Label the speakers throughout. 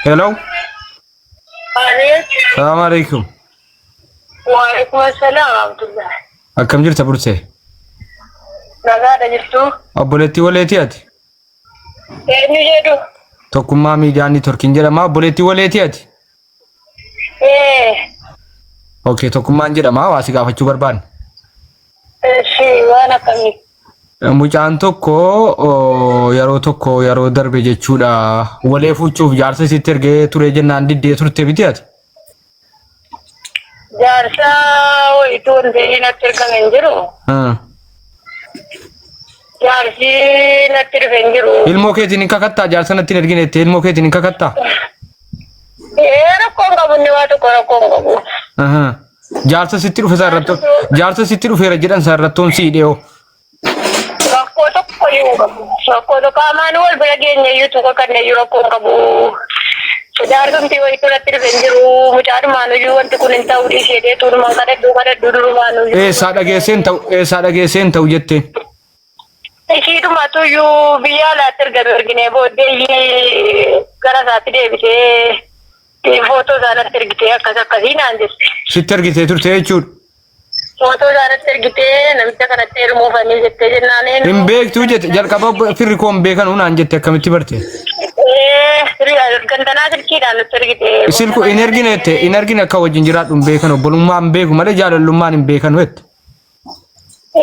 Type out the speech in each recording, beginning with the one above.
Speaker 1: Hello.
Speaker 2: Alaikum.
Speaker 1: Assalamu alaikum.
Speaker 2: Wa alaikum assalam Abdullah.
Speaker 1: Akkam jirta burtee?
Speaker 2: Nagaadha jirtu.
Speaker 1: Obboleettii waleetii ati?
Speaker 2: Eenyu jedhu?
Speaker 1: Tokkummaa miidiyaanii Turkiin jedhama. Obboleettii waleetii ati? Okay, tokkummaan jedhama. Waa si gaafachuu barbaanne.
Speaker 2: Waan akkamii?
Speaker 1: Mucaan tokko yeroo darbe jechuudha. Walee fuuchuuf jaarsa sitti ergee ture jennaan diddee turte biti ati?
Speaker 2: Jaarsa wayituun ta'ee natti ergame hin jiru. Jaarsi natti dhufe hin jiru.
Speaker 1: Ilmoo keetiin hin kakattaa jaarsa natti hin ergine jettee ilmoo keetiin hin kakattaa?
Speaker 2: Rakkoon qabunni waa tokko rakkoon qabu.
Speaker 1: Jaarsa sitti dhufe sarrattoon jaarsa sitti dhufeera jedhan sarrattoon sii dhiyoo.
Speaker 2: Rakkoo tokko yoo qabu. Rakkoo tokko amaan wal bira geenye iyyuu tokko kanneen rakkoon qabu. Jaarsamti wayituu natti dhufe hin jiru. Mucaadumaan iyyuu wanti kun hin ta'u dhiisee turumaan kadhadhuu durumaan iyyuu.
Speaker 1: Eessaa dhageesseen ta'u jetteen?
Speaker 2: Ishiidhumatu iyyuu biyya alaatti ergame erginee booddee gara isaatti deebitee footoo isaanatti ergitee akkasii naan jette.
Speaker 1: Sitti ergitee turte jechuudha.
Speaker 2: Footoo isaanatti ergitee namicha kanatti hirmuufanii jettee jennaan.
Speaker 1: Hin beektuu jette jalqaba firri koo hin beekan naan jette akkamitti barte?
Speaker 2: Gandanaa silkiidhaan nutti ergitee.
Speaker 1: Silku hin ergine jette hin ergine akka wajjin jiraadhu hin beekan obbolummaa hin beeku malee jaalallummaan hin beekan jette.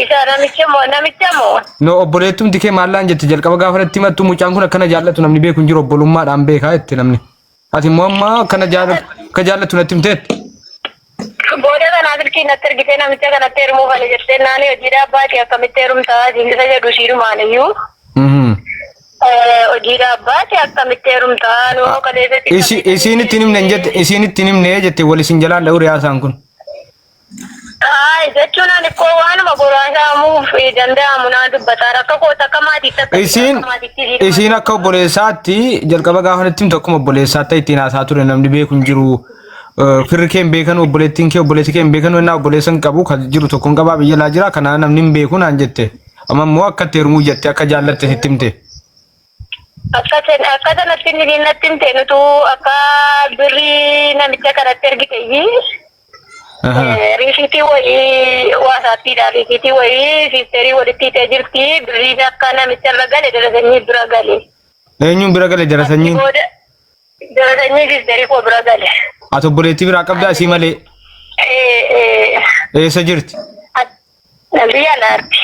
Speaker 2: Isa namicha moo?
Speaker 1: No obboleettumti kee maallaan jette jalqaba gaafarratti himattu mucaan kun akkana jaallatu namni beeku hin jiru obbolummaadhaan beekaa jette namni. Ati immoo amma akkana jaallatu natti himteetti.
Speaker 2: Booda kanaa silkii natti ergitee namicha kanatti hirmuufanii jettee naani hojiidha abbaati akkamitti heerumtaa siingisa jedhu shiirumaan iyyuu. Hojiidha abbaati akkamitti heerumtaa nuu qadeessatti.
Speaker 1: Isiin ittiin himne jette wal isin jalaan dha'u riyaasaan kun.
Speaker 2: Jechuun ani koo waanuma boraasamuuf danda'amu naa dubbataa akka koota akka maatiitti akka
Speaker 1: isiin akka obboleessaatti jalqaba gaafanatti tokkuma obboleessaatti ittiin haasaa ture namni beeku hin jiru firri kee hin beekanu obboleettiin kee obboleessi kee hin beekanu innaa obboleessan qabu kan jiru tokkoon qabaa biyya laa jira kanaa namni hin beeku naan jette amma immoo akka itti hirmuu jette akka jaallatte sitti himte.
Speaker 2: Akka sanatti natti himte nutu akka birrii namicha kanatti ergite Risitii wayii waasaattiidha. Risitii wayii siisterii walitti hidhee jirti. Birriin akka namicha irra gale darasanyii bira gale.
Speaker 1: Eenyuun bira gale darasanyiin?
Speaker 2: Darasanyii siisterii koo bira gale.
Speaker 1: Ati obboleettii biraa qabdaa isii malee? Eessa jirti?
Speaker 2: Biyya alaatti.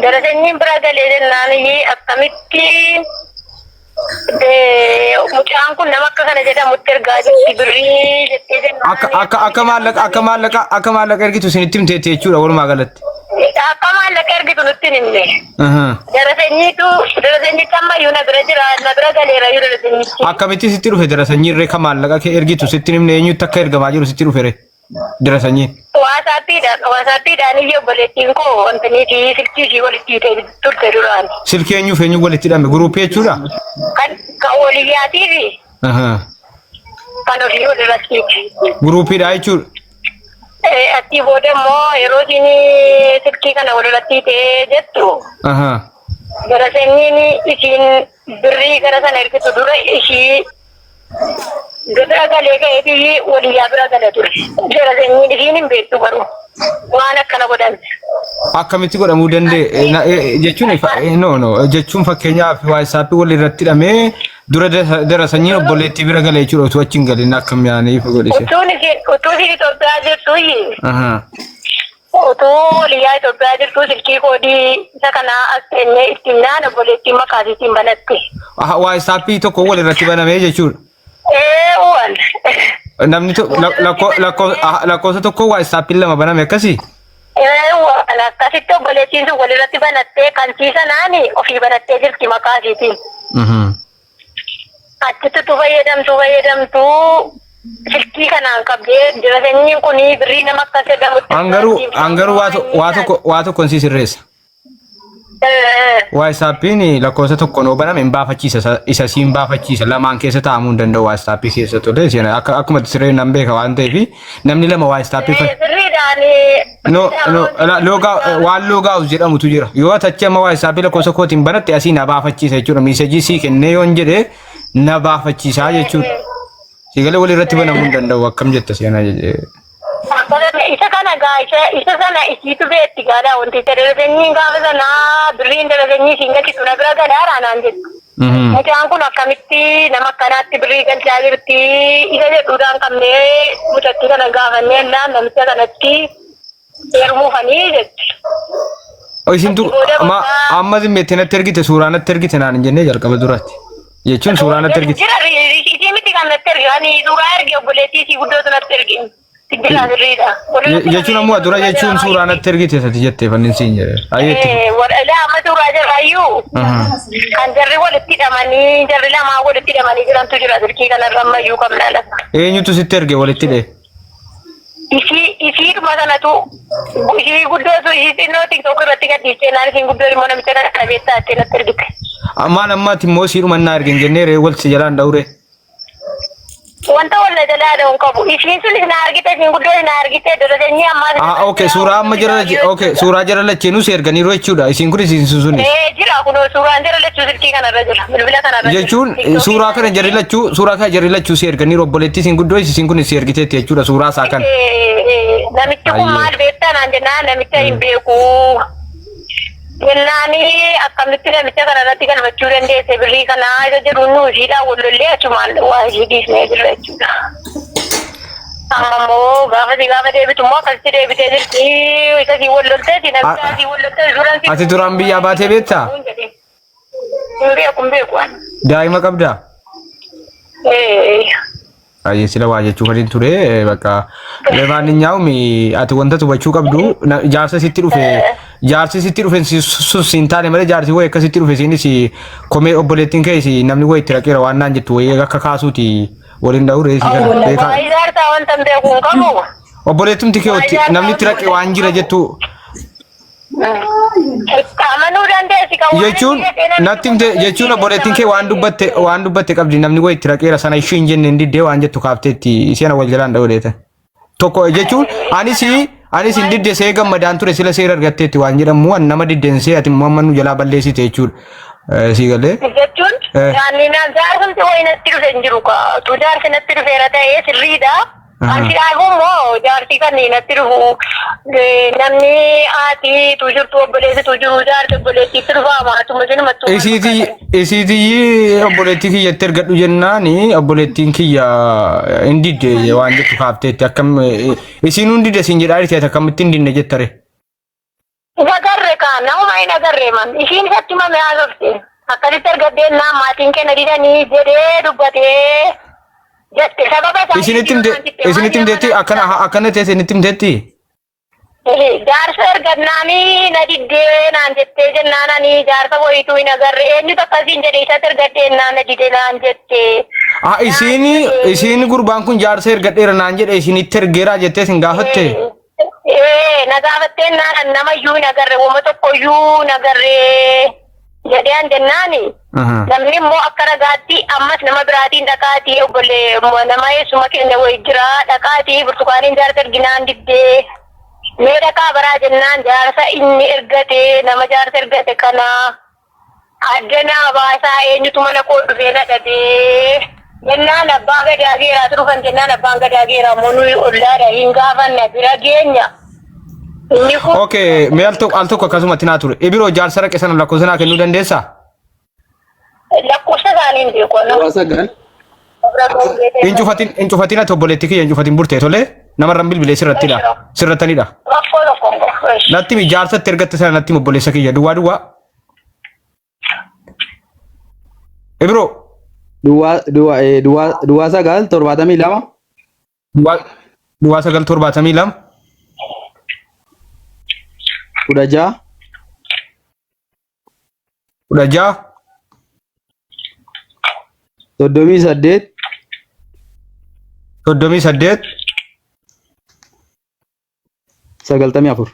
Speaker 2: Darasanyiin bira galee jennaan akkamitti mucaan kun nama akka kana jedhamutti ergaa jirti birrii jettee jennaan.
Speaker 1: Akka maallaqa ergitu isinitti himteetti jechuudha walumaa galatti.
Speaker 2: Akka maallaqa ergitu nutti hin himne. Darasanyii ammayyuu na bira jira na bira galeera yoo darasanyichi.
Speaker 1: Akkamitti sitti dhufe darasanyii irree ka maallaqa kee ergitu sitti hin himne eenyutti akka ergamaa jiru sitti dhufe darasanyiin.
Speaker 2: Waasaattiidhaan iyyuu obboleettiin koo wanta niitii silkii ishii walitti hidhee turte duraan.
Speaker 1: Silkii eenyuuf walitti hidhame guruupii jechuudha?
Speaker 2: Kan waliyyaatii fi kan ofii walirrattiiti.
Speaker 1: Guruupiidha jechuudha?
Speaker 2: Atti booda immoo yeroo isin silkii kana walirratti hidhee jettu. Darasanyiin isiin birrii gara sana ergitu dura ishii bira galee ga'eetii waliyyaa bira gala ture. Darasanyiin isiin hin beektu garuu waan akkana godhan.
Speaker 1: Akkamitti godhamuu danda'e jechuun fakkeenyaaf waayisaappii walirratti hidhamee dura darasanyiin obboleettii bira galee jechuudha utuu achi hin galin akkam yaaniif godhise.
Speaker 2: Utuu Itoophiyaa jirtu utuu waliyyaa Itoophiyaa jirtu silkii koodii isa kanaa as kennee ittiin naan obboleettiin makaasiitiin banatte.
Speaker 1: Waayisaappii tokko walirratti banamee jechuudha. Namni lakkoofsa tokko waayisaappii lama baname akkasii? Akkasitti obboleettiin sun walirratti banattee kan siisanaani ofii banattee jirti makaasiitiin. Achitti fayyadamtu silkii kanaan qabdee darasanyiin kun birrii nama akkas jedhamutti. Angaruu waa tokkoon si sirreessa. Waayisaappin lakkoofsa tokkoon oo baname hin baafachiisa isa siin baafachiisa lamaan keessa taa'amuu hin danda'u waayisaappii keessa tole akkuma sireen nan beeka waan ta'eef namni lama waayisaappii waan loogaa'us jedhamutu jira yoo ati achi amma waayisaappii lakkoofsa kootiin banatte asii na baafachiisa jechuudha miisajii sii kennee yoon jedhe na baafachiisaa jechuudha. Sigalee walirratti banamuu hin danda'u akkam jetta seenaa jedhee.
Speaker 2: Isa kana gaasha isa sana isiitu beetti gaadhaa wanti dargaggeeyyiin gaafa sana birriin dargaggeeyyii siin galchitu na bira gadaadhaa naan jettu. Mucaan kun akkamitti nama akkanaatti birrii galchaa jirti isa jedhuudhaan qabnee mucattii kana gaafannee naan namicha kanatti heerumuufanii jetti.
Speaker 1: Isintu amma zimmeetti natti ergite suuraa natti ergite naan hin jennee jalqaba duratti jechuun suuraa natti ergite.
Speaker 2: Isii miti kan natti ergani suuraa erge obboleettii isii guddootu natti ergin.
Speaker 1: Jechuun ammoo dura jechuun suuraa natti ergite sati jettee fannin siin jedhe.
Speaker 2: Ilaa amma suuraa jiraayyuu kan jarri walitti hidhamanii jarri lamaa walitti hidhamanii jirantu jira silkii kanarra ammayyuu qabnaa lafa.
Speaker 1: Eenyutu sitti erge walitti hidhe?
Speaker 2: Isiidhuma sanatu ishii guddootu ishii xinnoo tiktook irratti gadhiistee naan isiin guddoo immoo namicha kana qabeettaa jettee natti ergite.
Speaker 1: Ammaan ammaatti immoo siidhuma naa ergen jennee ree walti jalaan dhawre.
Speaker 2: Wanta walla jalaa da'uun qabu. Ishiin sun na argite isiin guddoo na argite dargaggeeyyii ammaa.
Speaker 1: Okay suuraa amma jira okay suuraa jira lacheenuu si erganiiru jechuudha. Isiin kun isiin sun.
Speaker 2: Jira kun suuraan jira lachuu silkii kanarra jira. Bilbila kanarra jira.
Speaker 1: Jechuun suuraa kana jarri lachuu si erganiiru obboleettii isiin guddoo isiin kun si ergiteetti jechuudha suuraa isaa kana.
Speaker 2: Namichi kun maal beektaa naan jennaan namicha hin beeku. Jennaani akkamitti namicha kanarratti galfachuu dandeesse birrii kanaa isa jedhu nu ishiidhaan wallollee achumaan waa ishii dhiisnee jirra jechuudha. Amma immoo gaafa deebitu immoo akkasitti deebitee jirti isa sii wallolteeti namicha sii walloltee duraan sii.
Speaker 1: Ati duraan biyyaa baatee beektaa?
Speaker 2: Hin beeku waan.
Speaker 1: Daa'ima qabdaa? Aye sila waa jechuu kan ture bakka leemaaninyaaum ati wanta tubachuu qabdu jaarsa sitti dhufe siin taane malee jaarsi wayii akkasitti dhufe siinis komee obboleettiin kee namni wayii itti dhaqeera waan naan jettu wayii akka kaasuuti waliin dha'u reesii kana beekaa.
Speaker 2: Jaarsaa wanta beeku hin qabu.
Speaker 1: Obboleettumti kee namni itti dhaqee waan jira jettu.
Speaker 2: Amanuu dandeessi kan
Speaker 1: jechuun natti jechuun obboleettiin kee waan dubbatte qabdi namni wayii itti dhaqeera sana ishee hin jenne hin diddee waan jettu kaafteetti isheen wal jalaan dha'u deetan. Tokko jechuun anis hin diddee see gammadaan ture sila seera argatteetti waan jedhamu waan nama diddensee ati immoo amma nu jalaa balleessite jechuudha. Si galee.
Speaker 2: Jechuun jaarsumti wayii natti dhufe hin jiru kaa tu jaarsi natti dhufeera ta'ee sirriidha. Anti dhaabumoo jaarsi kan natti dhufu namni haati tu jirtu obboleessi tu jiru jaarsi obboleettiitti dhufaama atuma sinuma tu.
Speaker 1: Isiitii obboleettii kiyyatti ergadhu jennaani obboleettiin kiyya hin didde waan jettu kaafteetti akkam isiin hundi didde siin jedhaa irratti akkamitti hin dinne jettare.
Speaker 2: Nagarre kaan nama hin nagarre man ishiin isatti mame haasofte akkasitti ergaddeenna maatiin kenna didanii jedhee dubbatee.
Speaker 1: Isinitti himteetti akkana ta'e isinitti himteetti?
Speaker 2: Jaarsa ergannaanii na diddee naan jettee jennaananii jaarsa wayiituu hin agarre eenyutu akkasiin jedhe isatti ergadhee naan na didee naan jettee.
Speaker 1: Isiin gurbaan kun jaarsa ergadheera naan jedhe isinitti ergeeraa jettee sin gaafatte?
Speaker 2: Na gaafattee naan namayyuu hin agarre wama tokkoyyuu hin agarre jedheen jennaani. Namni immoo akka ragaatti ammas nama biraatiin dhaqaatii obbolee nama eessuma keenya wayii jira dhaqaatii burtukaaniin jaarsa erginaan diddee mee dhaqaa baraa jennaan jaarsa inni ergate nama jaarsa ergate kana addanaa baasaa eenyutu mana koo dhufee nadhatee jennaan abbaan gadaa geeraatu dhufan jennaan abbaan gadaa geeraa immoo nuyi ollaadha hin gaafanna bira geenya.
Speaker 1: Okay, mee al tokko akkasumatti naa ture. Ibiroo jaarsa raqe sana lakkoofsa naa kennuu dandeessaa?
Speaker 2: Lakkoofsa isaanii hin beeku.
Speaker 1: Incufatiin ati obboleettii kiyya incufatiin burtee tolee namarraan bilbilee sirrattanidha. Natti jaarsatti ergatte sana natti obboleessa kiyya duwwaa. Ibiroo.
Speaker 3: Duwwaa sagal 72.
Speaker 1: Duwwaa sagal 72.
Speaker 3: 16. 38.
Speaker 1: 38.
Speaker 3: 94.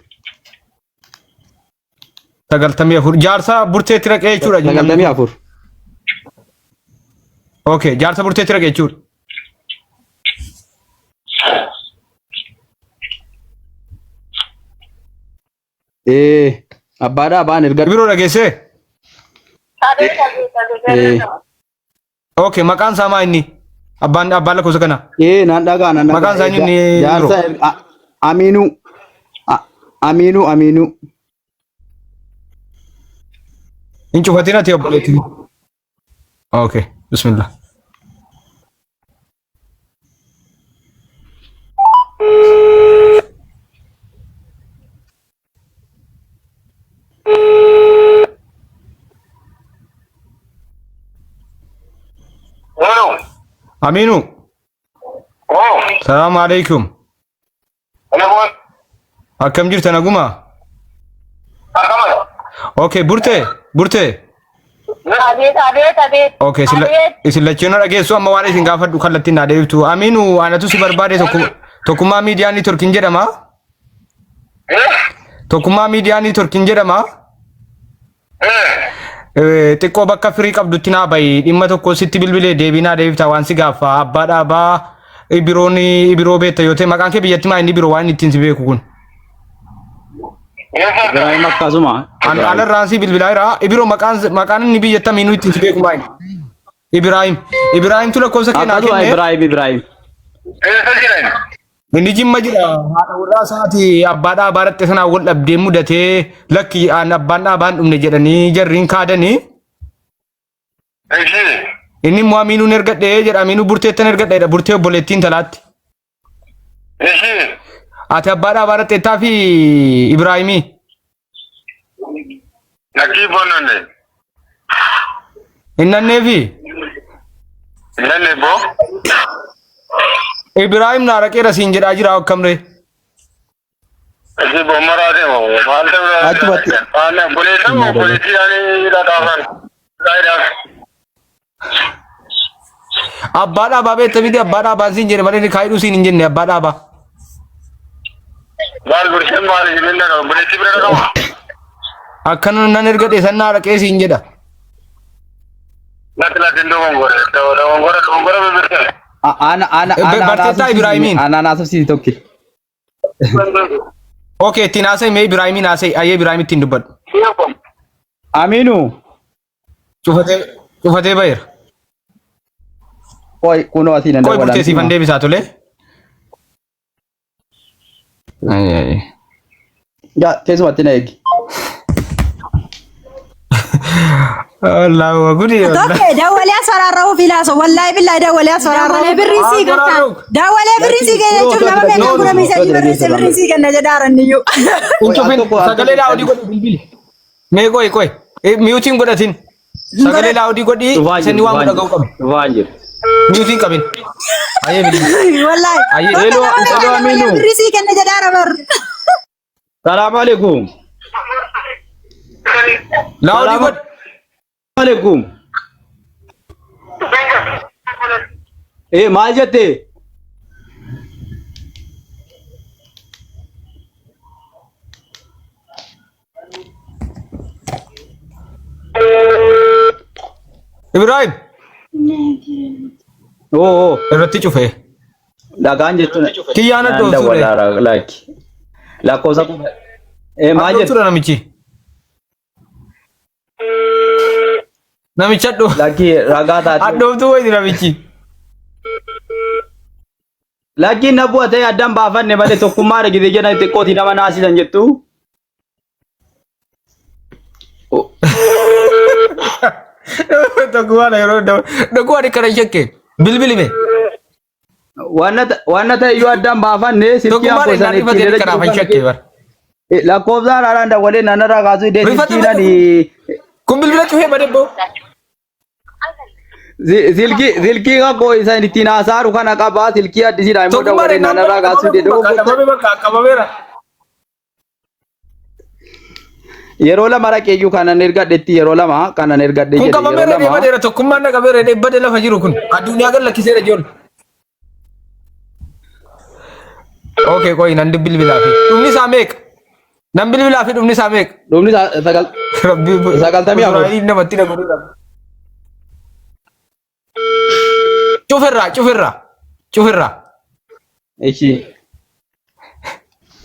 Speaker 1: 94 jaarsa burteetti raqee jechuudha.
Speaker 3: 94.
Speaker 1: Okay, jaarsa burteetti raqee jechuudha.
Speaker 3: Abbaadhaa baan erga.
Speaker 1: Ibiroo dhageessee? Okay, maqaan isaa maa inni? Abbaan lakkoofsa kana.
Speaker 3: Nan dhagaa nan dhagaa.
Speaker 1: Maqaan isaa inni
Speaker 3: jaarsa Aminuu.
Speaker 1: Hin cufatin ati obboleetti. Okay, bismillah. Aminu. Salaam alaikum. Akkam jirtan aguma? Okay, burtee.
Speaker 2: Abeet.
Speaker 1: Okay, isin lachuun dhageessu amma waan isin gaafadhu kallattiin na deebiftu. Aminu anatu si barbaade tokkummaa miidiyaa niitworkiin jedhama. Tokkummaa miidiyaa niitworkiin jedhama. Xiqqoo bakka firii qabdutti naa bayi dhimma tokko sitti bilbilee deebii naa deebifta waan si gaafa abbaa dhaabaa biroo beekta yoo ta'e maqaan kee biyyatti maa inni biroo waan ittiin si beeku kun.
Speaker 3: Ibrahim akkasuma.
Speaker 1: Alarraan si bilbilaa jira biroo maqaan inni biyyatti aminuu ittiin si beeku maa inni. Ibrahim tu lakkoofsa kee naa kenne.
Speaker 3: Ibrahim.
Speaker 1: Inni jimma jira haadha warraa isaati abbaa dhaabaa dhatte sanaa wal dhabdee mudatee lakki abbaan dhaabaan dhumne jedhanii jarriin kaadanii. Inni immoo Aminuun ergadhee jedha Aminuu burteettan ergadheedha burtee obboleettiin talaatti. Ati abbaa dhaabaa dhatteettaa fi Ibraahimii.
Speaker 4: Nakii boonanne.
Speaker 1: Innannee fi.
Speaker 4: Innannee boo.
Speaker 1: Ibrahim na raqee rasiin jedhaa jira akkamree.
Speaker 4: Ati boomaraate moo maal ta'uu dha? Buleessa moo buleessi yaani dhadhaafan?
Speaker 1: Abbaa dhaabaa beekta miti abbaa dhaabaan siin jedhe malee kaayiduu siin hin jenne abbaa dhaabaa.
Speaker 4: Maal buleessi maal hin jenne dhaqama buleessi bira dhaqama?
Speaker 1: Akkana nan erga dheessan na raqee siin jedha.
Speaker 4: Lati dogongora bebirte.
Speaker 1: Barteettaa Ibraahimiin.
Speaker 3: Ana naasofsiisi tokki.
Speaker 1: Okay, ittiin haasa'e mee Ibraahimiin haasa'e ayyee Ibraahim ittiin dubbadhu.
Speaker 3: Aminuu.
Speaker 1: Cufatee baheera.
Speaker 3: Koi kunoo asii nan
Speaker 1: Koi burtee siifan deebisaa tole.
Speaker 3: Keessumatti na eegi.
Speaker 1: Allahu akbar.
Speaker 5: Toke dawwalii asfaraarraa filaaso wallahi billahi dawwalii asfaraarraa birrisii gata dawwalee birrisii kenna jechuun nama meeqa gura miisanii birrisii kenna jedhaaranniyyuu.
Speaker 1: Sagalee daawudii godhi bilbili. Mee qoy miyuutiin godhatin. Sagalee daawudii godhi sanii waan godha ga'u qabu.
Speaker 3: Waan jiru.
Speaker 1: Miyuutiin qabin. Ayyee bilbili.
Speaker 5: Wallahi.
Speaker 1: Ayyee
Speaker 3: Hello Aminu.
Speaker 5: Birrisii kenna jedhaara bar.
Speaker 3: Salaam alaikum.
Speaker 1: Daawudii godhi.
Speaker 3: Alaikum. Maal jette?
Speaker 1: Ibrahim. Irratti cufee.
Speaker 3: Dhagaan jechuun.
Speaker 1: Kiyyaan iddoo ture.
Speaker 3: Lakkoofsa kun. Maal jette?
Speaker 1: Ture namichi. Namicha dhoo.
Speaker 3: Lakki ragaa taate.
Speaker 1: Addooftuu wayi namichi.
Speaker 3: Lakki na bu'atee addaan baafanne malee tokkummaa argite jedhan xiqqooti nama naasisan jettu.
Speaker 1: Tokkummaa yeroo dhaguu kana shakkee bilbili mee.
Speaker 3: Waan ta'e iyyuu addaan baafanne silkii
Speaker 1: tokkummaa irraa dhifatee kanaaf shakkee bara.
Speaker 3: Lakkoofsaan haaraan dawalee naannarraa kaasuu idee silkiidhaan.
Speaker 1: Kun bilbila cufee badebboo.
Speaker 3: Silkii kakoo isa ittiin haasaaru kana qabaa silkii addisiidhaan immoo dawalee naannarraa kaasuu idee. Yeroo lama raqeeyyuu kanan ergadhetti yeroo lama kanan ergadhe
Speaker 1: jedhe yeroo lama. Kun qabameera deebadeera tokkummaan na qabeera deebade lafa jiru kun addunyaa gal lakkiseera ijoollee. Okay qoy nan bilbilaa fi dhumni isaa meeqa? Nan bilbilaa fi dhumni isaa meeqa?
Speaker 3: Dhumni isaa sagaltamii afur.
Speaker 1: Israa'eliin namatti dhaguudha. Cufirraa.
Speaker 3: Eshi.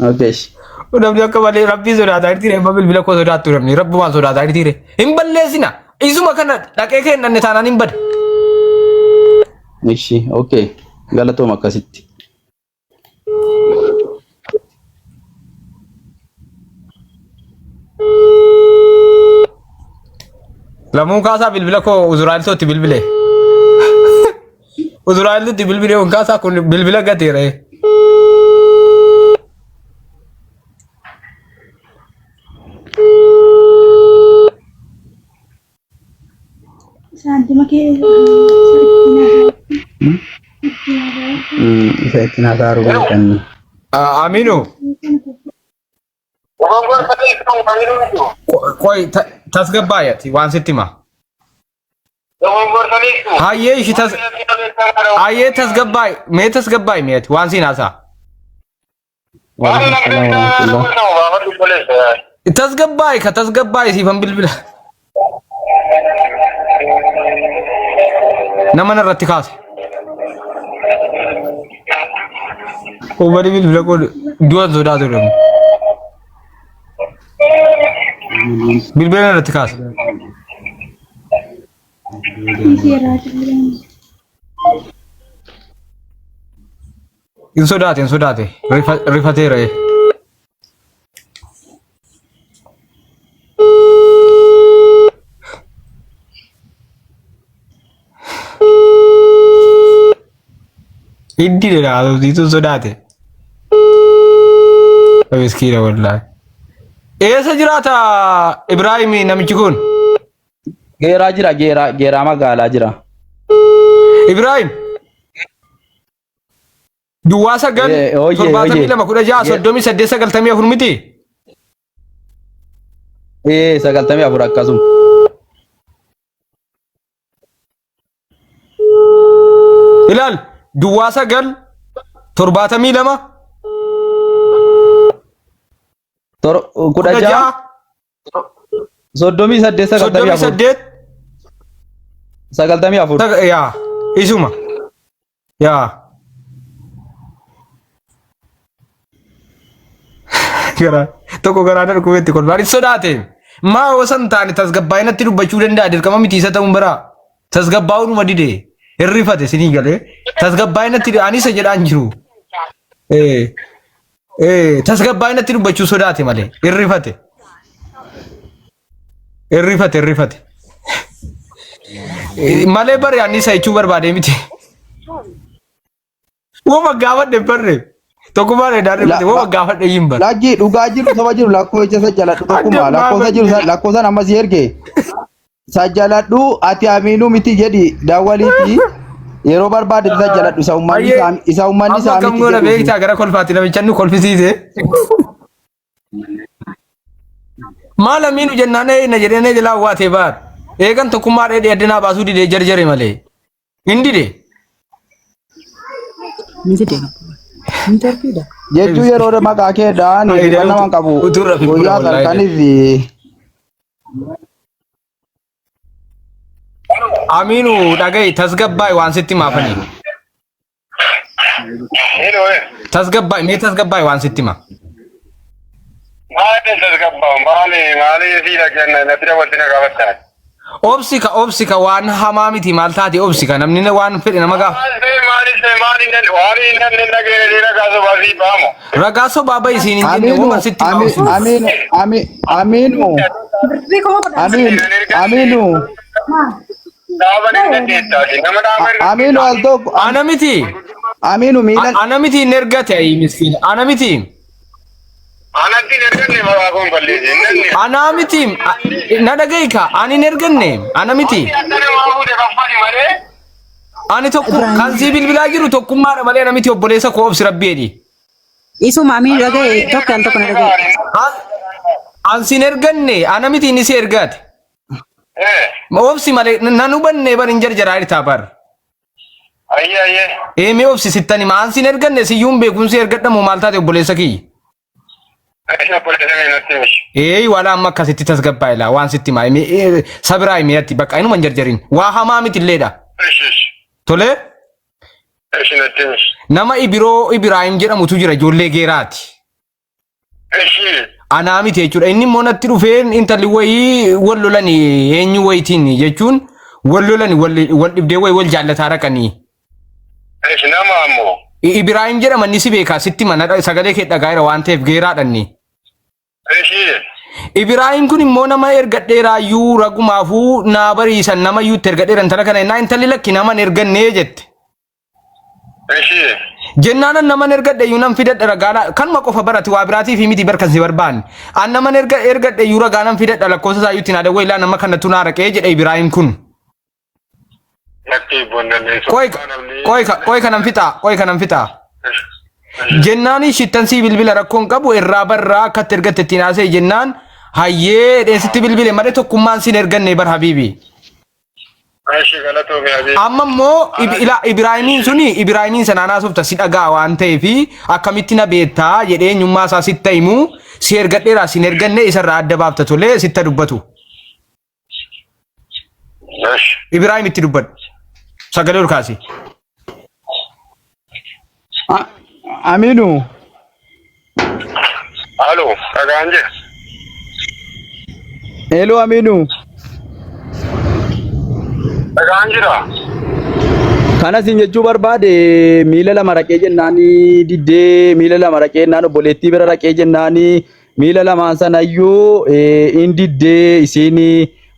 Speaker 3: Okay.
Speaker 1: Namni akka malee rabbii sodaataa jirti amma bilbila koo sodaattu namni rabbumaan sodaataa jirti hin balleessina isuma kana dhaqee kennanne taanaan hin bada.
Speaker 3: እሺ ኦኬ ገለቶም አከሲቲ
Speaker 1: Lamu kasa bilbila ko uzuralto ti bilbile. Uzuralto ti bilbile on kasa kun bilbila gatire.
Speaker 5: Santi make
Speaker 3: isa itina daru kan
Speaker 1: Aminu. Koi tasgabayati wan sittima. Haye shi haye tasgabay me tasgabay me wan sinasa. tasgabay ka tasgabay si fan bilbila. Namana ratikas. Ubari bilbila ko dua zoda zoda. Bilbila ratikas. Insodate. Rifatere. Inti dera itu sodate. Miskina wallahi. Esa jirata Ibrahim namichi kun.
Speaker 3: geera jira geera magaalaa jira
Speaker 1: Ibrahim duwasa gal torbatamii lama kudha jaha soddomii saddeet sagaltamii afur miti
Speaker 3: 94 akkasuma
Speaker 1: ilal duwasa gal torbatamii lama
Speaker 3: kudha jaha soddomii saddeet sagaltamii afur
Speaker 1: ya isuma ya gara tokko gara dar kubetti kon bari sodaate ma wasan taani tasgabbaayinatti dubbachuu danda'a dirqama miti isa ta'uun bara tasgabbaa'uun madide hirrifate sinii galee tasgabbaayinatti anisa jedhaan jiru tasgabbaayinatti dubbachuu sodaate malee hirrifate malee bare anisa jechuu barbaade miti wama gaafadhe barre tokko malee daadhifate wama gaafadhe yimba
Speaker 3: laaji dhugaa jiru saba jiru lakkoo jecha sajjaladhu tokkuma lakkoosa jiru lakkoosan ammas erge sajjaladhu ati Aminuu miti jedhi daawwaliiti yeroo barbaade sajjaladhu isa ummanni isaa
Speaker 1: kam goona beektaa gara kolfaatti namichannu kolfisiise maal Aminuu jennaan na jedhee jalaa waatee baar eegan tokkummaa dheedhee addinaa baasuu didee jarjare malee indide
Speaker 3: jechuu yeroo maqaa kee dhaan nama qabu guyyaa salkaniif
Speaker 1: Aminuu dhaga'i tasgabbaay waan sitti maafanii tasgabbaay waan sitti ma
Speaker 4: maali siidha kenna natti dabalti na gaafataa
Speaker 1: obsika waan hamaa miti maal taate obsika namni waan fedhe nama gaafa ragaaso baaba isiin hin jenne wama sitti
Speaker 3: Aminuu altoo Aminuu miila
Speaker 1: anamiti nergate ayi miskiin anamiti anamiti na dhagaika ani nerganne anamiti ani tokko kan si bilbilaa jiru tokkummaadha malee anamiti obboleessa koo obsi rabbeedhi
Speaker 5: isuma Aminuu dhagaye tokko na dhagaye
Speaker 1: an si nerganne anamiti ni si ergaate obsi malee nanu banne barin jarjaraa irtaa bar me obsi sittani ma an si nerganne si yuun beekumsi ergadhamu maal taate obboleessa kiyya wala amma akkasitti tasgabbaa'ila waan sitti maa sabiraa himiyatti bakka inuma jarjarin waa hamaa miti illeedha tole nama Ibraahim jedhamutu jira ijoollee geeraati anaa miti jechuudha inni immoo natti dhufeen intalli wayii wal lolanii eenyu wayitiin jechuun wal lolanii wal dhibdee wayii wal jaallataa raqanii
Speaker 4: Eeshi nama ammoo.
Speaker 1: Ibrahim jedhama ni si beeka sitti mana sagalee kee dhagaa'eera waan ta'eef geeraadhanni.
Speaker 4: Eeshi.
Speaker 1: Ibrahim kun immoo nama ergadheeraayyuu ragumaafuu naa bariisan nama yuutti ergadheeran tana kana innaa intalli lakki naman ergannee jette.
Speaker 4: Eeshi.
Speaker 1: Jennaan naman ergadheeyyuu nan fidadha ragaadha kanuma qofa barate waa biraatii fi miti barkansi barbaanne. An naman ergadheeyyuu ragaa nan fidadha lakkoofsa isaa yuutti naadawwa ilaa nama kanatu naa raqee jedhe Ibrahim kun.
Speaker 4: Lakki bonnanne.
Speaker 1: Qoy kanan fixaa. Jennaani shittansi bilbila rakkoon qabu irraa barraa akkatti ergatte ittiin haasa'e jennaan hayyee dheessitti bilbile malee tokkummaan siin erganne bar habiibi.
Speaker 4: Eeshi galatoomee habiibi.
Speaker 1: Amma immoo Ibraahimiin sanaan haasofta si dhagaa waan ta'eef akkamitti na beektaa jedhee eenyummaa isaa sitta himu si ergadheeraa siin erganne isarraa adda baafta tolee sitta dubbatu.
Speaker 4: Eeshi.
Speaker 1: Ibraahim itti dubbadhu. Sagalee ol kaasi.
Speaker 3: Aminu.
Speaker 4: Halo, dhagaan jira.
Speaker 3: Hello Aminu.
Speaker 4: Dhagaan jira.
Speaker 3: Kana sin jechuu barbaade miila lama raqee jennaani diddee miila lama raqee jennaan obboleettii bira raqee jennaani miila lamaan sanayyuu in diddee isiini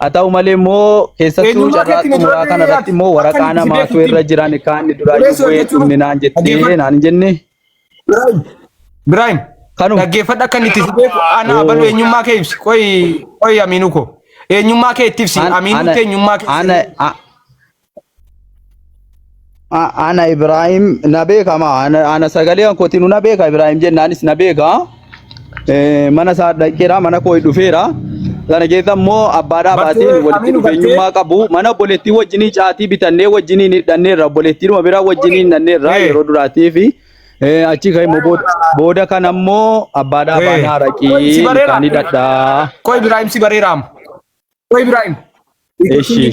Speaker 3: haa ta'u malee immoo keessattuu carraa xumuraa kanarratti immoo waraqaa namaatu irra jiran kaan duraayyuu dhumne naan jettee naan hin jenne.
Speaker 1: Ibrahim dhaggeeffadha akka inni itti si beeku ana abalu eenyummaa kee ibsi qoy Aminu ko eenyummaa kee itti ibsi Aminu kee eenyummaa kee
Speaker 3: ana Ibrahim na beekama ana sagalee kootiin na beeka Ibrahim jennaanis na beeka mana isaa dhaqeera mana koo dhufeera sana keessa immoo abbaadhaa baatiin walitti dhufeenyummaa qabu mana obboleettii wajjinii caatii bitannee wajjinii hidhanneerra obboleettiidhuma biraa wajjinii hidhanneerra yeroo duraatii fi achi kai mo boda kana mo abada bana raqi kani dadda
Speaker 1: ko Ibrahim si bareeram ko Ibrahim
Speaker 3: eshi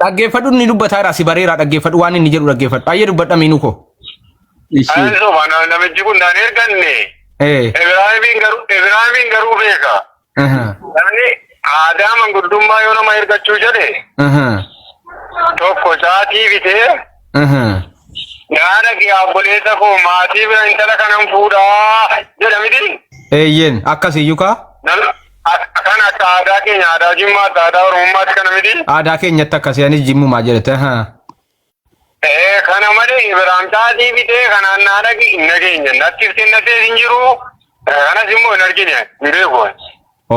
Speaker 1: dhaggeeffadhu ni dubbataara si bareera dhaggeeffadhu waan inni jedhu dhaggeeffadhu baay'ee dubbadha Aminu ko
Speaker 4: eshi ayo bana namichi kun daan erganne Ibrahim garuu beeka namni aadaa manguddummaa yoo nama ergachuu jedhe tokko caatii bitee Nyaata kee obboleessa koo maatii bira intala kanan fuudhaa jedhamiti.
Speaker 1: Eeyyen akkasiyyuu kaa?
Speaker 4: Kan akka aadaa keenya aadaa jimmaatti aadaa oromummaatti kana miti.
Speaker 1: Aadaa keenyatti akkasii anis jimmumaa jedhete.
Speaker 4: Kana malee Ibrahim caatii bitee kanaan naada hinna keenya natti kennatee hin jiru kanas immoo hin argine hin beeku.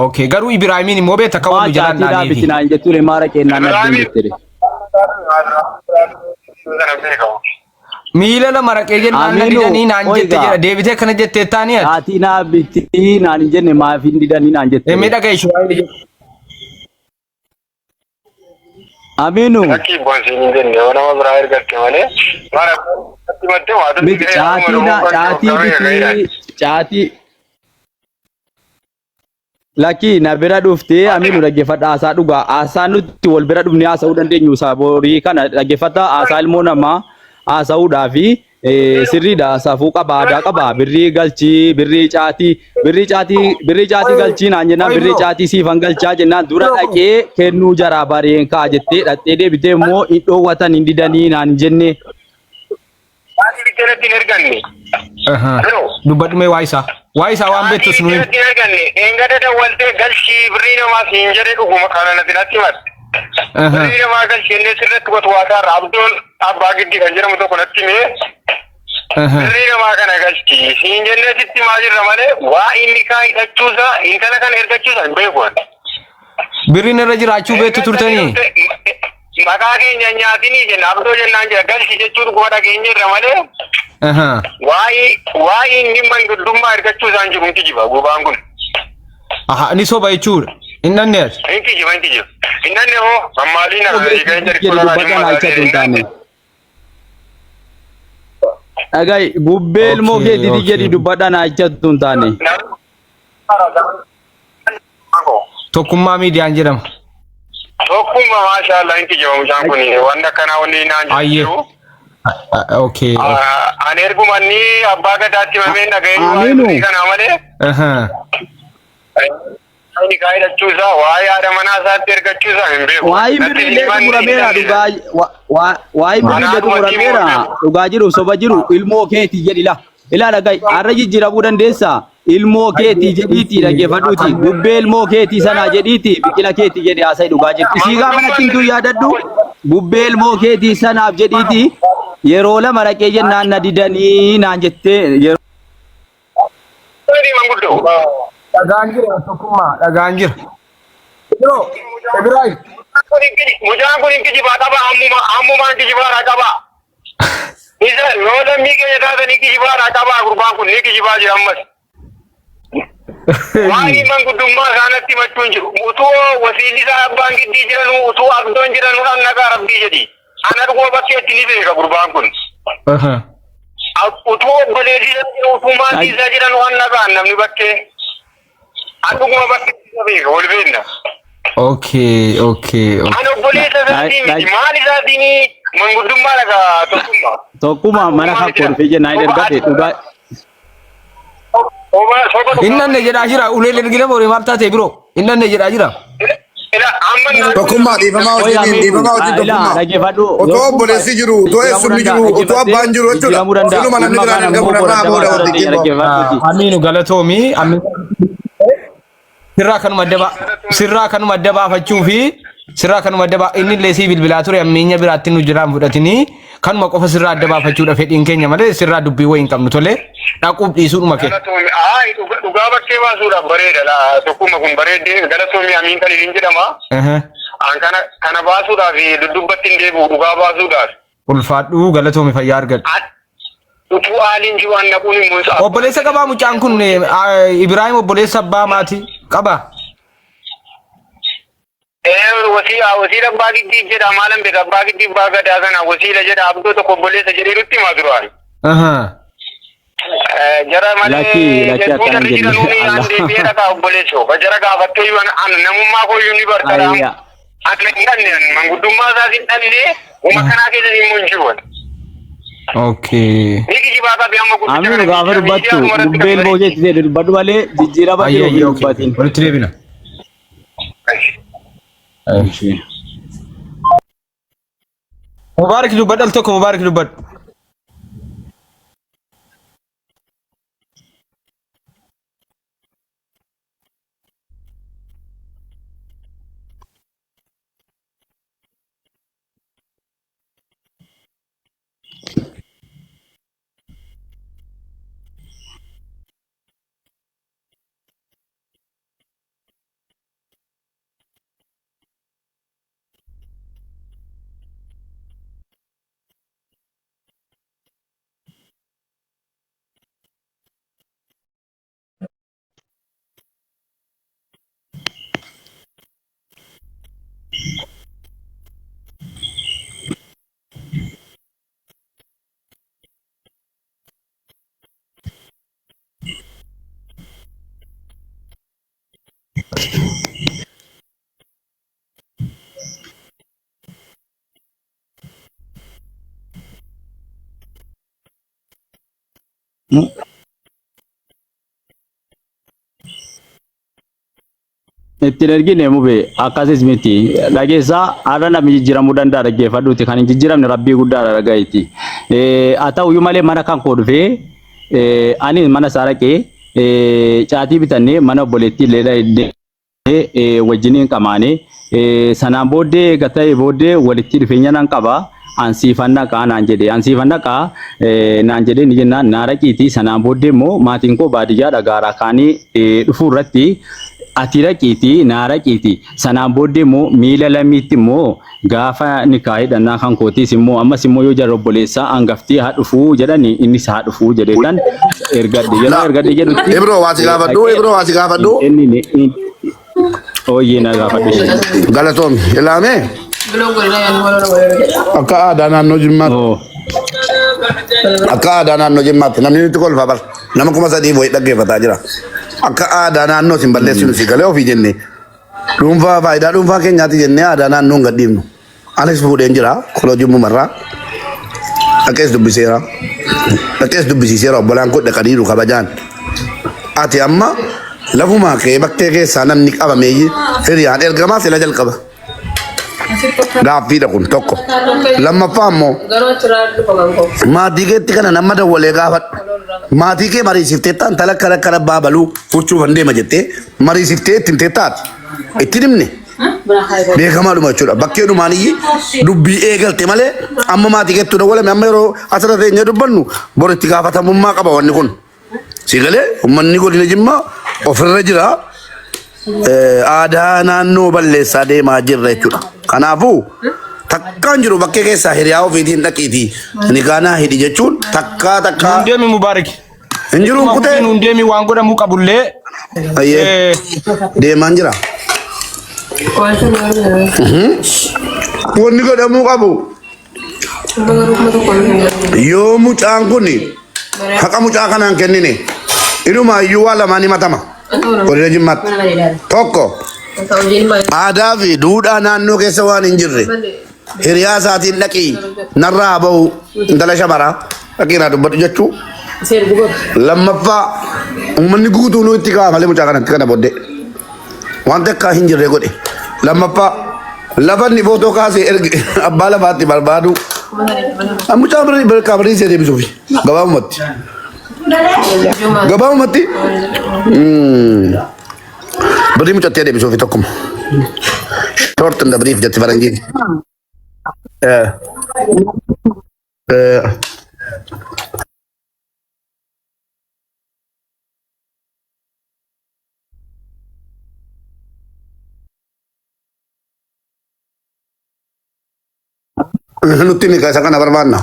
Speaker 1: Okay garuu Ibrahimiin immoo beekta akka waan jalaan
Speaker 3: dhaaniifi. Bitinaan jechuun maara kennaan adda jettere.
Speaker 1: Miila lama raqee jennaan didanii naan jette jedha deebitee kana jettee taanii ati.
Speaker 3: Ati naa bitti naan hin jenne maaf hin didanii naan jette.
Speaker 1: Mee dhagaye shawaa
Speaker 3: Aminu.
Speaker 4: Akki bonsi hin jenne nama biraa ergatte malee mara atti waatu
Speaker 3: biti caatii biti caatii Laki na bira dhuftee Aminu dhaggeeffadha haasaa dhugaa haasaa nuti wal bira dhufnee haasa'uu dandeenyu saaborii kana dhaggeeffadha haasaa ilmoo namaa haasa'uudhaafi sirriidha saafuu qaba aadaa qaba birrii galchii birrii caatii galchii naan jennaan birrii caatii siifan galchaa jennaan dura dhaqee kennuu jaraa bareen kaa jettee dhattee deebitee immoo hin dhoowwatan hin didanii naan jenne.
Speaker 4: Caatii bitteeratti hin erganne.
Speaker 1: Dubbadhumee waa isaa waan beektus nuyi.
Speaker 4: Engada dawwaltee galchii birrii namaa siin jedhee dhuguma kana natti himatte. Birrii namaa galchii inni sirriitti watwaataa raabdoon abbaa giddii kan jedhamu tokko natti himee. Birrii namaa kana galchii siin jennee sitti himaa jirra malee waa inni kaa hidhachuusaa intala kana ergachuusaa hin beeku.
Speaker 1: Birriin irra jiraachuu beektu turtanii.
Speaker 4: Maqaa keenya nyaatinii jenna abdoo jennaan jira galchii jechuun dhuguma dhageenya irra malee. Waa'ee inni manguddummaa ergachuusaa hin jiru inti jiba gubaan kun.
Speaker 1: Ni soba jechuudha. Innanne as.
Speaker 4: Inti jiba. Innanne hoo mammaaliin Ameerikaa hin
Speaker 3: jedhu Agai gubbee ilmoo keetiiti jedhi dubbadhaan ajjattu hin taane.
Speaker 1: Tokkummaa miidiyaan jedhama.
Speaker 4: Tokkummaa maashaallah inti jiba mucaan kun waan akkanaa wanni naan jiru.
Speaker 1: Okay.
Speaker 4: Ani ergumanni abbaa gadaatti mameen dhaga'ee waan kana malee. Ani kaida chusa waa'ee haadha manaa isaatti ergachuusaa hin beeku.
Speaker 3: Waa'ee birriilee xumurameera dhugaa waa'ee birriilee xumurameera dhugaa jiru soba jiru ilmoo keetii jedhi ilaala gai har'a jijjiiramuu dandeessaa ilmoo keetii jedhiitii dhaggeeffadhuuti gubbee ilmoo keetii sanaa jedhiitii biqila keetii jedhi haasa'e dhugaa jiru isii gaafa natti himtuu yaadadhu gubbee ilmoo keetii sanaaf jedhiitii yeroo lama dhaqee jennaan na didanii naan jettee yeroo.
Speaker 1: Dhagaan jira tokkummaa dhagaan jira. Ibrahim.
Speaker 4: Mujaan kun kijibaa qaba ammumaan kijibaa qaba. Isa yoo lammii keenya taatanii kijibaa qaba gurbaan kun ni kijibaa jira ammas. Waa'ee manguddummaa isaanatti himachuun jiru. Utuu wasiilli isaa abbaan giddii jiran utuu abdoon jiran nagaa rabbii jedhi. Ana dhugoo bakkeetti ni beeka gurbaan kun. Utuu obboleessi utuu maatii isaa jiran nagaa namni bakkee. Aduguma bakkeetti beeka wal beekna.
Speaker 1: Okay.
Speaker 4: Ano obboleessa isaatiin maal isaatiin manguddummaa dhagaa tokkummaa.
Speaker 3: Tokkummaa mana kan korfee jennaan ergate dhugaa.
Speaker 1: Innan jedhaa jira ulee ergile boore maal taate biro innan jedhaa jira.
Speaker 6: Tokkummaa dhiifamaa hojii tokkummaa. Otoo obboleessi jiru, otoo eessumni jiru, otoo abbaan jiru jechuudha. Siluma namni biraan hin gabu namaa booda walitti geeffamu.
Speaker 1: Amiinu galatoomi. Sirraa kanuma adda baafachuu fi sirraa kanuma adda inni illee sii bilbilaa ture ammeenya biraatti nu jiraan fudhatanii kanuma qofa sirraa adda baafachuudha fedhiin keenya malee sirraa dubbii wayii hin qabnu tole dhaquuf dhiisuudhuma kee.
Speaker 4: Dhugaa bakkee baasuudhaaf bareeda tokkummaa kun bareeddee galatoomii amiin kan hin jedhama. Kana baasuudhaaf dubbatti hin deebi'u dhugaa baasuudhaaf.
Speaker 1: Ulfaadhuu galatoomi fayyaa argadhu.
Speaker 4: Utuu haaliin jiru annaquun immoo
Speaker 1: obboleessa qabaa mucaan kun Ibrahim obboleessa abbaa maatii qaba.
Speaker 4: Wasiila abbaa giddii jedha maalan beeka abbaa giddii abbaa gadaa kana wasiila jedha abdoo tokko obboleessa jedhee nutti himaa duraan. Jara malee jechuun jarri jiranuu aan deebi'ee dhagaa obboleessoo jara gaafattee namummaa kooyyuu ni bartaadha. Akka hin dhabne manguddummaa isaas hin dhabne uma kanaa keessa immoo hin jiru.
Speaker 1: Okay.
Speaker 3: Amiin gaafa dubbattu gubbeen boojeetti jedhe dubbadhu malee jijjiirama jiru dubbatiin.
Speaker 1: Walitti deebina. Mubaarak dubbadhu al tokko Mubaarak dubbadhu.
Speaker 3: Itti ergine mube akkasis miti dhageessaa haala namni jijjiiramuu danda'a dhaggeeffadhuuti kan hin jijjiiramne rabbii guddaadha dhaga'itti. Haa ta'uyyuu malee mana kan koo dhufee ani mana saaraqee caatii bitannee mana obboleettii illee wajjiniin qamaane sanaan booddee gata'e booddee walitti dhufeenya nan qaba. Ansiifannaa qaa naan jedhee ni jennaan naaraqiiti sanaan booddee immoo maatiin koo baadiyyaa gaaraa kaanii dhufuu irratti ati raqiiti naaraqiiti sanaan booddee immoo miila lamiitti immoo gaafa nikaahii dhannaa kan kootiis immoo ammas immoo yoo jarra obboleessaa hangaftii haa dhufuu jedhani innis haa dhufuu jedheetan ergadhe jedhutti
Speaker 6: Ibro waati gaafadhu
Speaker 3: ooyyee na gaafadhu
Speaker 6: galatoom ilaame akka aadaa naannoo Jimmaatti namni nuti kolfaa bar nama 3,000 wayii dhaggeeffataa jira. Akka aadaa naannoo sin balleessinu si galee ofii jenne dhuunfaa faayidaa dhuunfaa keenyaati jennee aadaa naannoo hin gadhiifnu. Alex fuudheen jira koloo jimmumarraa dhaqees dubbisiiseera obbolaan koo dhaqaniiru kabajaan. Ati amma lafuma kee baktee keessaa namni qabamee hiriyaan ergamaa sila jalqaba. Gaaffiidha kun tokko. Lammaffaa immoo maatii keetti kana nama dawwalee gaafadhu. Maatii kee mariisiftee ta'an talakka lakkana baabaluu huccuuf hin deema jettee mariisiftee ittiin teettaati. Ittiin himne beekamaadhuma jechuudha. Bakkee dhumaaniyyi dubbii eegalte malee amma maatii keetti dawwalame amma yeroo asirra teenyee dubbannu bor itti gaafatamummaa qaba wanni kun. Sigalee uummanni godina Jimmaa ofirra jira. Aadaa naannoo balleessaa deemaa jirra jechuudha. Kanaafuu takkaan jiru bakkee keessaa hiriyaa ofiitiin dhaqiitii nikaanaa hidhi jechuun takkaa.
Speaker 1: Hundeemi Mubaarak.
Speaker 6: Hin jiruun kutee.
Speaker 1: Hundeemi waan godhamuu qabullee.
Speaker 6: Deemaan jira. Wanni godhamuu qabu. Yoo mucaan kun haqa mucaa kanaan kennine inumaayyuu waa lamaan himatama. Godina Jimmaatti. Tokko aadaa fi duudhaa naannoo keessa waan hin jirre hiriyaa isaatiin dhaqii narraa bahu intala shabaraa dhaqii naa dubbadhu jechuu. Lammaffaa uummanni guutuu itti ka'a malee mucaa kanatti kana booddee waan takka hin jirre godhe. Lammaffaa lafanni footoo kaasee erge abbaa lafaatti barbaadu. Mucaa birrii kabarii see deebisuufi gabaabumatti. Gabaabumatti birrii mucattee deebisuufi tokkuma. Short and brief jetti faranjiin. Nuti ni kaisa kana barbaanna.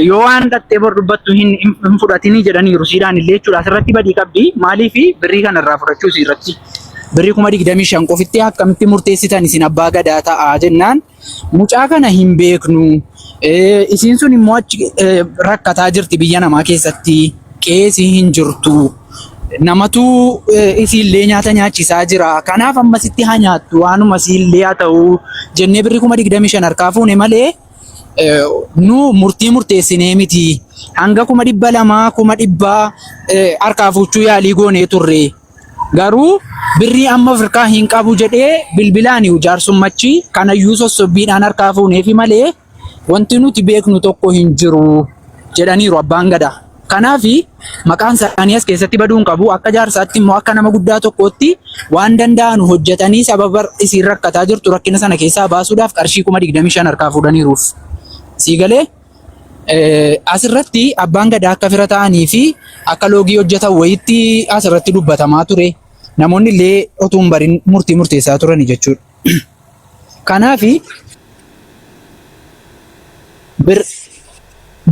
Speaker 7: Yoo waan dhattee bor dubbattu hin fudhatinii jedhaniiru siidhaan illee jechuudha. Asirratti badii qabdi. Maaliif birrii kanarraa fudhachuu irratti birrii 25,000 qofitti akkamitti murteessitan isin abbaa gadaa ta'aa jennaan mucaa kana hin beeknu. Isiin sun immoo achi rakkataa jirti biyya namaa keessatti qeesii hin jirtu. Namatu isiillee nyaata nyaachisaa jira. Kanaaf ammasitti haa nyaattu waanuma isiillee haa ta'u jennee birrii 25,000 harkaa fuune malee. Nu murtii murteessinee miti hanga 200,000 100,000 harkaa fuuchuu yaalii goonee turre garuu birrii amma Afrikaa hin qabu jedhee bilbilaan jaarsummachi kanayyuu sossobbiidhaan harkaa fuuneefi malee wanti nuti beeknu tokko hin jiru jedhaniiru abbaan gadaa. Kanaaf maqaan isaanii as keessatti baduun qabu akka jaarsaatti immoo akka nama guddaa tokkootti waan danda'an hojjetanii sababa isiin rakkataa jirtu rakkina sana keessaa baasuudhaaf qarshii 25,000 harkaa fuudhaniiruuf. Siigalee asirratti abbaan gadaa akka fira ta'anii fi akka loogii hojjetan wayitti asirratti dubbatamaa ture. Namoonni illee otoo hin barin murtii murteessaa turani jechuudha. Kanaaf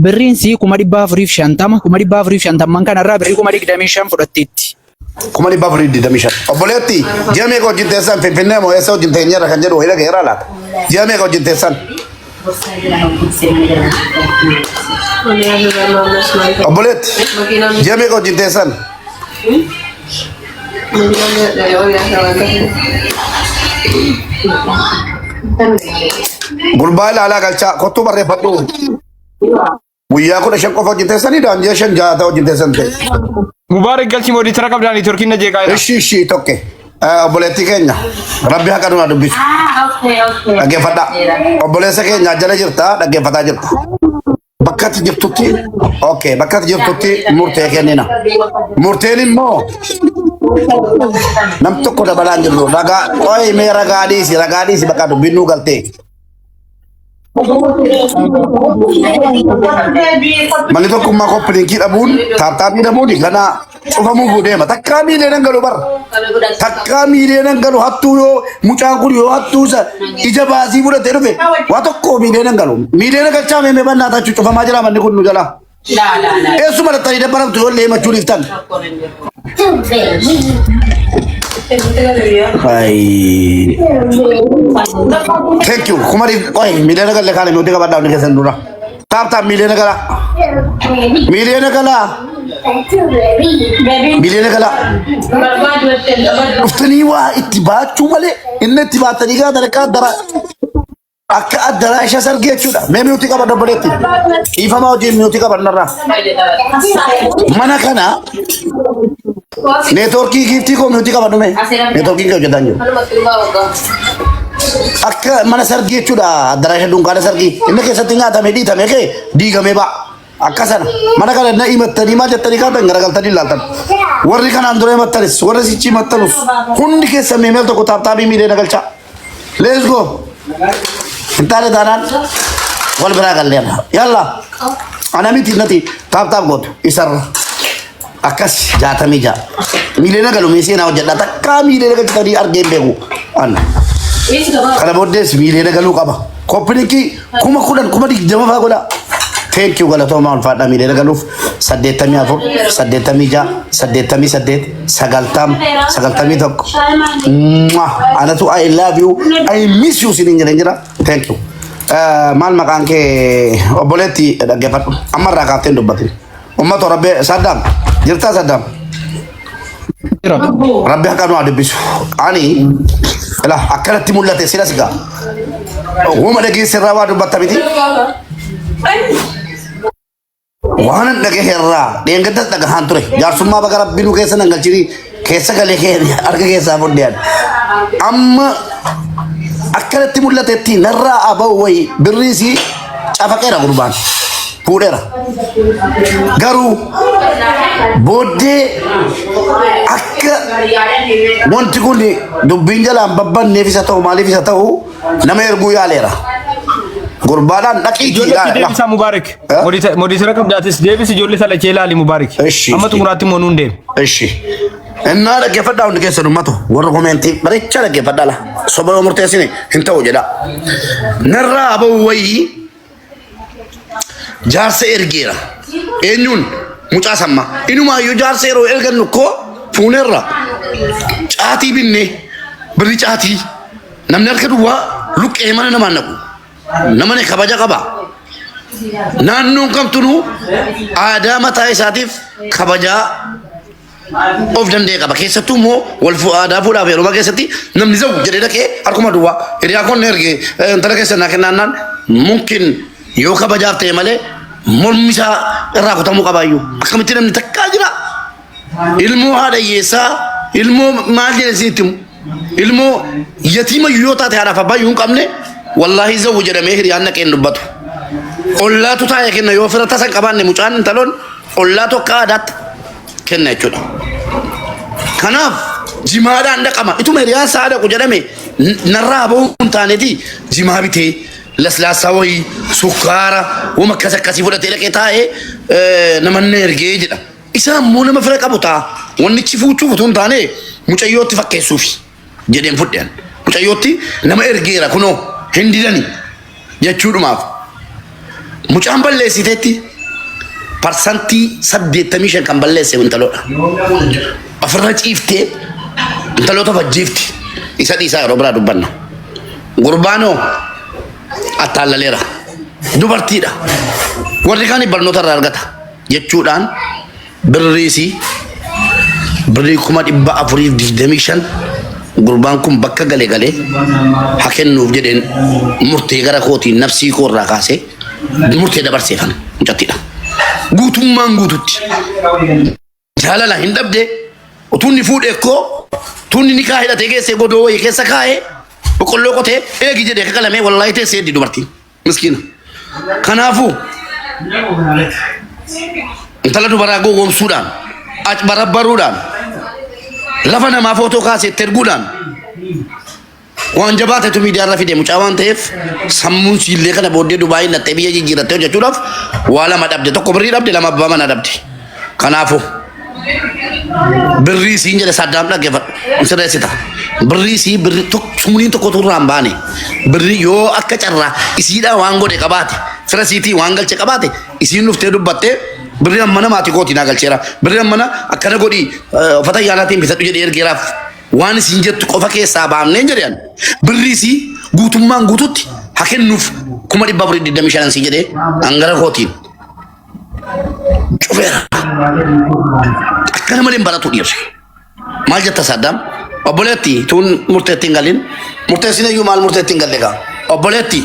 Speaker 7: birriin si 450 kanarraa birrii 25,000 fudhatteetti.
Speaker 6: 425. Obboleetti ji'a meeqa hojii teessan Finfinnee moo eessa hojii teenyarra kan jedhu hira geeraa laata? Ji'a meeqa hojii teessan? Obboleetti ji'a meeqa hojii teessan? Gurbaa ilaalaa galchaa kottuu barreeffadhu. Guyyaa 15 qofa hojii teessanii dhaan ji'a 5 jaata hojii teessan ta'e.
Speaker 1: Mubaarak galchi moodii tara qabdaanii turkiin na jeeqaa jira.
Speaker 6: Ishii tokko. Obboleetti keenya rabbi haqa nuu dubbisu. Dhaggeeffadhaa. Obboleessa keenya jala jirta dhaggeeffataa jirta. Bakka ati jirtutti bakka ati jirtutti murtee kennina. Murteen immoo nam tokko dabalaan jirru ragaa qoy mee ragaa dhiisi bakka dubbiin nuu galtee. Mali tokko ma koppiliin kidhabuun taaptaabii dhabuun kana cufamuu buudeema takkaa miileen galu bar takkaa miileen galu hattuu yoo mucaan kun yoo hattuu ija baasii fudhatee dhufe waa tokko miileen galu miileen galchaa meemee bannaa taachuu cufamaa jira manni kun nu jala eessuma dhattanii dabbaramtu yoo illee himachuu dhiiftan. Thank you. Kumari koi miileen galle kaane muuti qabadhaa hundi keessan dura. Taaptaa miileen gala. Miileen gala. Miileen gala. Dhuftanii waa itti baachuu malee inni itti baatanii gaa daraqaa dara akka addaraa isa sargee jechuudha. Mee muuti qabadha obboleetti. Dhiifamaa hojii muuti qabannarraa. Mana kana neetworkii giiftii koo muuti qabadhu mee. Neetworkiin kee hojjetaan jiru. Akka mana sargii jechuudha. Addaraa dunkaana sargii. Inni keessatti nyaatamee dhiitamee kee diigamee ba'a. Akka sana mana kana na himattanii maal jettanii kaatan garagaltanii ilaaltan. Warri kanaan dura himattanis warri sichi himattanus hundi keessa meemeel tokko taaptaabii miilee galchaa. Let's go. Intaale taanaan wal biraa galleera. Yalla ana miti nati taaptaap gootu isarra. Akkas 66 miilee galu meesee na hojjedha takkaa miilee galchitanii argeen beeku. Anna. Kana booddees miilee galuu qaba. Koppininkii kuma 20 faa godha. Thank you galatoomaa ulfaadhaa miilee galuuf 84 86 88 91 anatu I love you I miss you sinin jira thank you maal maqaan kee obboleetti dhaggeeffadhu ammarraa kaafteen dubbatin ummata rabbi Saddam jirtaa Saddam rabbi akka nu adibbisu ani ila akkanatti mul'ate sila sigaa wuma dhageessirraa waa dubbatta miti waan dhagee herraa dheengaddas dhagahaan ture jaarsummaa baga rabbiinu keessa nangalchini keessa galee keenya arga keessaa fudhiyaan amma akkanatti mul'atetti narraa aba'u wayi birriisii cafaqeera gurbaan fuudheera garuu booddee akka wanti kun dubbiin jalaan babbanneef isa ta'u maaliif isa ta'u nama erguu yaaleera. Gurbaanan dhaqii
Speaker 1: Deebisa Mubaarak. Modisira qabdaatis deebisi ijoollee salachee ilaali Mubaarak. Amma xumuraatti immoo nuun deemi.
Speaker 6: Eshi. Innaa dhaggeeffadhaa hundi keessan ummatu warra koomeentii bareechaa dhaggeeffadhaa la. Soba yoo murteessine hin ta'u jedha. Narraa aba'u wayii jaarsa ergeera. Eenyuun mucaa samma. Inumaayyuu jaarsa yeroo ergannu koo fuunerra caatii binne birri caatii namni harka duwwaa luqqee mana namaan naqu. Namani kabaja qaba. Naannoon kamtunu aadaa mataa isaatiif kabajaa of danda'e qaba. Keessattuu immoo wal aadaa fuudhaaf yeroo keessatti namni zawu jedhee dhaqee harkuma duwwaa hiriyaa qonna ergee intala keessa naa kennaannaan mumkin yoo kabajaaf ta'e malee mormi isaa irraa kutamuu qabaayyuu. Akkamitti namni takkaa jira. Ilmoo haadha hiyyeessaa ilmoo maal jedhesiitti ilmoo yatiima yoo taate haadhaaf abbaa yoo hin qabne wallahi zawu jedhamee hiriyaan naqeen dubbatu. Ollaatu taa'ee kenna yoo fira tasan qabaanne mucaan intaloon ollaatu akka aadaatti kenna jechuudha. Kanaaf jimaadhaan dhaqama. Ituma hiriyaan isaa dhaqu jedhame narraa ba'uu hin taaneeti jimaa bitee laslaasaa wayii sukkaara wama akkas akkasii fudhatee dhaqee taa'ee namanne ergee jedha. Isaa immoo nama fira qabu ta'a. Wannichi fuuchuuf utuu hin taane mucayyootti fakkeessuufi jedheen fudheen. Mucayyootti nama ergeera kunoo. Hindidani jechuudhumaaf mucaan balleessiteetti parsantii 85 kan balleesse intaloodha. Ofirra ciiftee intaloota fajjiifti isa dhiisaa yeroo biraa dubbanna. Gurbaanoo attaallaleera dubartiidha. Warri kaan barnoota irraa argata jechuudhaan birriisii birrii 425 gurbaan kun bakka galee hakennuuf jedheen murtee gara kootiin nafsii koo irraa kaasee murtee dabarseefan mucattiidha. Guutummaan guututti jaalala hin dhabde utuunni fuudhee koo tuunni ni kaa'ee hidhatee geessee godoo wayii keessa kaa'ee boqqolloo qotee eegi jedhee akka qalamee wallaahi teessee heddi dubartiin miskiina. Kanaafuu intala dubaraa gowwoomsuudhaan barabbaruudhaan lafa namaa footoo kaasee terguudhaan waan jabaatetu miidiyaarra fide mucaa waan ta'eef sammuun siillee kana booddee Dubaayii nattee biyya jijjiirattee hojjechuudhaaf waa lama dhabde tokko birrii dhabde lama abbaa mana dhabde. Kanaafuu birrii siin jedhe Saddaam dhaggeeffadhu sirreessita. Birrii sii birrii sumniin tokko turraan baane birrii yoo akka carraa isiidhaa waan godhe qabaate fira siitii waan galche qabaate isiin dhuftee dubbattee birrii ammana maatii kootiin galcheera birrii ammana akkana godhi uffata ayyaanaatiin bitadhu jedhee ergeeraaf waan isiin jettu qofa keessaa baafneen jedhan birrii sii guutummaan guututti haa kennuuf 425 sii jedhee hangara kootiin cufeera akkana malee baratu dhiirri maal jetta Saddaam obboleetti tun murteetti hin galin murteessine iyyuu maal murteetti hin galle gaa obboleetti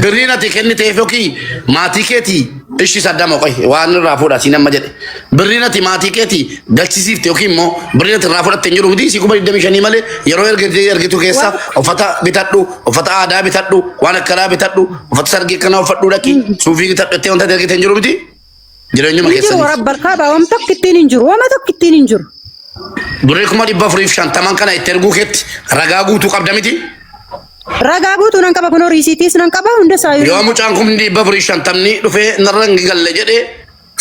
Speaker 6: birriin ati kenniteef yookiin maatii keetii ishi Saddaam qoy waan irraa fuudha siin amma jedhe birriin ati maatii keetii galchisiifte yookiin immoo birriin ati irraa fudhatte hin jiru miti si 25 malee yeroo ergitu keessa uffata bitadhu uffata aadaa bitadhu waan akkanaa bitadhu uffata sargii akkanaa uffadhu dhaqi suufii bitadhu itti wanta ergite hin jiru miti jireenyuma keessanii.
Speaker 5: Warabbal kaaba waan tokko ittiin hin jiru waan tokko ittiin hin jiru.
Speaker 6: Birrii 450 kana itti erguu keetti ragaa guutuu qabda miti.
Speaker 5: Ragaa guutuu nan qaba kun riisiitiis nan qaba hunda saayiru.
Speaker 6: Yoo mucaan kun 450 dhufee narra hin galle jedhee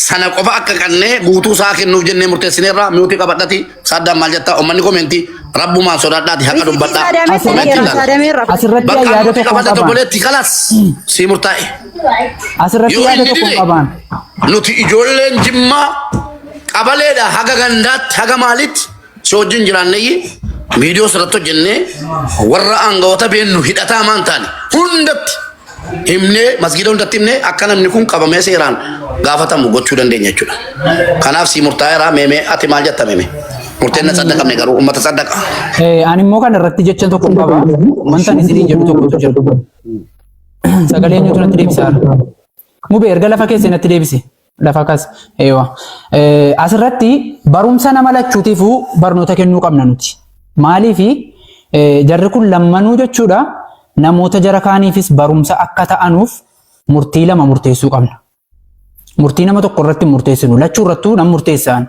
Speaker 6: sana qofa akka kannee guutuu isaa kennuuf jennee murteessineerra mi'uutii qabadhati Saddaam maal jettaa uummanni komentii rabbumaan sodaadhaati haqa dubbadhaa.
Speaker 7: Asirratti yaada tokko
Speaker 6: qabadha obboleetti kalas si murtaa'e.
Speaker 7: Asirratti yaada tokko qaban.
Speaker 6: Nuti ijoolleen Jimmaa qabaleedha haga gandaatti haga maalitti si wajjin jiraanneyyi viidiyoo sirratti hojjennee warra aangawoota beennu hidhataa maan taane hundatti himnee masgiida hundatti himnee akka namni kun qabamee seeraan gaafatamu gochuu dandeenya jechuudha. Kanaaf si murtaa'eera meemee ati maal jetta meemee? Murteenna saddaqamne garuu uummata saddaqa.
Speaker 7: Ani immoo kan irratti jechan tokko qaba. Wanta isiniin jedhu tokkotu jira. Sagalee eenyutu natti deebisaa? Mubee erga lafa keessa natti deebise. Lafa kas eewa. Asirratti barumsa nama lachuutiifuu barnoota kennuu qabna nuti. Maaliifi jarri kun lammanuu jechuudha namoota jara kaaniifis barumsa akka ta'anuuf murtii lama murteessuu qabna. Murtii nama tokko irratti murteessinu lachuu irrattuu nam murteessaan.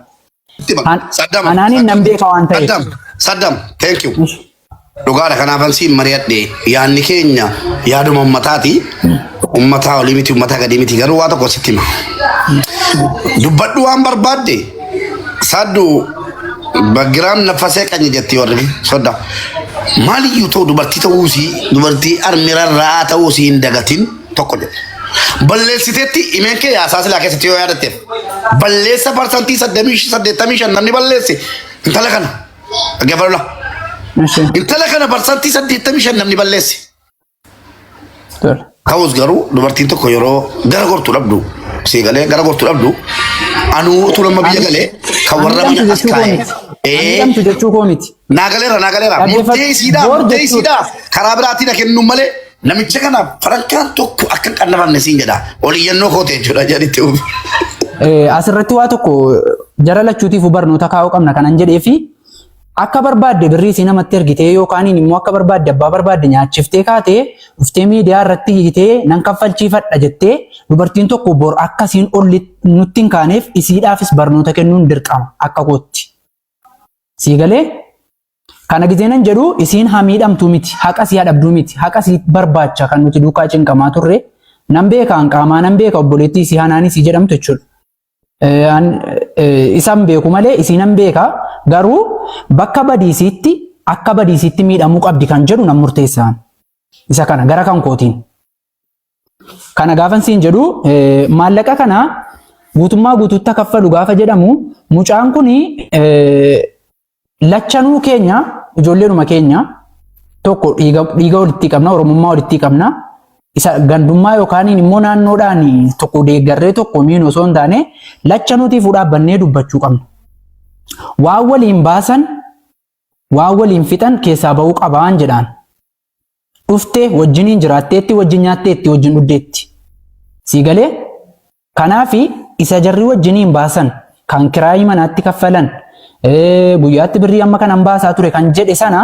Speaker 7: Anaaniin nam beeka waan ta'eef.
Speaker 6: Saddaam, thank you. Dhugaadha kanaafan siin mari'adhe yaadni keenya yaaduma uummataati. Uummataa olii miti uummataa gadi miti garuu waa tokko sitti hima. Dubbadhu waan barbaadde Saddu background nafasee qanya jetti warri sodda. Maaliyyuu ta'u dubartii armirarraa ta'uusii hin dagatin tokko jedhe. Balleessiteetti himeen kee yaasaa silaa keessatti yoo yaadateef balleessa parsantii 85 namni balleesse intala kana dhaggeeffadhu. Intala kana parsantii 85 namni balleesse. Ka'us garuu dubartiin tokko yeroo gara gortuu dhabdu si galee gara gortuu dhabdu anuu tulama biyya galee kan warra mana as kaa'e. Naagaleera murtee isiidhaa karaa biraatiin kennu malee namicha kana farankaan tokko akka qannafamne siin jedha oliyyannoo koote jechuudha jedhitti.
Speaker 7: Asirratti waa tokko jara lachuutiif barnoota kaa'uu qabna kanan jedheefi akka barbaadde birrii isii namatti ergitee yookaan immoo akka barbaadde abbaa barbaadde nyaachiftee kaatee dhuftee miidiyaa irratti hiitee nan kaffalchiifadha jettee dubartiin tokko bor akkasiin olli nutti hin kaaneef isiidhaafis barnoota kennuun dirqama akka kootti. Sii galee kana gizeenan jedhu isiin hamiidhamtuu miti haqa sii hadhabduu miti haqa sii barbaacha kan nuti duukaa cinqamaa turre nan beeka hanqaamaa nan beeka obboleettii isii hanaanii sii jedhamtu jechuudha. Isaan beeku malee isiinan beeka garuu bakka badiisiitti akka badiisiitti miidhamuu qabdi kan jedhu nan murteessaan isa kana gara kan kootiin. Kana gaafan siin jedhu maallaqa kana guutummaa guutuutti kaffalu gaafa jedhamu mucaan kuni lachanuu keenya ijoolleenuma keenya tokko dhiiga walitti qabna oromummaa walitti qabna isa gandummaa yookaan immoo naannoodhaan tokko deeggarree tokko miin osoo hin taane lachanuutii fuudhaa bannee dubbachuu qabna. Waan waliin baasan waan waliin fixan keessaa ba'uu qabaan jedhaan. Dhuftee wajjiniin jiraatteetti wajjin nyaatteetti wajjin dhuddeetti. Sii galee kanaafi isa jarri wajjiniin baasan kan kiraayii manaatti kaffalan guyyaatti birrii amma kanan baasaa ture kan jedhe sana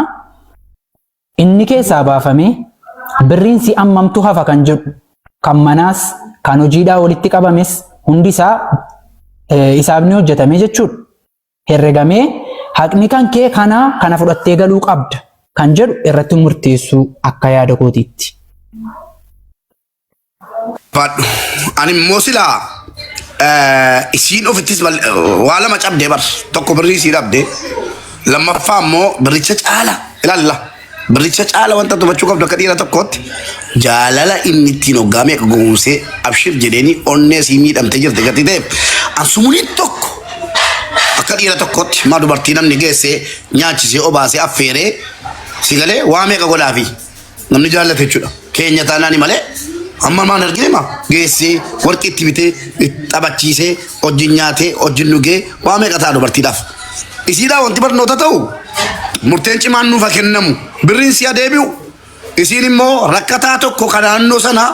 Speaker 7: inni keessaa baafamee birriin si ammamtu hafa kan jedhu kan manaas kan hojiidhaa walitti qabames hundi isaa isaaf ni hojjetame jechuudha. Herregamee haqni kan kee kana fudhattee galuu qabda kan jedhu irratti murteessuu akka yaada kootiitti.
Speaker 6: Ani mosila isiin ofittis waa lama cabdee bar tokko birrii isii dhabdee lammaffaa immoo birricha caala ilaalla birricha caala wanta tubachuu qabdu akka dhiira tokkootti jaalala inni ittiin hoggaamee akka gowwoomsee abshir jedheeni onnee sii miidhamtee jirte gati ta'eef ansumuun tokko akka dhiira tokkootti maa dubartii namni geessee nyaachisee obaasee affeeree si galee waa meeqa godhaafi namni jaallate jechuudha keenya taanaani malee. Amma maan argine ma geessee warqee itti bitee taphachiisee hojii nyaatee hojii dhugee waa meeqa ta'a dubartiidhaaf. Isiidhaa wanti barnoota ta'u murteen cimaan nuuf kennamu birriin si adeebi'u isiin immoo rakkataa tokko kan naannoo sana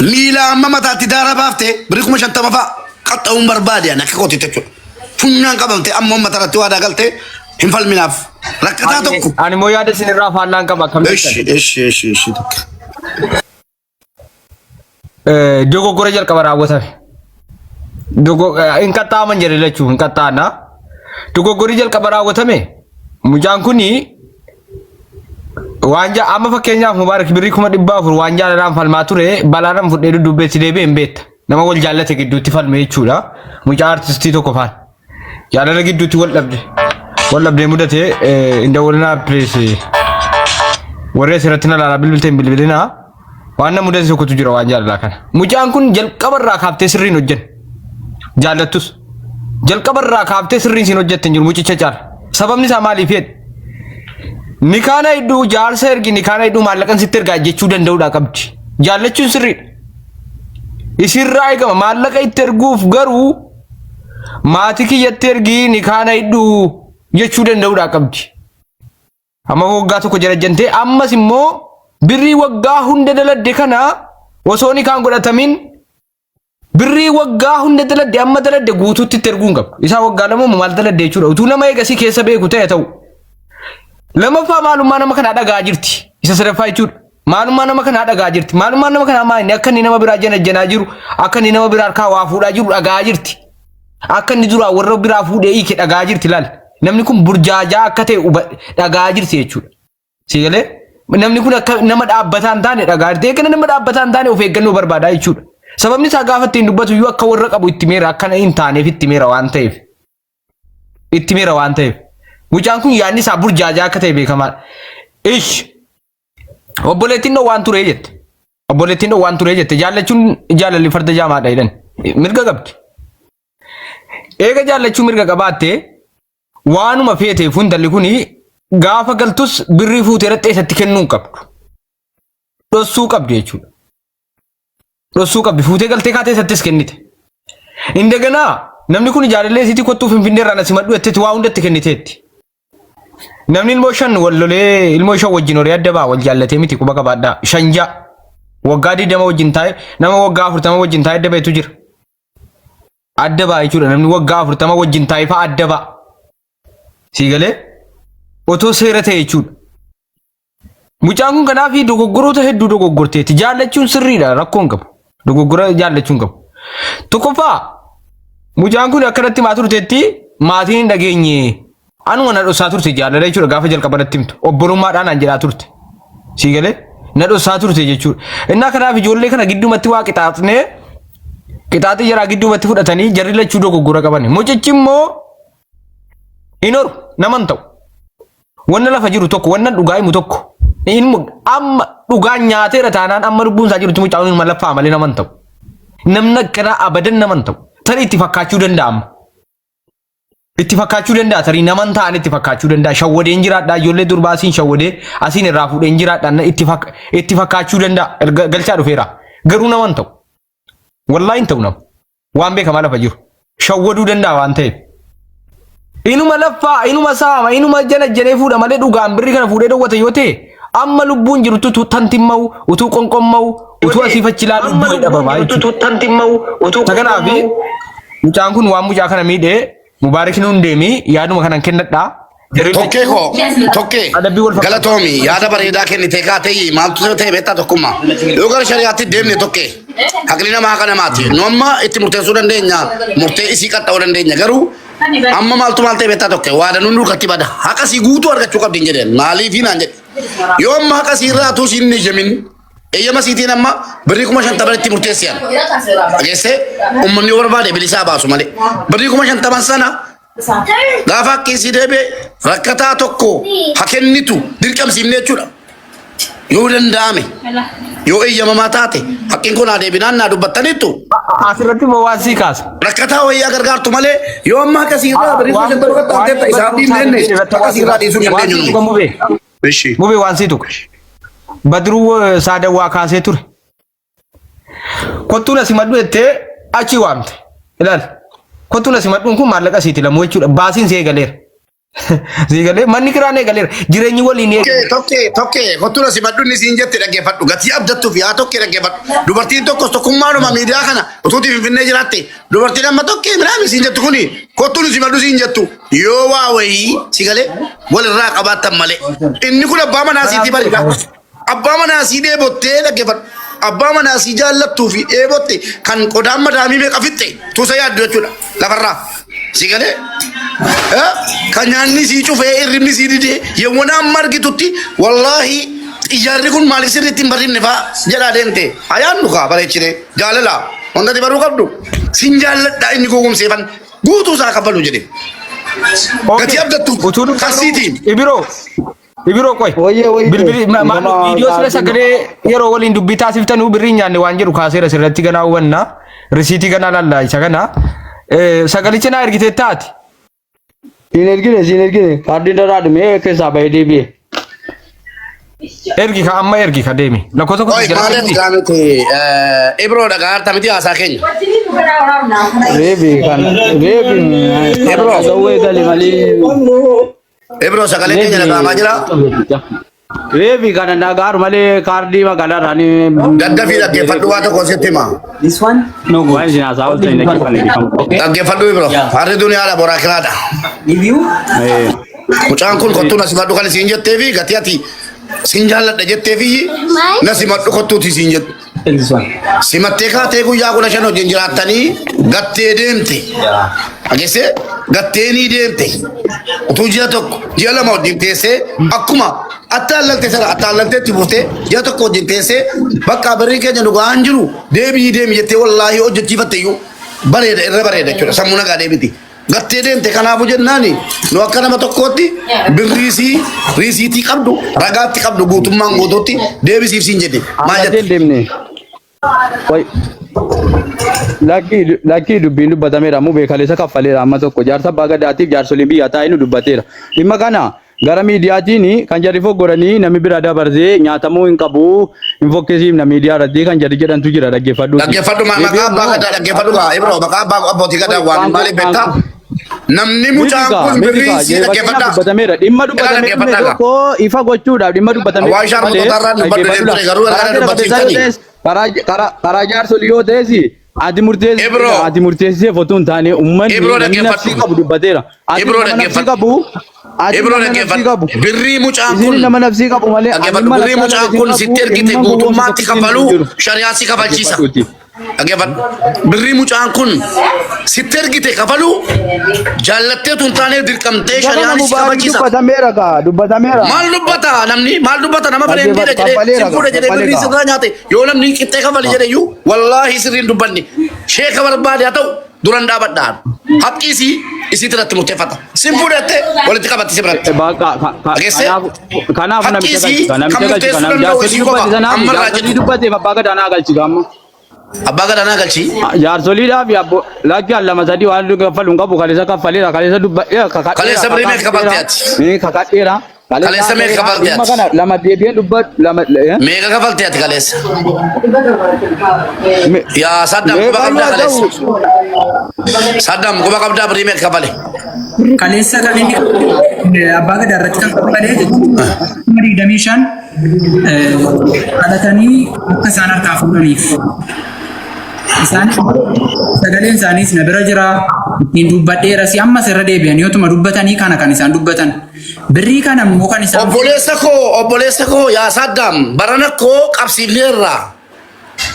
Speaker 6: miila amma mataatti daara baaftee birrii 50 fa'a qaxxa'uun barbaade akka kootti jechuudha. Funyaan qabamtee amma matarratti waadaa galtee hin falminaaf rakkataa tokko.
Speaker 1: Ani moo yaada isinirraa faallaa qaba akkamitti?
Speaker 6: Eshi tokko.
Speaker 1: Dogoggora jalqaba raawwatame. Hin qaxxaaman jedhe lachuu hin qaxxaana. Dogoggorri jalqaba raawwatame mucaan kuni waan amma fakkeenyaaf Mubaarak birrii 400 waan jaalalaan falmaa ture balaadhaan fudhee dudduubbeetti deebi'ee hin beekta. Nama wal jaallate gidduutti falme jechuudha. Mucaa artistii tokko faan. Jaalala gidduutti wal dhabdee mudate inda walnaa pirees warree asirratti na laalaa bilbilteen bilbilinaa. Waan nama mudate tokkotu jira waan jaalalaa kana. Mucaan kun jalqabarraa kaaftee sirriin hojjen. Jaallattus. Jalqabarraa kaaftee sirriin siin hojjette jiru mucicha caala. Sababni isaa maaliif jedhe? Nikaana hedduu jaarsa ergi nikaana hedduu maallaqan sitti ergaa jechuu danda'uudha qabdi. Jaallachuun sirriidha. Isirraa eegama maallaqa itti erguuf garuu maatii kiyyatti ergi nikaana hedduu jechuu danda'uudha qabdi. Amma waggaa tokko jarajjantee ammas immoo birrii waggaa hunda daladde kana osoo nikaan godhatamin birrii waggaa hunda daladde amma daladde guutuutti itti erguun qabu. Isaa waggaa lama maal daladde jechuudha. Utuu nama eegasii keessa beeku ta'e ta'u. Lammaffaa maalummaa nama kanaa dhagaa jirti. Isa sadaffaa jechuudha. Maalummaa nama kanaa dhagaa jirti. Maalummaa nama kanaa maali? Akka inni nama biraa janajjanaa jiru, akka inni nama biraa harkaa waa fuudhaa jiru dhagaa jirti. Akka inni duraa warra biraa fuudhee hiike dhagaa jirti laal. Namni kun burjaajaa akka ta'e dhagaa jirti jechuudha. Siigalee? Namni kun akka nama dhaabbataa hin taane dhagaa jirti. Eegana nama dhaabbataa hin taane of eeggannoo barbaada jechuudha. Sababni isaa gaafa ittiin dubbatu iyyuu akka warra qabu itti meera akka hin taaneef itti meera waan ta'eef. Itti meera waan ta'eef. Mucaan kun yaadni isaa burjaajaa akka ta'e beekamaadha. Ish. Obboleettiin dhoo waan turee jette. Obboleettiin dhoo waan turee jette. Jaallachuun jaalalli farda jaamaadha jedhan. Mirga qabdi. Eega jaallachuu mirga qabaattee waanuma feeteef hundalli kuni gaafa galtus birrii fuutee raxxeessatti kennuu hin qabdu. Dhossuu qabdi jechuudha. Dhossuu qabdi. Fuutee galtee kaatee isattis kennite. Indaganaa namni kun jaalallee isiitti kottuu Finfinnee irraa nasi madhu jettetti waa hundatti kenniteetti. Namni ilmoo shan wal lolee ilmoo shan wajjin horii adda ba'a wal jaallatee miti quba qabaadhaa. Shanja waggaa 20 wajjin taa'e nama waggaa 40 wajjin taa'e adda ba'etu jira. Adda ba'a jechuudha namni waggaa 40 wajjin taa'e fa'a adda ba'a. Siigalee otoo seera ta'e jechuudha. Mucaan kun kanaaf dogoggoroota hedduu dogoggorteetti. Jaallachuun sirriidha rakkoon qabu. Dogoggora jaallachuun qabu. Tokkoffaa mucaan kun akkanatti maa turteetti maatiin hin dhageenye. Anuma na dhossaa turte jaalala jechuudha gaafa jalqaba natti himtu. Obbolummaadhaan an jedhaa turte. Siigalee na dhossaa turte jechuudha. Innaa kanaaf ijoollee kana gidduumatti waa qixaaxnee qixaaxii jaraa gidduumatti fudhatanii jarri lachuu dogoggora qaban. Mucichi immoo hin horu naman ta'u. Wanna lafa jiru tokko wanna dhugaa himu tokko. Amma dhugaan nyaateera taanaan amma lubbuun isaa jirutti mucaan hin laffaa malee naman ta'u. Namni akkanaa abadan naman ta'u. Tarii itti fakkaachuu danda'ama. Itti fakkaachuu danda'a tarii naman ta'an itti fakkaachuu danda'a. Shawwadeen jiraadhaa ijoollee durbaasiin shawwadee asiin irraa fuudheen jiraadhaa itti fakkaachuu danda'a. Galchaa dhufeera. Garuu naman ta'u. Wallaahi hin ta'u nama. Waan beekamaa lafa jiru. Shawwaduu danda'a waan ta'eef. Inuma laffaa, inuma saama, inuma jana janee fuudha malee dhugaan birrii kana fuudhee dhowwata yoo ta'e amma lubbuun jirutu utuu tantimma'u, utuu qonqomma'u, utuu asii fachi ilaalu lubbuun dhabamaa jechuudha. Kanaafi mucaan kun waan mucaa kana miidhee Mubaarak nuun deemii yaaduma kanan kennadhaa.
Speaker 6: Tokkee koo tokkee galatoomi yaada bareedaa kennitee kaatee maaltu ta'e beektaa tokkummaa yoo gara shari'aatti deemne tokkee haqni namaa kana maati nu amma itti murteessuu dandeenya murtee isii qaxxa'uu dandeenya garuu amma maaltu maal ta'e beektaa tokko waa danuu nurkatti bada haqasii guutuu argachuu qabdi hin jedheen maaliif naan jedhe yoo amma haqasii irraa tuu siin ni jamin eeyyama siitiin amma birrii 50 murteessiyaan dhageesse uummanni yoo barbaade bilisaa baasu malee birrii 50 sana gaafa akkiisii deebee rakkataa tokko hakennitu dirqamsiifnee jechuudha yoo danda'ame yoo eeyyamamaa taate hakkiin kun adeebinaan naa dubbattaniittu
Speaker 1: asirratti moo waan sii kaasa
Speaker 6: rakkataa wayyaa gargaartu malee yoo amma akkasii irraa birrii 50 irratti isaa dhiibnee akkasii irraa dhiisuu dandeenyu
Speaker 1: mubee mubee waan sii tuqe badruu saadawaa kaasee ture kottuun asimadhu jettee achi waamte ilaali kottuun asimadhuun kun maallaqa siiti lamoo jechuudha baasiin see galeera Sigale manni kiraane galeera jireenyi waliin
Speaker 6: tokke kottuun asimadhuun isiin jette dhaggeeffadhu gatii abdattuuf yaa tokke dhaggeeffadhu dubartiin tokkos tokkummaadhuma miidiyaa kana utuutii finfinnee jiraatte dubartiin amma tokke midhaan isiin jettu kuni kottuun asimadhu isiin jettu yoo waa wayii sigale walirraa qabaattan malee inni kun abbaa manaa siiti barida abbaa manaa sii dheebottee dhaggeeffadhu abbaa manaa sii jaallattuu fi dheebotte kan qodaan madaamii meeqa fixxe tuusa yaaddu jechuudha lafarraa sigale kanyaanni sii cufee irribni sii didee yemmuu amma argitutti wallaahi ijaarri kun maaliif sirriitti hin barrinne faa jedhaa deemte ayaan nukaa bareechine jaalala wanta ati baruu qabdu sin jaalladhaa inni gowwomseefan guutuu isaa kaffalu jedhe gatii abdattu kasiitiin
Speaker 1: Ibiro koy bilbili malu video sira sagale yero waliin dubbii taasiftanu birrii nyaanne waan jedhu kaaseera sirratti ganaa hubanna risiitii ganaa lallaa isa kana sagalicha na ergite taati
Speaker 3: Sinergine kaardiin daraa dhume keessaa bahee deebi'e.
Speaker 1: Ergi ka amma ergi ka deemi lakkoota kun
Speaker 6: oi maaliif gaamite Ibiro dhagaa tamiti haasaa keenya
Speaker 3: Reebi Ibiro gawwee gali malee.
Speaker 6: Ibiro sagalee keenya dhagaamaa jira
Speaker 3: Reebi kana dhagaaru malee kaardii magaalaa raanii.
Speaker 6: Daddafii dhaggeeffadhu waa tokko sitti hima
Speaker 8: This one? No, why is it as I was saying like okay.
Speaker 6: dhaggeeffadhu Ibiro harri duniyaadha boraa kiraadha
Speaker 8: Give you?
Speaker 6: mucaan kun kottuun asimadhu kan isiin jettee fi gatii ati siin jaalladha jettee fi na simadhu kottuuti isiin jettu
Speaker 8: This one.
Speaker 6: simattee kaatee guyyaa 15 wajjin jiraattanii gattee deemte agesse gatteenii deemte utuu ji'a tokko ji'a lama wajjin teessee akkuma attaallalte sana attaallalteetti buuftee ji'a tokko wajjin teessee bakka birrii keenya dhugaan jiru deebii deemi jettee wallaahi hojjechiifatte iyyuu bareeda irra bareeda jechuudha sammuu nagaa deebiti gattee deemte kanaafu jennaani nu akka nama tokkootti birriisii riisiitii qabdu ragaatti qabdu guutummaan guutuutti deebisiif siin jedhe maa jette
Speaker 3: Wai laki dubbiin dubbatameera mu beekaleessa kaffaleera amma tokko jaarsa abbaa gadaatiif jaarsoliin biyyaa taa'ee nu dubbateera dhimma kana gara miidiyaatiin kan jarri foggoranii namni bira dabarsee nyaatamuu hin qabu hin fokkeesiifna miidiyaa irratti kan jarri jedhantu jira dhaggeeffadhu
Speaker 6: maqaa abbaa gadaa dhaggeeffadhu gaa Ibiro maqaa abbaa abbootii gadaa waan maaliif beektaa namni mucaan kun birrii si dhaggeeffadha
Speaker 3: dubbatameera dhimma dubbatame tokko ifa gochuudhaaf dhimma dubbatame
Speaker 6: waa ishaan mototarraa dubbadhu garuu gara dubbatiiftanii
Speaker 3: karaa jaarsolii yoo ta'esi ati murteessee fotuun taane uummanni namni nafsii qabu dubbateera
Speaker 6: Ibiro dhaggeeffadhu birrii mucaan kun
Speaker 3: nama nafsii qabu malee
Speaker 6: birrii mucaan kun sitti ergite guutummaatti kafaluu shari'aa si kafalchiisa dhaggeeffadhu birrii mucaan kun sitti ergite kafaluu jaallattee tun taanee dirqamtee shari'aan si kafalchiisa
Speaker 3: dubbatameera
Speaker 6: maal dubbata namni maal dubbata nama bareedina jedhee simfuudha jedhee birrii sirraa nyaate yoo namni qixxee kafali jedhe iyyuu wallaahi sirriin dubbanne sheeka barbaade haa ta'u duran dhaabadhaan haqqiisii isii irratti murteeffata simfuudhatte walitti qabatti si biratti
Speaker 3: kanaaf
Speaker 6: haqqiisii kan murteessuu danda'u isii qofa ammarraa jedhu
Speaker 3: dubbateef abbaa gadaanaa galchi gaamma
Speaker 6: abbaa gadaanaa galchi
Speaker 3: jaarsoliidhaaf lakki lama sadii waan kaffaluun qabu kaleessa kaffaleera kaleessa dubbadheera
Speaker 6: kaleessa birrii meeqa kafaltee ati
Speaker 3: kakadheera
Speaker 6: kaleessa meeqa kafaltee ati
Speaker 3: kana lama deebi'een dubbadhu lama
Speaker 6: meeqa kafaltee ati kaleessa yaa Saddam quba qabdaa kaleessa Saddam quba qabdaa birrii meeqa kafale
Speaker 7: Kaleessa kan inni abbaa gadaa irratti kan kaffalee jechuudha. 25 kadhatanii akka isaan harkaa fuudhaniif. Isaan sagaleen isaaniis na bira jira ittiin dubbadheera si ammas irra deebi'an yootuma dubbatanii kana kan isaan dubbatan. Birrii kana immoo kan isaan
Speaker 6: obboleessa koo yaa Saddam barana koo qabsiifneerra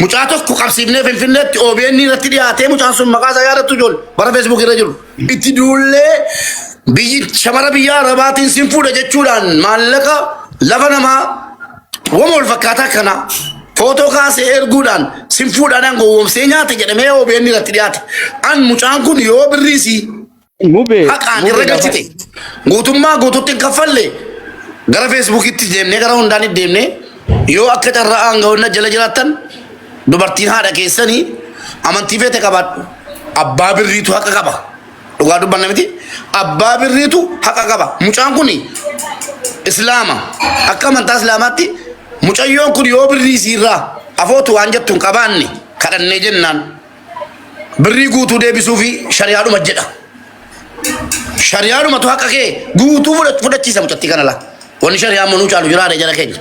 Speaker 6: mucaa tokko qabsiifnee finfinneetti OBN irratti dhiyaatee mucaan sun maqaa isaa yaadatu ijoollee bara Facebook irra jiru itti duullee biyyi shamara biyya arabaatiin sin fuudha jechuudhaan maallaqa lafa namaa wama wal fakkaataa kana footoo kaasee erguudhaan sin fuudhaan gowwoomsee nyaate jedhamee OBN irratti dhiyaate an mucaan kun yoo birriisii haqaan irra galchite guutummaa guutuutti kaffalle gara Facebookitti deemnee gara hundaan deemnee yoo akka carraa aangawoonna jala jiraattan dubartiin haadha keessanii amantii feete qabaadhu abbaa birriitu haqa qaba dhugaa dubbanna miti abbaa birriitu haqa qaba mucaan kun islaama akka amantaa islaamaatti mucayyoon kun yoo birriisiirraa afootu waan jettuun qabaanne kadhannee jennaan birrii guutuu deebisuu fi shariyaadhuma jedha shariyaadhumatu haqa kee guutuu fudhachiisa mucattii kanala wanni shariyaa manuu caalu jiraadha jala keenya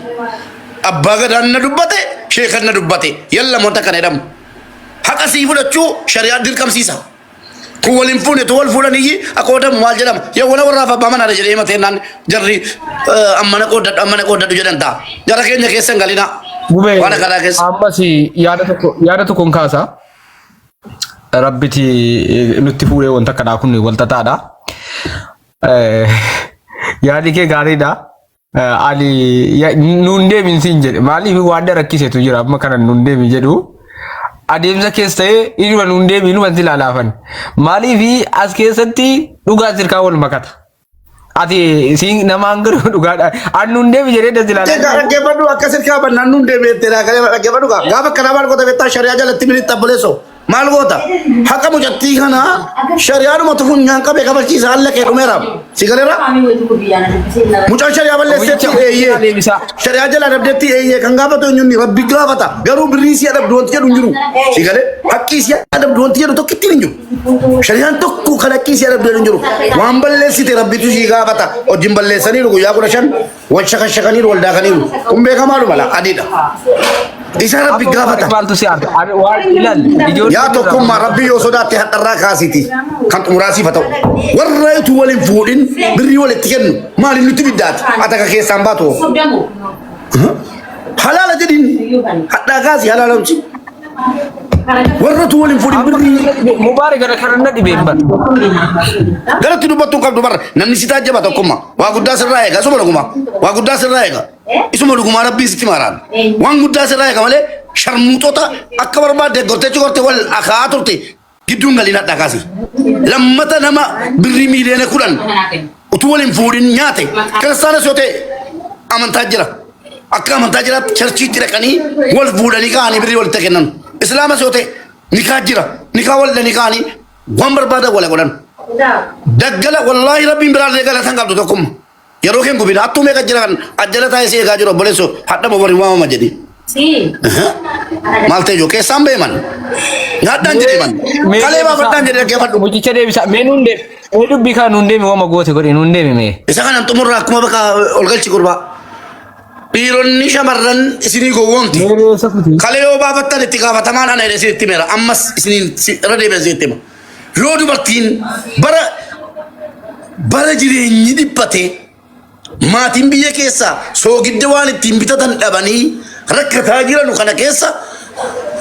Speaker 6: abbaa gadaan na dubbate sheekan na dubbate yalla monta kana jedhamu haqa sii fudhachuu shariyaa dirqamsiisa kun waliin fuune tu wal fuudhaniyyi akka odamu maal jedhama yoo wala warraaf abbaa manaa jedhee matee naan jarri ammana qooddadhu jedhan ta'a jara keenya keessa hin galina waan akkanaa keessa.
Speaker 1: Ammas yaada tokkoon kaasa rabbiti nutti fuudhee wanta akkanaa kun walxaxaadha. Yaadi kee gaariidha. Ali nuun deemin siin jedhe maaliif waan rakkisetu jira amma kana nuun deemi jedhu adeemsa keessa ta'ee inuma nuun deemi inuma si laalaafan maaliif as keessatti dhugaa sirkaa wal makata ati siin namaan garuu dhugaadha an nuun deemi jedhee dasi laalaafan.
Speaker 6: Dhaggeeffadhu akka sirkaa bannaan nuun deemi jettee dhaggeeffadhu gaafa kana maal goota beektaa shariyaa jalatti militti abboleessoo maal goota haqa mucattii kana shariyaadhumatu funyaan qabee kabachiisa halla kee dhumeera si galeera mucaan shariyaa balleessetti eeyyee shariyaa jala dabdeetti eeyyee kan gaafatu eenyuun rabbi gaafata garuu birrii si adabdu wanti jedhu hin jiru si galee haqqii si adabdu wanti jedhu tokko ittiin hin jiru shariyaan tokko kan haqqii si adabdu hin jiru waan balleessite rabbitu si gaafata hojiin balleessaniiru guyyaa 15 wal shakashakaniiru wal daakaniiru kun beekamaadhu mala adiidha isa rabbi gaafata yaa tokkummaa rabbi yoo sodaatti hadharraa kaasiti kan xumuraasiif haa ta'u warra itu waliin fuudhin birrii walitti kennu maaliin nutti biddaati ataka keessaan baatu halaala jedhin hadhaa kaasi halaala miti warra tu waliin fuudhin birrii
Speaker 1: mubaarak gara kananna dhibeen bar
Speaker 6: garatti dubbattuu qabdu barra namni si taajjaba tokkummaa waa guddaa sirraa eega isuma dhuguma waa guddaa sirraa eega isuma dhugumaa rabbii sitti maaraan waan guddaa sirraa eega malee sharmuutota akka barbaadde gorteechi gorte wal akaa turte gidduun galiin hadhaa kaasi lammata nama birrii miiliyoona 10 utuu waliin fuudhin nyaate kiristaanas yoo ta'e amantaa jira akka amantaa jiraatti charchiitti dhaqanii wal fuudhanii ka'anii birrii walitti kennan islaamas yoo ta'e nikaa jira nikaa walidhanii ka'anii waan barbaadan wala godhan daggala wallaahi rabbiin biraallee galatan qabdu tokkumma yeroo keen gubina attuu meeqa jira kan ajjala taa'ee si eegaa jiru obboleessoo hadhama waliin waamama jedhi maal ta'e joo keessaan beeman nyaadhaan jedheeman kalee baafadhaan jedhee dhaggeeffadhu
Speaker 1: mucicha deebisa mee nuun deemi mee dubbii kaa nuun deemi wama goote godhe nuun deemi mee
Speaker 6: isa kanan xumurraa akkuma bakka ol galchi gurbaa dhiironni shamarran isinii gowwoomti kalee yoo baafattan itti gaafatamaan ana jedhe isinitti meera ammas isiniin irra deebi'e isinitti hima yoo dubartiin bara jireenyi dhiphate maatiin biyya keessaa soogidda waan ittiin bitatan dhabanii rakkataa jiranu kana keessa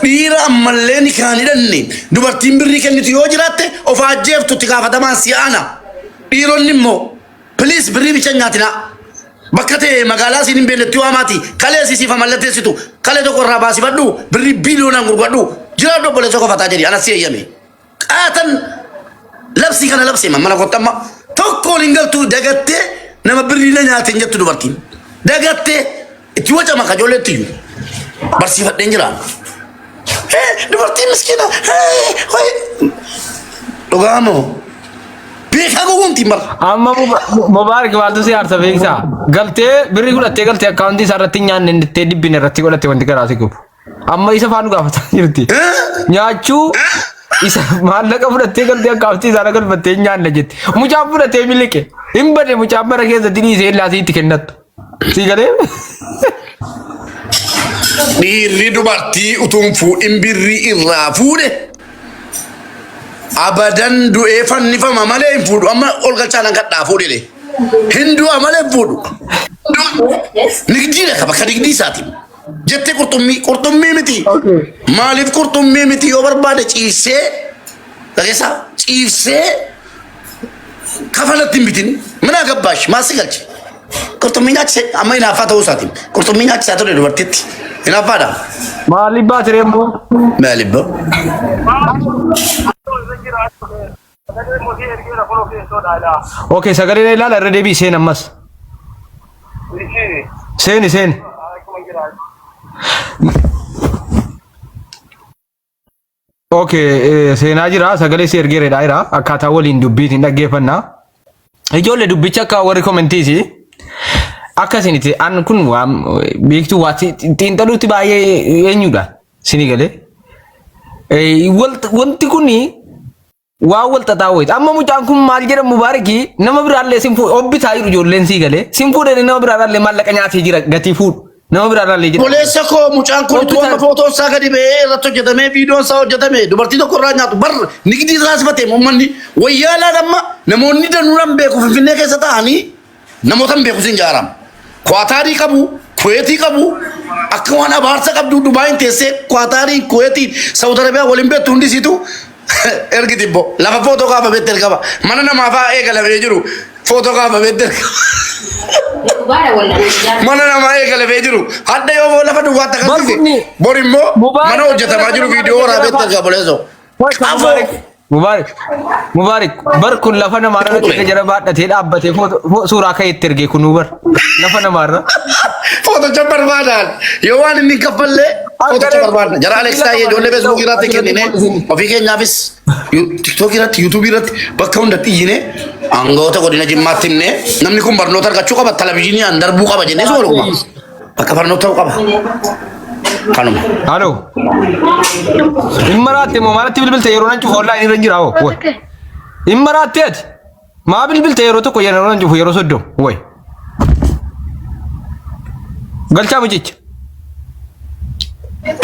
Speaker 6: dhiira ammallee ni kaan hidhanne dubartiin birrii kennitu yoo jiraatte of ajjeeftu itti gaafatamaan si'aana dhiironni immoo piliis birrii bicha nyaatinaa bakka ta'e magaalaa siin hin beeknetti waamaati kalee siisiif mallatteessitu kalee tokko irraa baasifadhu birrii biiliyoonaan gurguradhu jiraadhu obboleessa qofataa jedhi anas si eeyyame qaatan labsii kana labsee mana kottamma tokko waliin galtuu dagattee nama birrii na nyaateen jettu dubartiin dagattee itti waca maka ijoolleetti iyyuu barsiifadheen jiraan dubartiin miskiina dhugaamoo beekaa gowwoomtiin bara
Speaker 1: amma mubaarak maaltu si aarsa beeksaa galtee birrii godhattee galtee akkaawuntii isaa irratti nyaanne indettee dibbine irratti godhatte wanti garaa si gubu amma isa faanu gaafataa jirti nyaachuu isa maallaqa fudhattee galtee akkaawuntii isaa galfattee nyaanne jette mucaan fudhattee miliqe hin bade mucaan bara keessatti dhiisee laasiitti kennattu si galee
Speaker 6: dhiirri dubartii utuun fuudhin birrii irraa fuudhe abadan du'ee fannifama malee hin fuudhu amma ol galchaan kadhaa fuudhile hin du'a malee hin fuudhu nigdiidha ka bakka nigdii isaati jettee qurxummii miti. Maaliif qurxummii miti yoo barbaade ciibsee dhageessaa ciibsee kafalatti hin bitin mana gabbaash maasii galche. Qurxummii nyaachise amma hinaaffaa ta'uu isaatiin qurxummii nyaachisaa ture dubartiitti hinaaffaadha.
Speaker 1: Maaliif baate reemmoo?
Speaker 6: Maaliif ba?
Speaker 1: Okay, sagalee ilaala irra deebii seen ammas. Seeni. Okay, seenaa jira sagalee si ergeeredha jira akkaataa waliin dubbiitiin dhaggeeffannaa. Ijoollee dubbicha akka warri koomentiisi akkasinitti an kun beektu waa xiinxaluutti baay'ee eenyudha sini galee. Wanti kuni waa wal xaxaawweeti amma mucaan kun maal jedhamu Mubaariki nama biraallee sin fuudhe obbitaa jiru ijoolleen sii galee sin fuudhee nama biraallee maallaqa nyaatee jira gatii fuudhu nama biraallee jira.
Speaker 6: Boleessa koo mucaan kun tuuma footoo isaa gadi ba'ee irratti hojjetamee viidiyoon isaa hojjetame dubartii tokko irraa nyaatu bar nigdii taasifate uummanni wayyaalaa damma namoonni danuudhaan beeku Finfinnee keessa ta'anii namoota hin beeku sin jaaram. Kwaataarii qabu Kuweetii qabu akka waan abaarsa qabdu Dubaayin teessee Kwaataarii Kuweetii Saawud Arabiyaa waliin beektu hundisiitu ergi tibbo lafa footoo gaafa beekte ergaba mana namaa fa'aa eegalamee jiru footoo gaafa beekte mana namaa eegalamee jiru hadda yoo lafa duwwaatti akkasii borimmoo mana hojjetamaa jiru viidiyoo waraabee erga boleessoo.
Speaker 1: Mubarak bar kun lafa namaarra akka jara baadhatee dhaabbatee suuraa ka'eetti ergee kun bar lafa namaarra.
Speaker 6: Footoo barbaadan yoo waan inni kaffallee footoo barbaadan jara Alex Taayee ijoollee Facebook irratti kennine ofii keenyaafis TikTok irratti YouTube irratti bakka hundatti iyyine aangoota godina Jimmaatti himne namni kun barnoota argachuu qaba televezyiiniin darbuu qaba jennee sooruma bakka barnoota ta'uu qaba. Kanuma.
Speaker 1: Halo. Imaraatti moo maalatti bilbilte yeroo nan cufu online irra jira hoo way. Imaraatti ati maa bilbilte yeroo tokko yeroo nan cufu yeroo soddom way. Galchaa mucicha.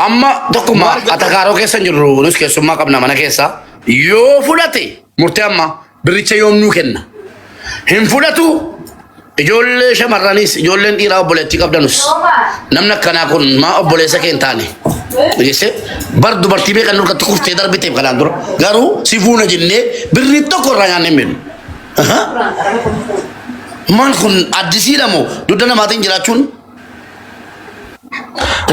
Speaker 6: Amma tokkuma atakaaroo keessa jirru nus keessummaa qabna mana keessa yoo fudhate murtee amma biricha yoomnuu kenna. Hin fudhatu ijoollee shamarranis ijoolleen dhiiraa obboleettii qabdanus namni akkanaa kun maa obboleessa kee hin taane dhaggeesse bar dubartii beekan nurkatti kuftee darbiteef kanaan dura garuu si fuuna jennee birrii tokko irraa nyaannee hin beeknu. Maal kun addisiidha moo dudda namaatiin jiraachuun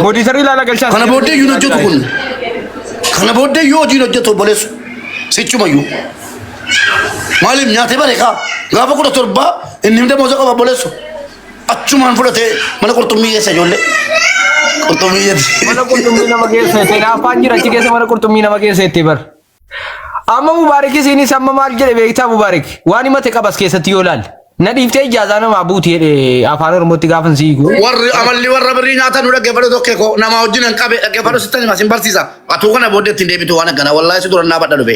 Speaker 1: Moodiisarii ilaala galchaa.
Speaker 6: kana booddee iyyuu hojjetu kun kana booddee iyyuu hojii hojjetu obboleessu sichumayyuu maaliif nyaatee bareekaa gaafa 17 inni hunda mooza qaba obboleessu achumaan fudhatee mana qurxummii keessa ijoollee qurxummii jetti.
Speaker 1: Mana qurxummii nama keessatti afaan jira achi keessa mana qurxummii nama keessatti bar. Amma Mubaarak isinis amma maal jedhe beektaa Mubaarak waan himate qabas keessatti yoo ilaalle. Na dhiiftee ijaazaa namaa buuti jedhe afaan Oromootti gaafan siigu.
Speaker 6: Warri amalli warra birrii nyaatan dhaggeeffatu tokko koo nama wajjin hin qabe dhaggeeffatu sittani masin barsiisa. Atuu kana booddee ittiin deebitu waan akkana wallaahi si durannaa badha dhufe.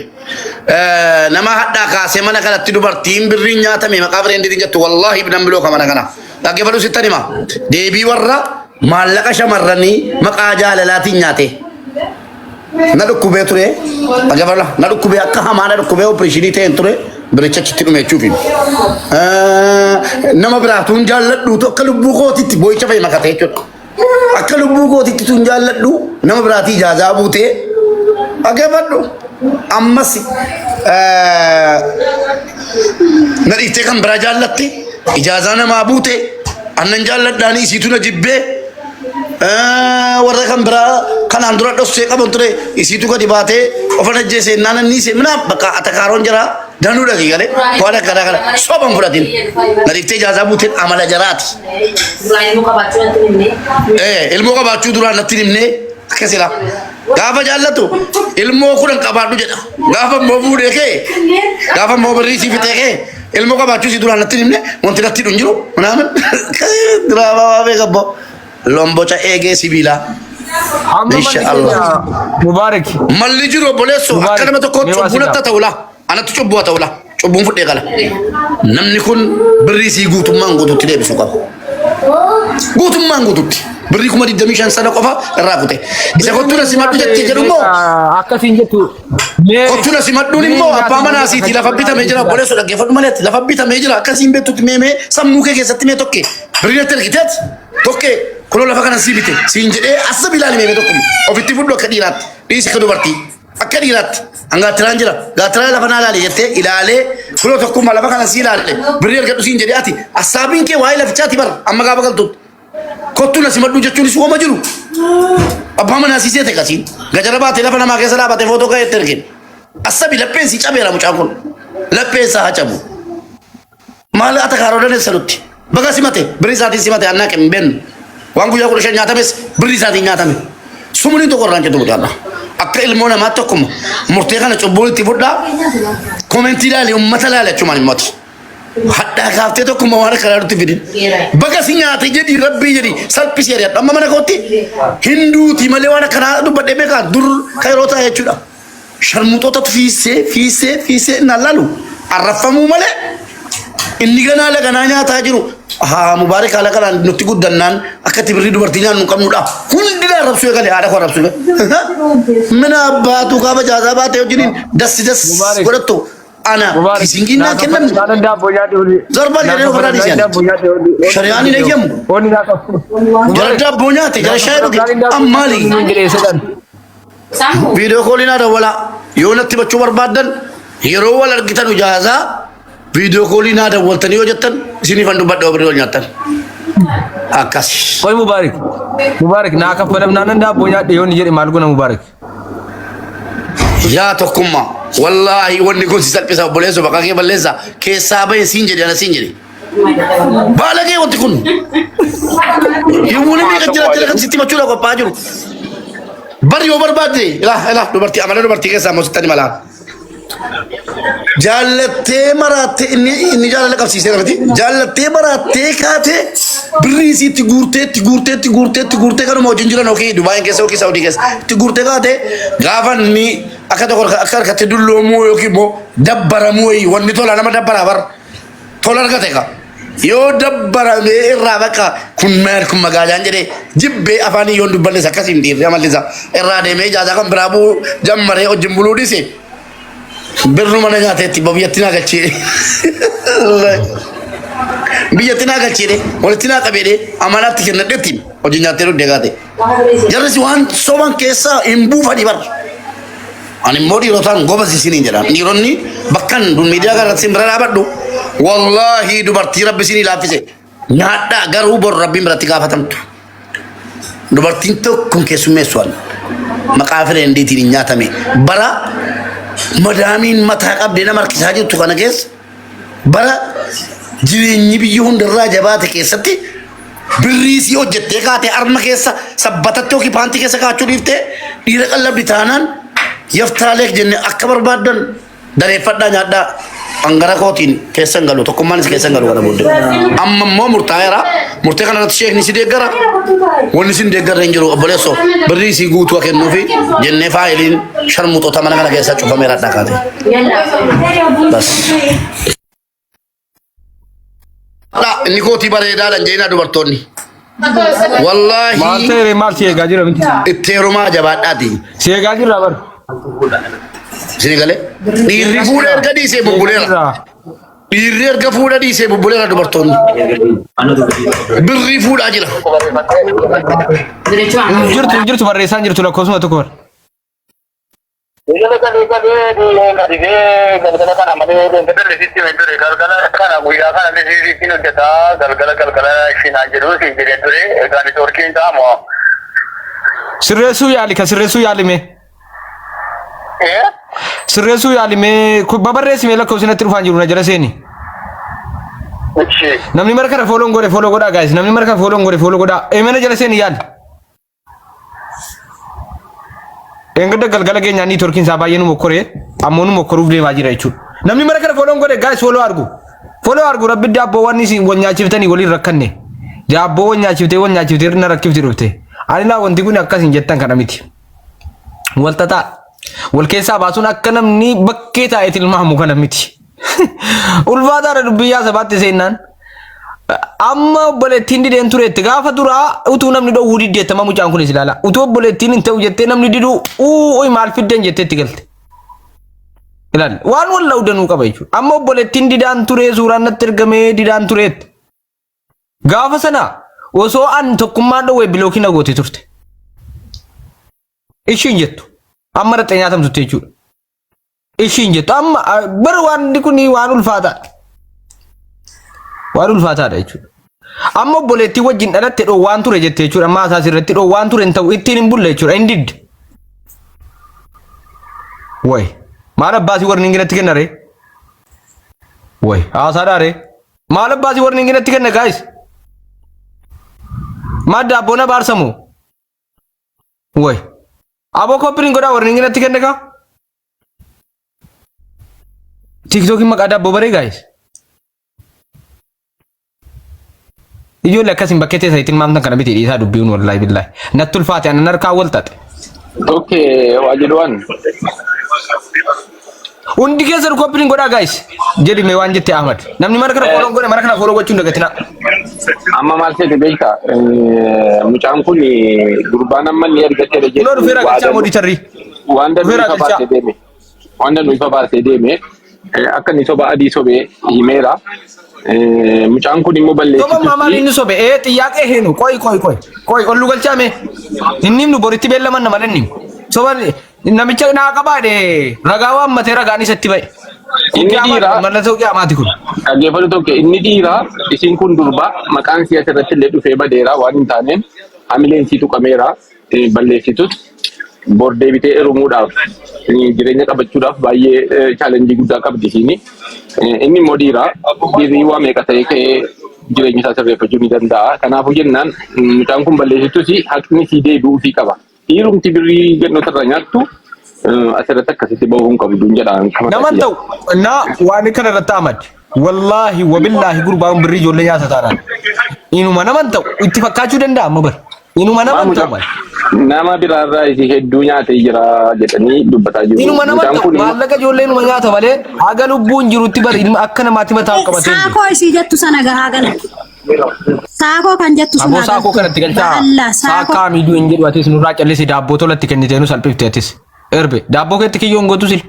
Speaker 6: Nama hadhaa kaasee mana kanatti dubartiin birrii nyaatame maqaa bireendiitiin jettu wallaahi binan biloo ka mana kana. Dhaggeeffatu sittani ma deebii warra maallaqa shamarranii maqaa jaalalaatiin nyaate. Na dhukkubee ture dhaggeeffatu na dhukkubee akka hamaa na dhukkubee opereeshinii ta'een ture. Bericha citti dhume jechuufi nama biraatuun jaalladhu akka lubbuu kootitti boo'icha fa'i makatee jechuudha. Akka lubbuu kootitti tun jaalladhu nama biraatii ijaazaa buutee dhaggeeffadhu ammas na dhiiftee kan biraa jaallatte ijaazaa namaa buute annan jaalladhaanii isiitu na jibbee warra kan biraa kanaan dura dhossee qaban ture isiitu gadi baatee ofan ajjeesee naan niisee minaaf bakka atakaaroon jira danuu dhagi galee waan akkana kana soban fudhatin na dhiiftee ijaazaa buuteen amala jaraati. Ilmoo qabaachuu duraan natti himne akkasila gaafa jaallatu ilmoo kudhan qabaadhu jedha gaafa immoo fuudhee kee gaafa immoo birrii si fixee kee ilmoo qabaachuu si duraan natti himne wanti natti hin jiru naamin diraamaa waa beekabbo lombocha eegee sibiilaa. Inshallah.
Speaker 1: Mubaarak.
Speaker 6: Malli jiru obboleessu akka nama tokko cubbuun ta'ula anatti cubbuu ta'ula cubbuun fudhee qala namni kun birrii sii guutummaan guututti deebisu qaba guutummaan guututti birrii 25 sana qofa irraa kute isa kottuuna simadhu jettee jedhu immoo
Speaker 1: akkasiin jettu
Speaker 6: kottuuna simadhuun immoo abbaa manaasiiti lafa bitamee jira obboleessu dhaggeeffadhu malee lafa bitamee jira akkasiin beektutti meemee sammuu kee keessatti mee tokke birrii natti ergiteet tokke كل لفا كان سيبته سينجد أصلا بلال مين تقوم وفي فودو كديرات ليس كدوبرتي أكديرات أنغا ترانجلا غاترا لفا نالالي يتة إلى عليه كل تقوم على لفا كان سيلالي بريال كدو سينجد أتي أصابين كي وايل فتشاتي بر أما قابل قلتو كتو نسي مدو جتوني سوى مجرو أبا من ناسي تكاسين غجربات لفا نما كسلا بات فوتو كاي تركين أصلا بلبين سي چابيرا مچاكون لبين ساها چابو مال أتكارو دني سلوتي بقى سمته بريزاتي سمته أنا كم بين وانغو يقول شيء نياتا بس بريزاتي نياتا مي سموني تو قران كتو بدانا أكل المونا ما تكم مرتيخنا تقول تبودا كومنتي لالي أمتا لالي تشومان الموت حتى كافته تو كم وارا كلارو تبيدين بقى سنياتا جدي ربي جدي سالبيس يا أما منا كوتي هندو تيمالي وانا كنا دو بدي بكا دور كيروتا هيجودا شرموتو تفيسه نالالو عرفمو ماله إني كنا لكنانيا تاجرو ها مبارك على كلام نتيجة دنان أكتر بريدو برتينا نكمل نودا كل دينا ربسوي كله هذا خو ربسوي من أبا توكا بجازا باتيو جنين دس قرطو أنا كيسينجينا كنن زربان جنين فرادي سيان شرياني ليهم جردا بونياتي جرا شايرو أمالي فيديو كولينا دولا يونتي بچو بربادن هيرو ولا kita nujaza video callina ada waltani hojatan sini fandu baddo berdol nyatan akas
Speaker 1: koy mubarak na ka fadam nanan da bonya de yoni jeri malguna mubarak
Speaker 6: ya tokuma wallahi wonni ko si salpesa boleso bakake baleza ke sabai sinjeri ana sinjeri balage wonti kun yumuni mi ka jira tele kan sitima chula ko pajuru bari over badde la do barti amana do barti ke sa mostani mala जालते मराते इन्हीं जाले कब सीसे करती जालते मराते खाते ब्रीसी तिगुरते का मौजूद जिला नौकी दुबई कैसे हो कि सऊदी कैसे तिगुरते खाते गावन नी अकर खाते दुल्लो मुओ की मो डब्बरा मुओई वन्नी तो लाना मत डब्बरा बर थोड़ा खाते का यो डब्बरा में रावा का कुन्मर कुम्मगाजान जरे जिब्बे अफानी यों दुब्बले सकासिम दी रमाली सा इरादे में जाजा कम ब्राबू जम मरे और जम्बुलोडी से बिरनु मने जाते थी बियतिना गच्ची बियतिना गच्ची रे वलतिना कबेरे अमानत के नदेती और जिन्नाते रो देगाते जरसी वन सोवन केसा इम्बू फडिबर अनि मोडी रोतान गोबसी सिनी जरा निरोनी बक्कन दुन मीडिया का रसिम बरा बडो wallahi du barti rabbi sini lafise nyada garu bor rabbi berarti ka fatam du barti to kun kesume soal makafire nditi ni nyata me bara madamin mata qabdina markisa jitu kana kes bara jiwe nyibi yun daraja baate kesatti birrisi hojjette kaate arma keessa sabbatatto ki panti keessa kaachuu dhifte dhiira qallabdi taanan yaftaalek jenne akka barbaadan dareeffadhaa nyaadhaa angara kootiin keessan galu tokkummaan si keessan galu kana booddee amma immoo murtaa'eera murtee kanarratti sheekni si deeggara wanni sin deeggarra hin jiru obboleesso birrii si guutuu kennuufi jennee faayiliin sharmuxoota mana kana keessa cufameera dhaqaate bas inni kootii bareedaadhaan jeenaa dubartoonni wallahi
Speaker 1: maal si eegaa jira miti
Speaker 6: itti heerumaa jabaadhaati
Speaker 1: si eegaa jirra bar
Speaker 6: Sini diri fuudhee erga dhiisee bubbuleera. Dhiirri erga fuudhee dhiisee bubbuleera dubartoonni. Birrii fuudhaa jira.
Speaker 1: Jirtu barreessaan jirtu lakkoofsuma tokko bar. Sirreessuu yaali ka sirreessuu yaali mee? Sirreessuu yaalimee babarreessi mee lakkoofsinatti dhufaan jiru na jala seeni. Namni marka fooloon godha guys. Namni marka fooloon godha. Eemana jala seeni yaali. Engada galgala keenya ni torkiin isaa baay'ee nu mokkoree ammoo nu mokkoruuf deemaa jira jechuudha. Namni marka fooloon godhe guys fooloo argu rabbi daabboowwan isin wal nyaachiftanii waliin rakkanne. Daabboowwan nyaachiftee irra rakkifti dhufte. Ani laa wanti kun akkasiin jettan kana miti. Waltataa wal keessa baasuun akka namni bakkee taa'eetiin ilmaamu kana miti. Ulfaataadha dubbiyaa sabaatti seennaan. Amma obboleettiin dideen tureetti gaafa duraa utuu namni dhowwuu diddeettama mucaan kunis ilaala. Utuu obboleettiin hin ta'u jettee namni diduu ooyi maal fiddeen jetteetti galte. Ilaali waan wal la'udanuu qaba jechuudha. Amma obboleettiin didaan turee suuraan natti ergamee didaan tureetti. Gaafa sana osoo an tokkummaan dhowwee bilookii na goote turte. Ishiin jettu amma dhaxxee nyaatamtutti jechuudha. Ishiin jettu amma bara waan kun waan ulfaataadha. Waan ulfaataadha jechuudha. Amma obboleettii wajjin dhalatte dhoowwaan ture jette jechuudha. Amma asaas irratti dhoowwaan ture hin ta'u ittiin hin bulle jechuudha. Hin didde. Way maal abbaasii warri ingilatti kennare? Way haasaadhaare maal abbaasii warri ingilatti kenna guys? Madda abboona baarsamu. Way aboo koppiin godhaa warri ingilatti kenna kaa? TikTokin maqaa daabboo baree guys. Ijoollee akkasiin bakkee teessa ittiin maamtan kana biti dhiisaa dubbiin wallahi billahi. Natti ulfaate anan harkaa wal xaxe.
Speaker 4: Okay, wajiduan.
Speaker 1: Undi keessa koppiin godhaa guys. Jedhi mee waan jette Ahmad. Namni mana kana fooloo godhe mana kana fooloo gochuun dagatina.
Speaker 4: Amma maal ta'e beekta? Mucaan kun gurbaan amma ni argatee jedhe.
Speaker 1: Loo dhufeera galchaa mooditarri.
Speaker 4: Wanda nuyi baasee deeme. Wanda nuyi baasee deeme. Akka ni soba adii sobee himeera. Mucaan kun immoo balleessitu.
Speaker 1: Soba maamaal inni sobe xiyyaaqee heenu qoy ollu galchaame. Inni nu boritti beellaman nama dhanni. Soba namicha naa qabaadhe ragaa waan matee ragaan isatti ba'e.
Speaker 4: Inni dhiira
Speaker 1: mallattoo qiyaamaati kun.
Speaker 4: Dhaggeeffatu tokko inni dhiira isiin kun durba maqaan siyaasa irratti illee dhufee badeera waan hin taaneen hamileen sii tuqameera balleessitus bordee bitee erumuudhaaf jireenya qabachuudhaaf baay'ee chaalenjii guddaa qabdi isiini. Inni immoo dhiirri waa meeqa ta'ee ka'ee jireenya isaa sirreeffachuu ni danda'a. Kanaafuu jennaan mucaan kun balleessitus haqni sii deebi'uufii qaba. Dhiirumti birrii gannoota irraa nyaattu asirratti akkasitti bahuun qabdu jedhaan.
Speaker 1: Naman ta'u waan kana irratti Ahmad wallahi wabillahi gurbaan birrii ijoollee nyaata taanaan inuma naman ta'u itti fakkaachuu danda'a amma bar inuma naman ta'u
Speaker 4: nama biraarraa isii hedduu nyaatee jira jedhanii dubbataa jiru.
Speaker 1: Inuma naman ta'u maallaqa ijoollee inuma nyaata malee haga lubbuun jirutti bari akka namaatti mataa qabatee jiru.
Speaker 5: Saakoo isii jettu sana gahaa galatti. Saakoo kan jettu sana.
Speaker 1: Aboo saakoo kanatti galchaa saakaa miidhuu hin jedhu atis nurraa callisii daabboo tolatti kennitee nu salphifte atis. Erbe daabboo keetti kiyyoon gootu sil.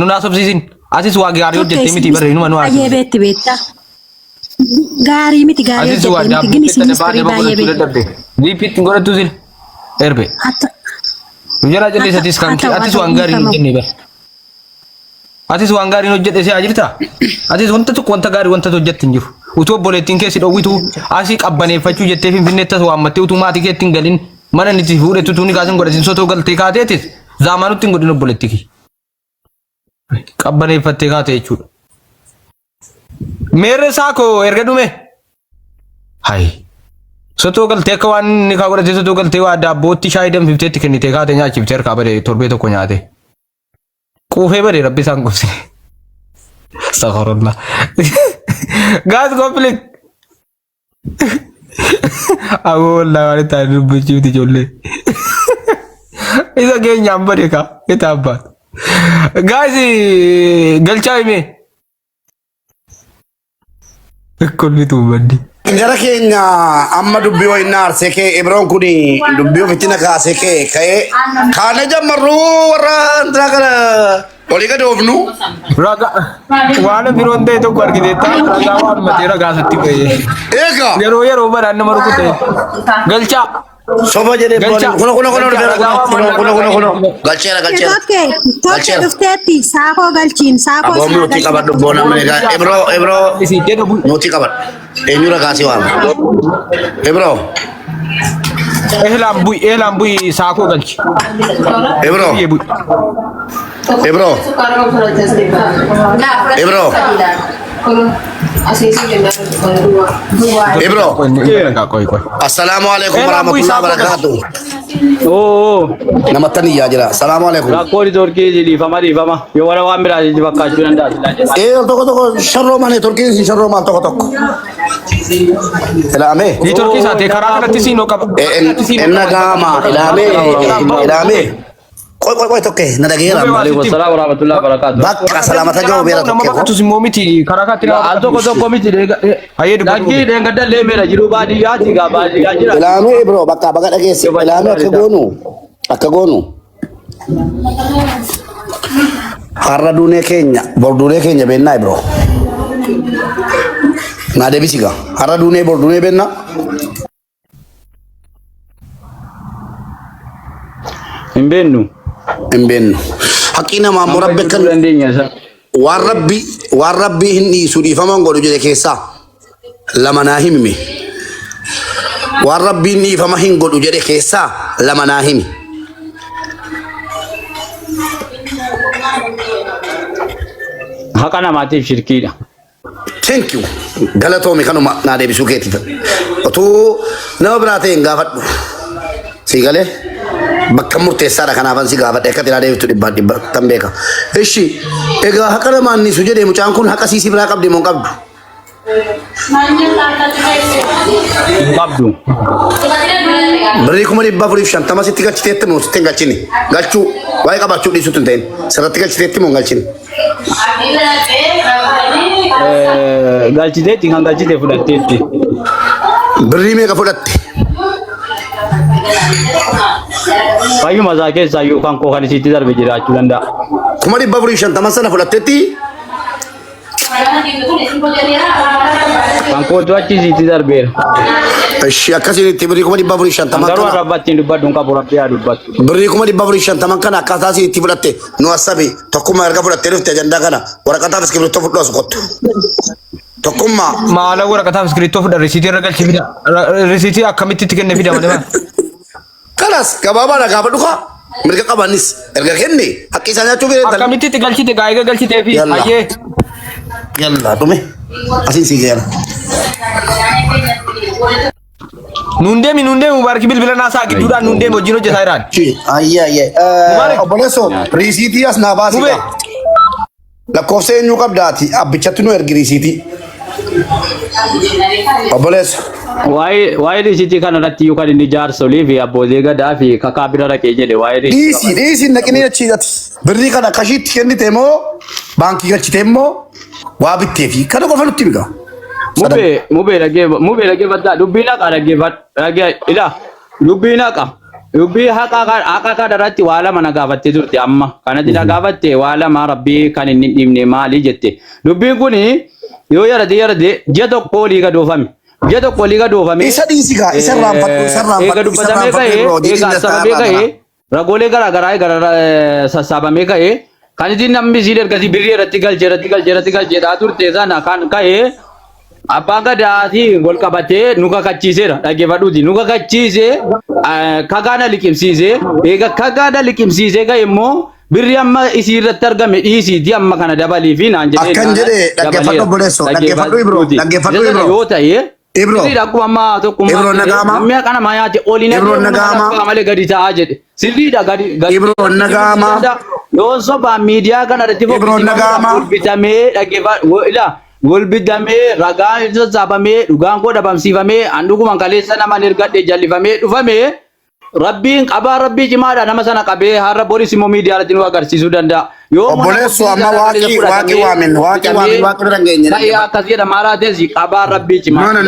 Speaker 1: Nunaa sobsiisin atis waa gaarii hojjettee miti barre inuma nu haasise.
Speaker 5: Baay'ee beetti beektaa. Gaarii miti gaarii hojjettee miti gini sinis barii baay'ee beektaa.
Speaker 1: Diipitti godhatu sil. Erbe. Nujara callisatis kan atis waan gaarii hin jenne bar. Atis waan gaarii hojjette si ajirta. Atis wanta tokko wanta gaarii wanta hojjette hin jiru. Utuu obboleettiin keessi dhowwitu asii qabbaneeffachuu jettee finfinneettas waammattee utuu maatii keetti hin galin mana niti fuudhetu tuuni kaasin godhatin sotoo galtee kaateetis zaamaanutti hin godhin obboleettiki. Qabbaneeffattee kaate jechuudha. Meerre saakoo erga dhume. Hayi. Sotoo galtee akka waan inni kaa godhatee sotoo galtee waa daabbootti shaayii danfifteetti kennitee kaatee nyaachiftee harkaa badee torbee tokko nyaate. Quufee badee rabbi isaan qubsine. Astaghfirullah. Guys, conflict. Awollah wali tadi dubbichi ti jolle. Isa keenya ambade ka kita abba. Guys, galchaa ime. Kolli tu bandi.
Speaker 6: Gara keenya amma dubbii wayinaa arsee kee Ibroon kun dubbii ofitti na kaasee kee ka'ee kaana jammarruu warra intala kana olii gad oofnu.
Speaker 1: Raga waan biroon ta'e tokko argiteetta ragaa waan matee ragaa satti ba'ee.
Speaker 6: Eega.
Speaker 1: Yeroo baraan nama rukute. Galchaa.
Speaker 6: Soba jedhee kuno galcheera.
Speaker 5: Tokko dhufteetti saakoo galchiin saakoo
Speaker 6: isaa galchiin. Nuti qabadhu boona meeqa Ibroo nuti qabadhu eenyu ragaasii waama Ibroo.
Speaker 1: Ehlaan bu'i saakoo galchi. Ibroo.
Speaker 6: Assalamualaikum warahmatullahi wabarakatuh.
Speaker 8: Oh.
Speaker 6: Nama tani ya jira. Assalamualaikum.
Speaker 8: Rakkoon Turkii dhiifama. Yoo warra waan biraa bakkaachuu danda'a.
Speaker 6: Tokko sharroo malee Turkiin si sharroo maal tokko. Ilame.
Speaker 1: Di Turkii saatee karaa kanatti siinoo qaba.
Speaker 6: Enna gaama ilame. Koy tokke na dhageera.
Speaker 8: Waalaikumsalam warahmatullahi wabarakatuh.
Speaker 6: Bakka salaamata joo beera
Speaker 1: tokke. Nama bakka tusimmoo miti karaa kanatti
Speaker 8: al tokko miti dhagii deengadda leemeera jiru baadiyyaati gaa baadiyyaa jira.
Speaker 6: Ilame bro bakka baga dhageesse ilame akka goonu. Har'a duunee keenya bor duunee keenya beennaa bro. Na deebisi gaa. Har'a duunee bor duunee benna.
Speaker 8: Hin beennu.
Speaker 6: Hin beennu. Haqqi namaa ammoo rabbi kan waan rabbii hin dhiisu dhiifaman godhu jedhe keessaa lama naa himi. Waan rabbiin dhiifama hin godhu jedhe keessaa lama naa himi.
Speaker 8: Haqa namaatiif shirkiidha.
Speaker 6: Thank you. Galatoomi kanuma naa deebisuu keetiif. Otuu nama biraa ta'e hin gaafadhu. Sii galee bakka murteessaadha kanaafan si gaafadhe akka tiraa deebistu dhibba tan beeka. Ishi egaa haqa namaan niisu jedhee mucaan kun haqa siisii biraa qabdi moo qabdu?
Speaker 8: Qabdu.
Speaker 6: Birrii 450 sitti galchiteetti moo sitti hin galchine? Galchuu waa'ee qabaachuu dhiisuutu hin ta'in sirratti galchiteetti moo hin galchine?
Speaker 8: Galchiteetti kan galchite fudhatteetti.
Speaker 6: Birrii meeqa fudhatte?
Speaker 8: Baay'uma isaa keessaa yookaan kookan isiitti darbe jiraachuu danda'a.
Speaker 6: 450 sana fudhatteetti?
Speaker 8: Kan kootu achi isiitti darbeera.
Speaker 6: Ishi akkasitti birrii 450
Speaker 8: Garuu arrabbattiin dubbadhu hin qabu rabbi haa dubbatu.
Speaker 6: Birrii 450 kana akkaataa isiitti fudhatte nu asabi tokkummaa erga fudhattee dhufte ajandaa kana waraqaataaf iskiriiptoo fudhu as qottu. Tokkummaa.
Speaker 1: Maala waraqaataaf iskiriiptoo fudha risiitii irra galchi fida. Risiitii akkamitti itti kenne fida malee.
Speaker 6: Kanas gabaabaadha gaafa dhufa mirga qabanis erga kenne akka isaan nyaachuu fedhan.
Speaker 1: Akkamitti itti galchite gaa'ee galchitee fi hayyee.
Speaker 6: Yalla dhume asiin si geera.
Speaker 1: Nundeemi mubaarki bilbila naasaa gidduudhaan nundeemi wajjin hojjetaa jiraan.
Speaker 6: Ayyaa obboleessoo riisiitii as naa baasii lakkoofsa eenyuu qabdaati abbichatti nu ergi riisiitii. Obboleessa.
Speaker 8: Waa'ee riisiitii kana irratti yookaan inni jaarsolii fi abbootii gadaa fi kakaa bira dhaqee jedhe waa'ee riisiitii.
Speaker 6: Dhiisii naqinee achiidhati. Birrii kana kashiitti kennite moo baankii galchite moo waa bittee fi kana qofa nutti biqa.
Speaker 8: Mubee dhaggeeffadhaa dubbiin haqa dhaggeeffadhaa dubbiin haqa dubbii haqa kana irratti waa lama na gaafattee turte amma kanatti na gaafatte waa lama rabbii kan inni dhibne maali jette dubbiin kun yoo yarade ji'a tokko olii gadoofame
Speaker 6: isa dhiisigaa isa raanfadhu
Speaker 8: eega dubbatamee ka'ee eega sababee ka'ee ragoolee garaagaraa sassaabamee ka'ee kan ittiin namni siil ergasii birrii irratti galchee turte sana kan ka'ee abbaan gadaati wal qabatee nu kakachiiseera dhaggeeffadhuuti nu kakachiisee kagaana liqimsiisee eega kagaana liqimsiisee ka'e immoo birri amma isii irratti argame dhiisiiti amma kana dabalii fi naan jedhee
Speaker 6: akkan jedhee dhaggeeffadhu obboleessoo dhaggeeffadhu ibro
Speaker 8: yoo ta'e
Speaker 6: ibro
Speaker 8: akkuma ammaa tokkummaa namni akkana maayaati oliin malee gadi ta'aa jedhe sirriidha gadi
Speaker 6: ibro nagaama
Speaker 8: yoo sobaan miidiyaa kana irratti bitamee dhaggeeffadhu Gulbidamee ragaan sassaabamee dhugaan koo dhabamsiifamee handhukuman kaleessa nama ergadhe jallifamee dhufamee rabbiin qabaa rabbii cimaadha nama sana qabee har'a boris immoo miidiyaa irratti nu agarsiisuu danda'a.
Speaker 6: Obboleessu amma waaqi waamin
Speaker 8: ta'ee akkas jedha maaraates qabaa rabbii cimaadha.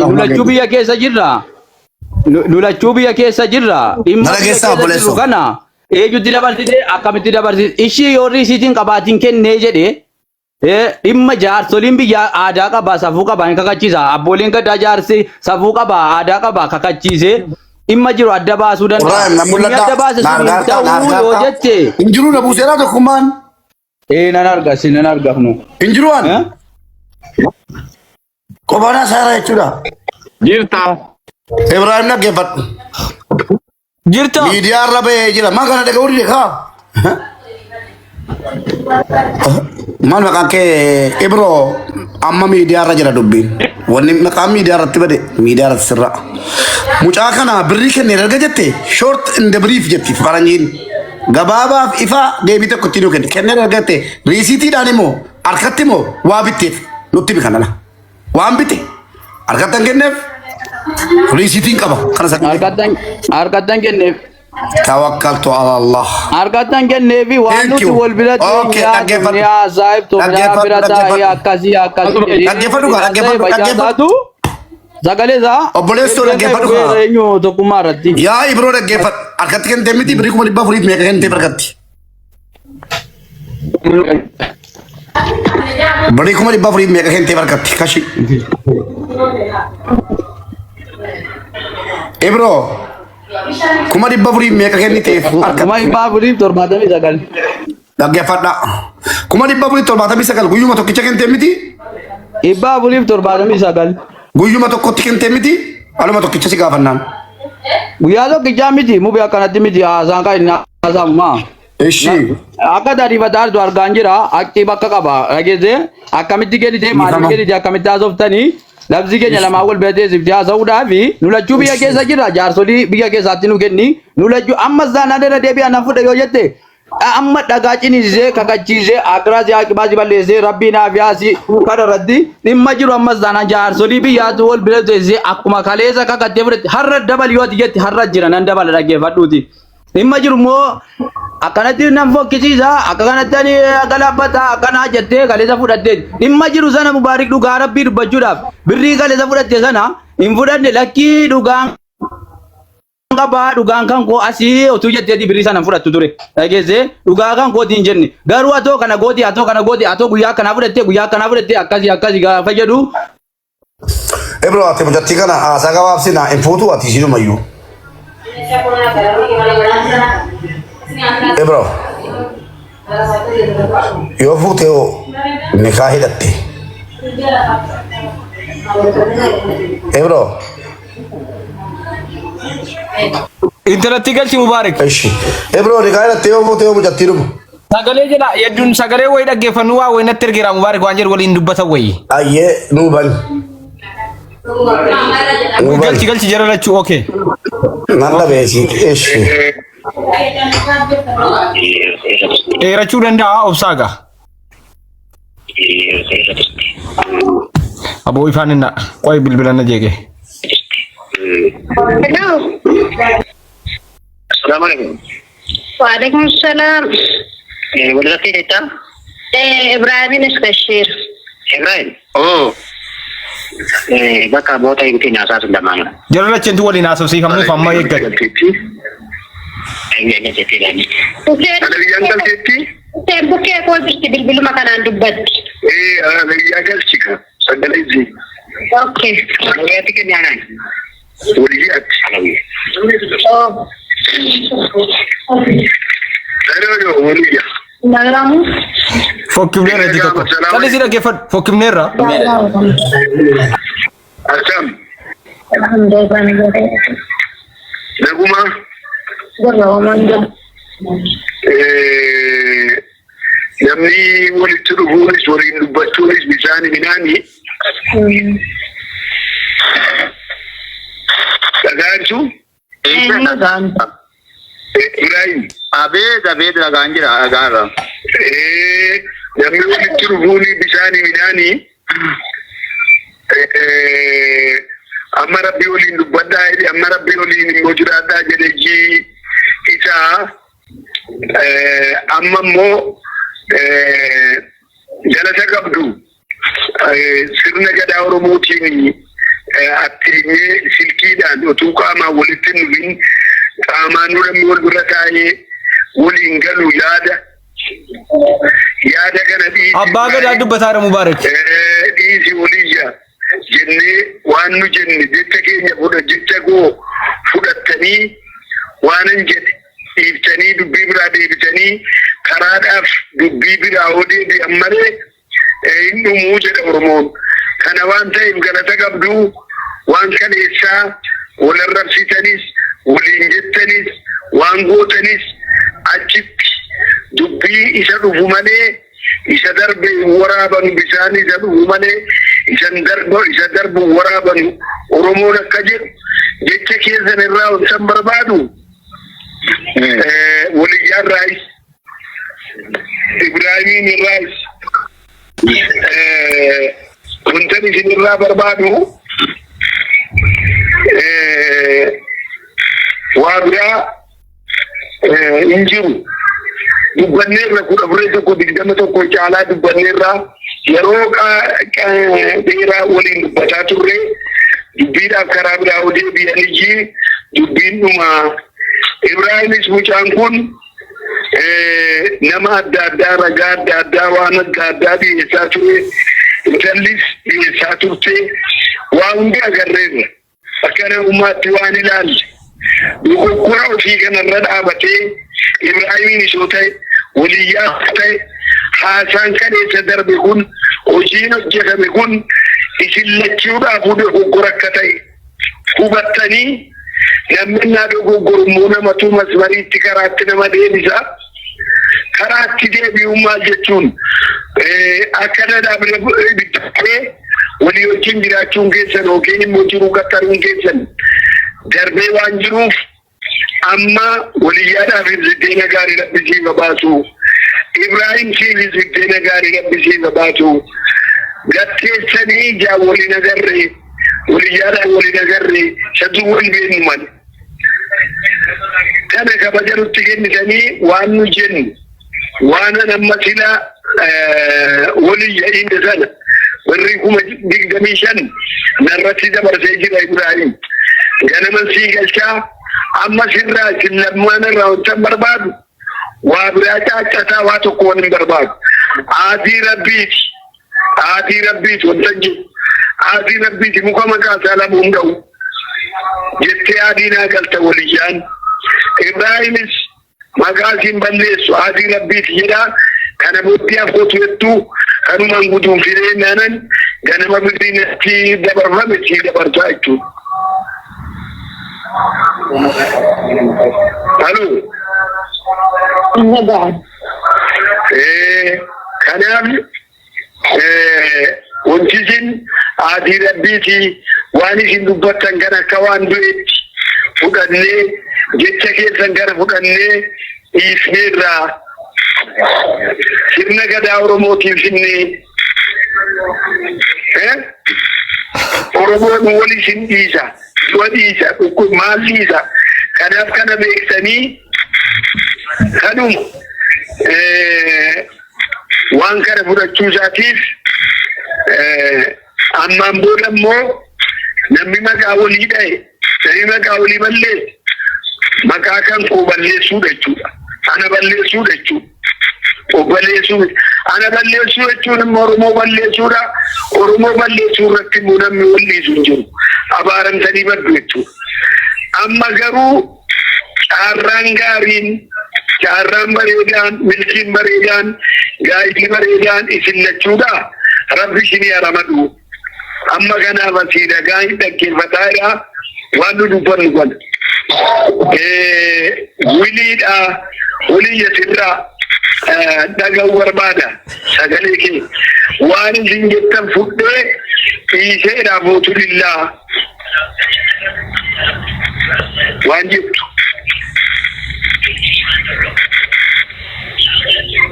Speaker 8: Lulachuu biyya keessa jirra. Lulachuu biyya keessa jirra. Dhimma kana eenyutti dabarsite akkamitti dabarsite ishii yoo riisiitiin qabaatiin kennee jedhee. Dhimma jaarsoliin biyya aadaa qaba safuu qaba hin kakachiisa abbooleen gadaa jaarsi safuu qaba aadaa qaba kakachiise dhimma jiru adda baasuu danda'a. Inni adda baase sun hin ta'uu yoo jette.
Speaker 6: Injiruu na buuseera tokkummaan.
Speaker 8: Nan argafnu.
Speaker 6: Injiruwaan. Qobaanaa saaraa jechuudha.
Speaker 4: Jirta.
Speaker 6: Ibrahim dhaggeeffadhu.
Speaker 1: Jirta.
Speaker 6: Miidiyaa irra bahee jira maa kana dhaga'uu dhiyeessaa. Maal maqaan kee Ibro amma miidiyaa irra jira dubbiin wanni maqaan miidiyaa irratti bade miidiyaa irratti sirra mucaa kana birrii kennee erga jette short in the brief jetti faranjiin gabaabaaf ifa deebii tokko ittiin kenne kennee erga jette riisiitiidhaan immoo harkatti immoo waa bitteef nutti bikanala waan bitte harkattan kenneef riisiitiin qaba kana sakni
Speaker 8: harkattan kenneef.
Speaker 6: توكلت على الله.
Speaker 8: أركضن كنبي وانو تقول بلا تقول يا صاحب توميا بلا يا كذي. Zagale za.
Speaker 6: Obboleessu dhaggeeffadhu kaa.
Speaker 8: Eenyu tokkummaa irratti.
Speaker 6: Yaa Ibro dhaggeeffadhu. Harkatti kan ta'e miti birrii 400 meeqa kan ta'e harkatti. Bari kuma dibba furii meeqa kentee barkatti kashi. Ebro kuma dibba furii meeqa kenniteef
Speaker 8: Kuma dhibba afurii 79.
Speaker 6: dhaggeeffadha. Kuma dibba furii 79 guyyuma tokkicha kentee miti.
Speaker 8: Dhibba afurii 79.
Speaker 6: Guyyuma tokkotti kentee miti. Aluma tokkicha si gaafannaan.
Speaker 8: Guyyaa tokkichaa miti mubi akkanatti miti haasaan kan inni haasamumaa.
Speaker 6: Eshi.
Speaker 8: Akka taarifataa ardu argaan jira aktii bakka qaba dhageesse akkamitti kennite maaliif kennite akkamitti haasoftanii labsii keenya lamaa wal beetee sifti haasa'uudhaa fi nulachuu biyya keessa jira jaarsolii biyya keessaatti nu kenni nulachuu ammas daanaa dheera deebi'aa na fudha yoo jette amma dhagaa ciniisee kakachiisee akiraasii hakimaasii balleessee rabbii naaf yaasi kana irratti dhimma jiru ammas daanaa jaarsolii biyyaatu wal beetee akkuma kaleessa kakattee fudhate har'a dabal yoo ati jetti har'a jira nan dabala dhaggeeffadhuuti. Dhimma jiru moo akkanatti nan fokkisiisa akka kanatti galaabbata akkana jettee kaleessa fudhattee dhimma jiru sana mubaarik dhugaa rabbii dubbachuudhaaf birrii kaleessa fudhatte sana hin fudhanne lakkii dhugaan qabaa dhugaan kan koo asii otuu jetteeti birrii sana fudhattu ture dhageesse dhugaa kan kooti hin jenne garuu atoo kana gooti atoo guyyaa kanaa fudhatte akkasii gaafa jedhu.
Speaker 6: Ebro ati mujatti kana haasaa gabaabsina hin fuutu ati isinumayyuu. Ebro yoo fuute yoo nikaa hidhatte Ebro
Speaker 1: Intalatti galchi Mubaarak.
Speaker 6: eshi Ebro nikaa hidhatte yoo fuute yoo mujatti dhumu
Speaker 1: Sagalee jedha yedduun sagalee wayii dhaggeeffannu waa wayii natti ergeera Mubaarak waan jedhu waliin dubbatan wayii.
Speaker 6: ayyee nuuban
Speaker 1: Galchi jara lachuu okay.
Speaker 6: nalla beesi eshi
Speaker 1: Dheerachuu danda'a obsaaga. Aboo ifaan inna qoy bilbila na jeege.
Speaker 2: Hello.
Speaker 4: Assalamualaikum.
Speaker 2: Waalaikumsalam.
Speaker 4: Wala kita?
Speaker 2: Ibrahim Bashir.
Speaker 4: Ibrahim. Oh. Bakka boota hin keenya asaas lamaan.
Speaker 1: Jara lachentu waliin haasofsiifamuu famma eeggat.
Speaker 4: Biyyan galteetti?
Speaker 2: Bukkee koo jirti bilbiluma kanaan dubbatti.
Speaker 4: Biyyaa galchika. Sagalee zi.
Speaker 2: Okay.
Speaker 4: Salawaati kenyaanaan. Walii ati.
Speaker 2: Oh.
Speaker 4: Sararoo walii.
Speaker 2: Nagaramu.
Speaker 1: Fokkifneerra itti tokko. Kalli si dhaggeeffadhu fokkifneerra.
Speaker 4: Asam.
Speaker 2: Alhamdulillah.
Speaker 4: Naguma.
Speaker 2: Gurra wamanda.
Speaker 4: Namni walitti dhufuunis waliin dubbachuunis bishaan minaani. Dhagaansu. Ibrahim.
Speaker 8: Abeet dhagaan jira dhagaarra.
Speaker 4: Namni walitti dhufuuni bishaan minaani. Amma rabbii waliin dubbadhaa jedhe amma rabbii waliin immoo jiraadhaa jedhe isaa amma immoo jalasa qabdu sirna gadaa Oromootiin attiimee silkiidhaan otuu qaamaan walitti nufiin qaamaan namni wal bira taa'ee waliin galu yaada kana dhiisi.
Speaker 1: Abbaa gadaa dubbataadha Mubaarak.
Speaker 4: Dhiisi waliyya jennee waan nu jenne jecha keenya jecha koo fudhattanii waanan jedhe dhiiftanii dubbii biraa deebitanii karaadhaaf dubbii biraa oo deebi'an malee hin dhumuu jedha Oromoon. Kana waan ta'eef galata qabdu waan kaleessaa wal arrabsitanis waliin jettanis waan gootanis achitti dubbii isa dhufu malee isa darbe waraaban bishaan isa dhufu malee isa darbu waraaban Oromoon akka jedhu jecha keessan irraa wantan barbaadu waliyyaan raayis Ibrahimiin irraayis wantan isin irraa barbaadu waa biraa hin jiru. Dubbanneerra 11 caalaa dubbanneerra yeroo dheeraa waliin dubbataa turre dubbiidhaaf karaa biraa odee biyyanichi dubbiin dhuma Ibrahimis mucaan kun nama adda addaa ragaa adda addaa waan adda addaa dhiyeessaa ture intallis dhiyeessaa turte waa hundi agarreerra akkana ummaatti waan ilaalle dogoggora ofii kanarra dhaabatee Ibraahimin isoo ta'e waliyyaa ta'e haasaan kaleessa darbe kun hojiin hojjetame kun isin lachuudhaafuu dogoggora akka ta'e hubattanii namni naa dogoggorummoo namatu masmariitti karaatti nama deebisa. Karaatti deebi'uun maal jechuun akka dhadhaabne bittattee walii wajjin jiraachuun keessan yookiin immoo jiruu qaxxaruun keessan darbee waan jiruuf amma waliyyaadhaaf ibsiddeena gaarii rabbisiifa baasu Ibraahim siif ibsiddeena gaarii rabbisiifa baasu gatteessanii ijaa waliin agarree waliyyaadhaan waliin agarree saduu wal beenu mali kana kabaja nutti kennitanii waan nu jennu waan nama sila waliyya inni sana warri 25 narratti dabarsee jira Ibrahim ganaman sii galchaa amma sirraa isin lammaan irraa wantan barbaadu waa biraa caacataa waa tokko waan hin barbaadu aatii rabbiiti wantan jiru aatii rabbiiti muka maqaa isaa lamuun ga'u jettee aadiinaa galta waliyyaan Ibrahimis magaasin balleessu aatii rabbiiti jedha kana booddee afootu hedduu kanumaan guduun firee naanan ganama birriinatti dabarfame sii dabartaa jechuudha. Halo. Kanaaf wanti isin aatii rabbiiti waan isin dubbattan kan akka waan du'eetti fudhannee jecha keessan kana fudhannee dhiifneerraa sirna gadaa Oromootiif finnee Oromoon walis hin dhiisa maal dhiisa kanaaf kana beeksanii kanuma waan kana fudhachuu isaatiif ammaan booda immoo namni maqaa walii dha'e namni maqaa walii balleesse maqaa kan koo balleessuudha jechuudha. Ana balleessuudha jechuudha. Ana balleessuu jechuun immoo Oromoo balleessuudha. Oromoo balleessuu irratti immoo namni walliisu hin jiru. Abaaramtanii baddu jechuudha. Amma garuu carraan gaariin, carraan bareedaan, milkiin bareedaan, gaa'illi bareedaan isin lachuudha. Rabbi isinii haramadu. Amma kanaaf asii dhagaa hin dhaggeeffataadha. Waan nu dubbannu kana. Wiliidha waliyya sirraa dhaga'uu barbaada sagalee kee waan isin jettan fudhee dhiiseedha mootu lillaa waan jettu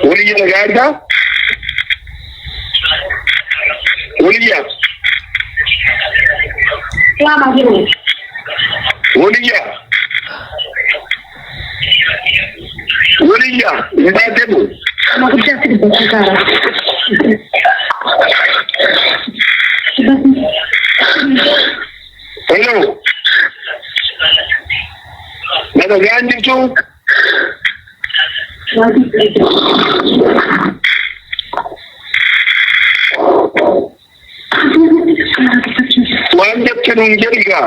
Speaker 4: waliyya dhagaadha waliyya waliyya Waliya, ndatemu. Hello. Nada gani tu? Wanda tunungeriga.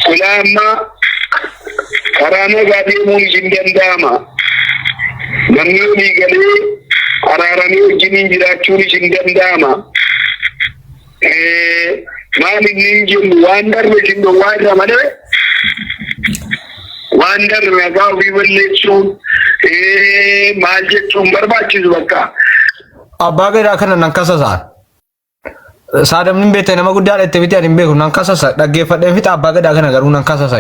Speaker 4: Ulama karana gadi mun jindandama namni gale ararani jinin jiraachuu jindandama mali ninjin wandar jindo wada male wandar naga wi wallechu mal jechuun barbaachisu bakka
Speaker 1: abbaa gadaa kana nan kasasa Sadam ni bete nama guddaa itti fiti ani beeku nan kasasa dhaggeeffadhee fita abbaa gadaa kana garuu nan kasasa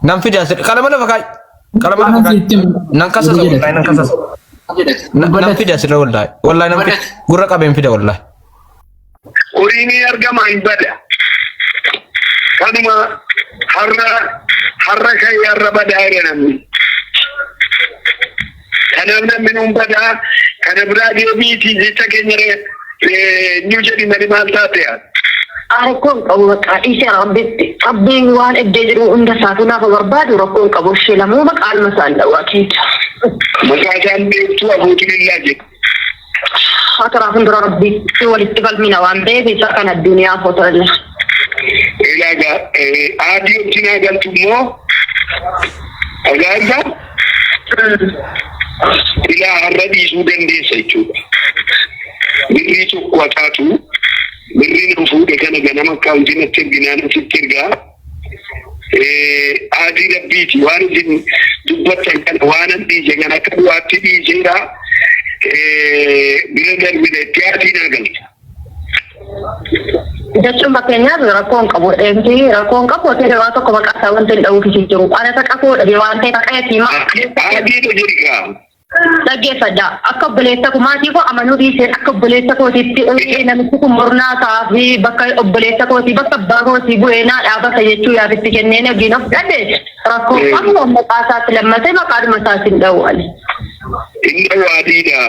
Speaker 1: nan fida qalama lafa kaay nan kasasa wallahi nan kasasa nan fida sirra wallahi nan fida gurra qabeen fida wallahi
Speaker 4: Urini argama hin bada kanuma harra kay harra badaare namni kanaaf namni nun bada kana biraa deebiitii jecha keenya Nyujadi mani maltate ya.
Speaker 2: Rakkoon qabu bakka dhiisee rabbitti abbiin waan iddee jiru hunda isaatu naaf barbaadu rakkoon qabu ishee lamuu maqaan masaan dhawaa keessa.
Speaker 4: Makaasaan beektuu abuutilillaa jedhu.
Speaker 2: Haa karaa fuuldura rabbitti walitti falmina waan ta'eef isa kan addunyaa fotolla.
Speaker 4: Ilaaga aadii wajjinaa galtu immoo agaarra ilaa har'a dhiisuu dandeessa jechuudha. Birrii tokko hataatu birrii nama fuudhe kana ganama akkaawuntinatti erginaanatti ergaa aadii rabbiiti waan isin dubbattan kana waan an dhiise kan akka du'aatti dhiiseera bira darbine itti aadii naa galta.
Speaker 2: Jechuun fakkeenyaaf rakkoon qabu dheemti rakkoon qabu ta'e waa tokko maqaa isaa wanti hin dhawuuf jiru. Ana taqa fuudhee waan ta'e taqa yaatiima.
Speaker 4: Aadiitu jirika.
Speaker 2: Dhaggeeffadha. Akka obboleessa kumaatii koo amanuu dhiisee akka obboleessa kootiitti namichi kun murnaa ta'aa fi bakka obboleessa kootii bakka abbaa kootii bu'ee naa dhaabata jechuu yaabitti kennee nagiin of dhadhe rakkoo qabu maqaa isaatti lammatee maqaadhuma isaas hin dhawwale.
Speaker 4: Hin dhawwaadhiidha.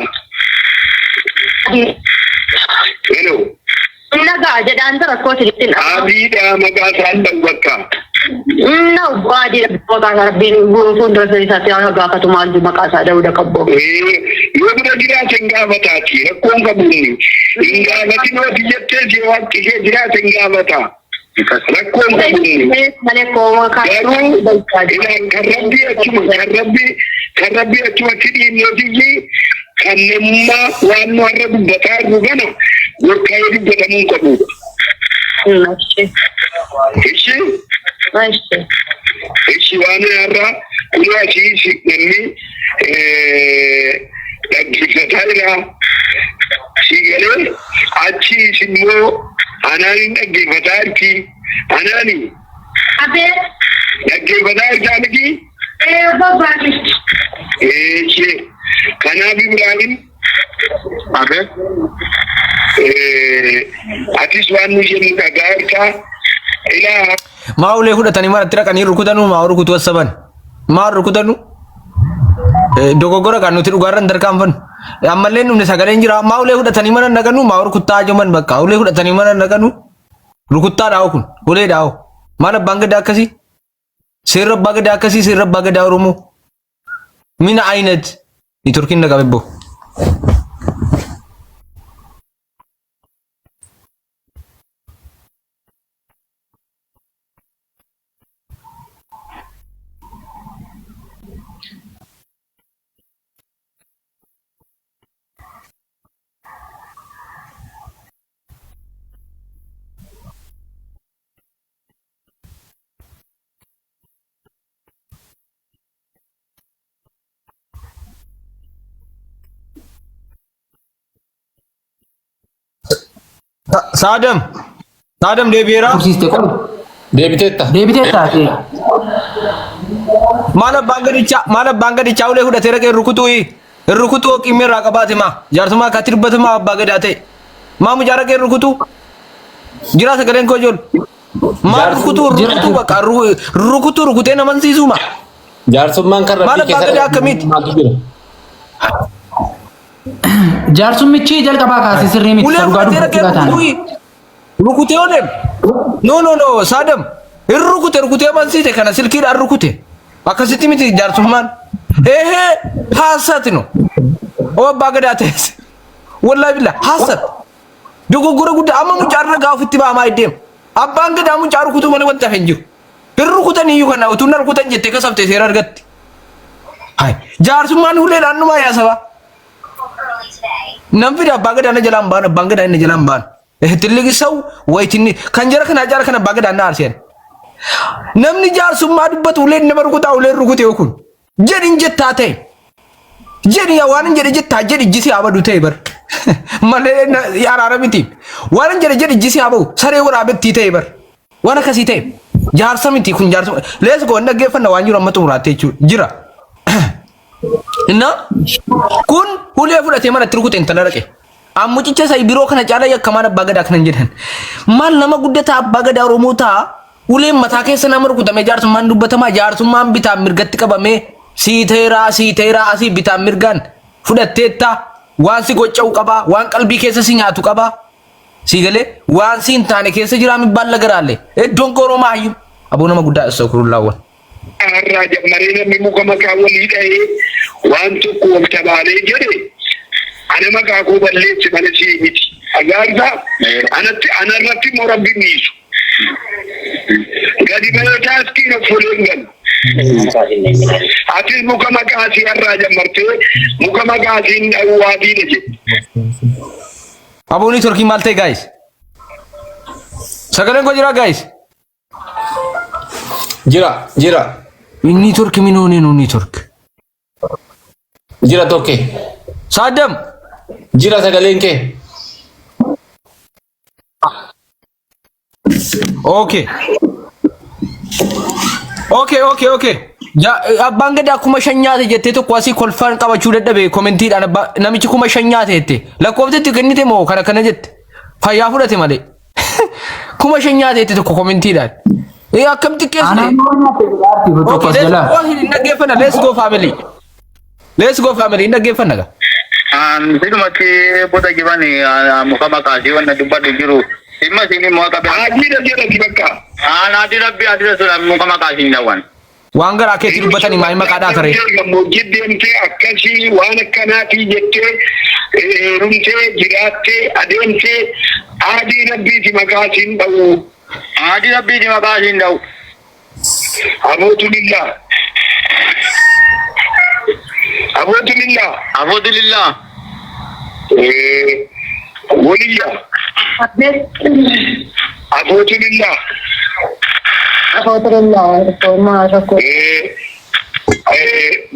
Speaker 4: Hello.
Speaker 2: Nagaa jedhaan rakkoo sirriitti
Speaker 4: aadiidha maqaa isaan dhawwakka.
Speaker 2: Na baadiyyaa bifoota garbiin fuuldura isaatti gaafatu maal maqaa isaa Daawuda Qabboo.
Speaker 4: Yoo bira jiraate hin gaafataati rakkoon qabuuni. Hin gaafatin yoo jettee si waaqti ishee jiraate hin gaafata. Rakkoon qabuuni. Garuu kan rabbii achumatti dhiibnotiyyi kan namummaa waan nu har'a dubbataa jiru kana gorkaa'ee dubbatamuu qabudha. Ishi waan har'a kunoo asii namni dhaggeeffataa jira. Si galee achiis immoo anaan hin dhaggeeffataa jirti. Anaani dhaggeeffataa jirtaa miti? Kanaaf Ibrahim atis waan nu jennu dhagaa jirtaa. Ilaa
Speaker 1: Maulee fudhatanii maratti dhaqanii rukutanu maa rukutu wasaban maa rukutanu dogoggora kan nuti dhugaarran tarkaanfannu ammallee numne sagaleen jira maulee fudhatanii mana dhaqanu maa rukuttaa jaman bakka ulee fudhatanii mana dhaqanu rukuttaa dhaawu kun ulee dhaawu maal abbaan gadaa akkasii seerra abbaa gadaa akkasii seerra abbaa gadaa Oromoo mina ayinat ni turkiin dhaqabebbo. Sadam deebi'eera.
Speaker 7: Deebiteetta
Speaker 1: Maal abbaan gadichaa ulee fudhatee dhaqee rukutuu qimmee irraa qabaate maa jaarsummaa akka tirbatu maa abbaa gadaa ta'e maa mucaa dhaqee rukutuu jira sagaleen koo ijool maal rukutuu bakka rukutee namansiisuu maa
Speaker 9: jaarsummaan kan
Speaker 1: maal abbaa gadaa akkamiiti.
Speaker 7: Jaarsummichi jalqabaa kaasee sirrii miti
Speaker 1: rukutee odeem no Sadam rukutee mansiite kana silkiidhaan rukute akkasitti miti jaarsummaan haasati no oo abbaa gadaa ta'es wallahi billah haasat dogoggora guddaa amma mucaa irra ofitti baamaa iddeem abbaan gadaa mucaa rukutuu malee wanta hin jiru rukutan iyyuu kana utuu na rukutan jettee kasabtee seera argatti jaarsummaan huleedhaan numaa yaasaba. Namni abbaa gadaa na jalaan baan abbaan gadaa na jalaan baan tilli sau waytinni kan jara kana jara kana abbaa gadaa na arseen namni jaarsummaa dubbatu uleen nama rukutaa uleen rukutee kun jedhin jettaa ta'e jedhi waan jedhe jettaa jedhi jisi abadu ta'e bar malee araara miti waan jedhe jisi abu saree waraabetti ta'e bar waan akkasii ta'e jaarsa miti kun jaarsa lees go dhaggeeffanna waan jiru amma xumuraattee jira. Inna kun ulee fudhatee manatti rukutee intala dhaqe ammucicha sai biroo kana caalaa yakkamaan abbaa gadaa kanan jedhan maal nama guddataa abbaa gadaa Oromoo ta'a uleen mataa keessa nama rukutame jaarsummaan dubbatamaa jaarsummaan bitaan mirgatti qabamee siiteeraa asii bitaan mirgaan fudhatteetta waan si gocha'u qaba waan qalbii keessa si nyaatu qaba si galee waan si hin taane keessa jira mibbaan lagaraalle iddoon koroo maayyuu aboo nama guddaa isa kurullaawwan
Speaker 4: arraa jammaree namni muka maqaa walii dha'ee waan tokko wal tabaalee jedhe ana maqaa koo balleessi mana sii miti agaarsaa anarratti moo rabbi miisu gadi bareedaas kiina fuuleen galu ati muka maqaasii arraa jammartee muka maqaasiin dha'uu waa diina jedhe
Speaker 1: abooni turkii maal ta'e guys sagaleen koo jira guys
Speaker 8: Jira.
Speaker 1: inni turki minoone no ni turk
Speaker 8: Jira toke.
Speaker 1: Saddam
Speaker 8: Jira sagaleen kee.
Speaker 1: okay abbaan gadaa kuma shanyaate jettee tokko asii kolfaan qabachuu dadhabe kommentiidhaan namichi kuma shanyaate jette lakkooftetti kennite moo kana jette fayyaa fudhate malee kuma shanyaate jette tokko kommentiidhaan akkamti keessume let's go family dhaggeeffanna ga
Speaker 4: sidumatti bota gibani muka maqaasii wanna dubbadhu jiru Imma sini mau kabe. Adira bakka. Adira sura muka makasin dawan.
Speaker 1: Waan garaa keetti dubbatanii maal maqaa dhaatare.
Speaker 4: Gammoojjii deemtee akkasii waan akkanaatii jettee rumtee jiraattee adeemtee aadii rabbiiti maqaatiin dha'u.
Speaker 9: Aadii rabbiiti maqaatiin dha'u.
Speaker 4: Abootulillah. Waliya. Abootulillah.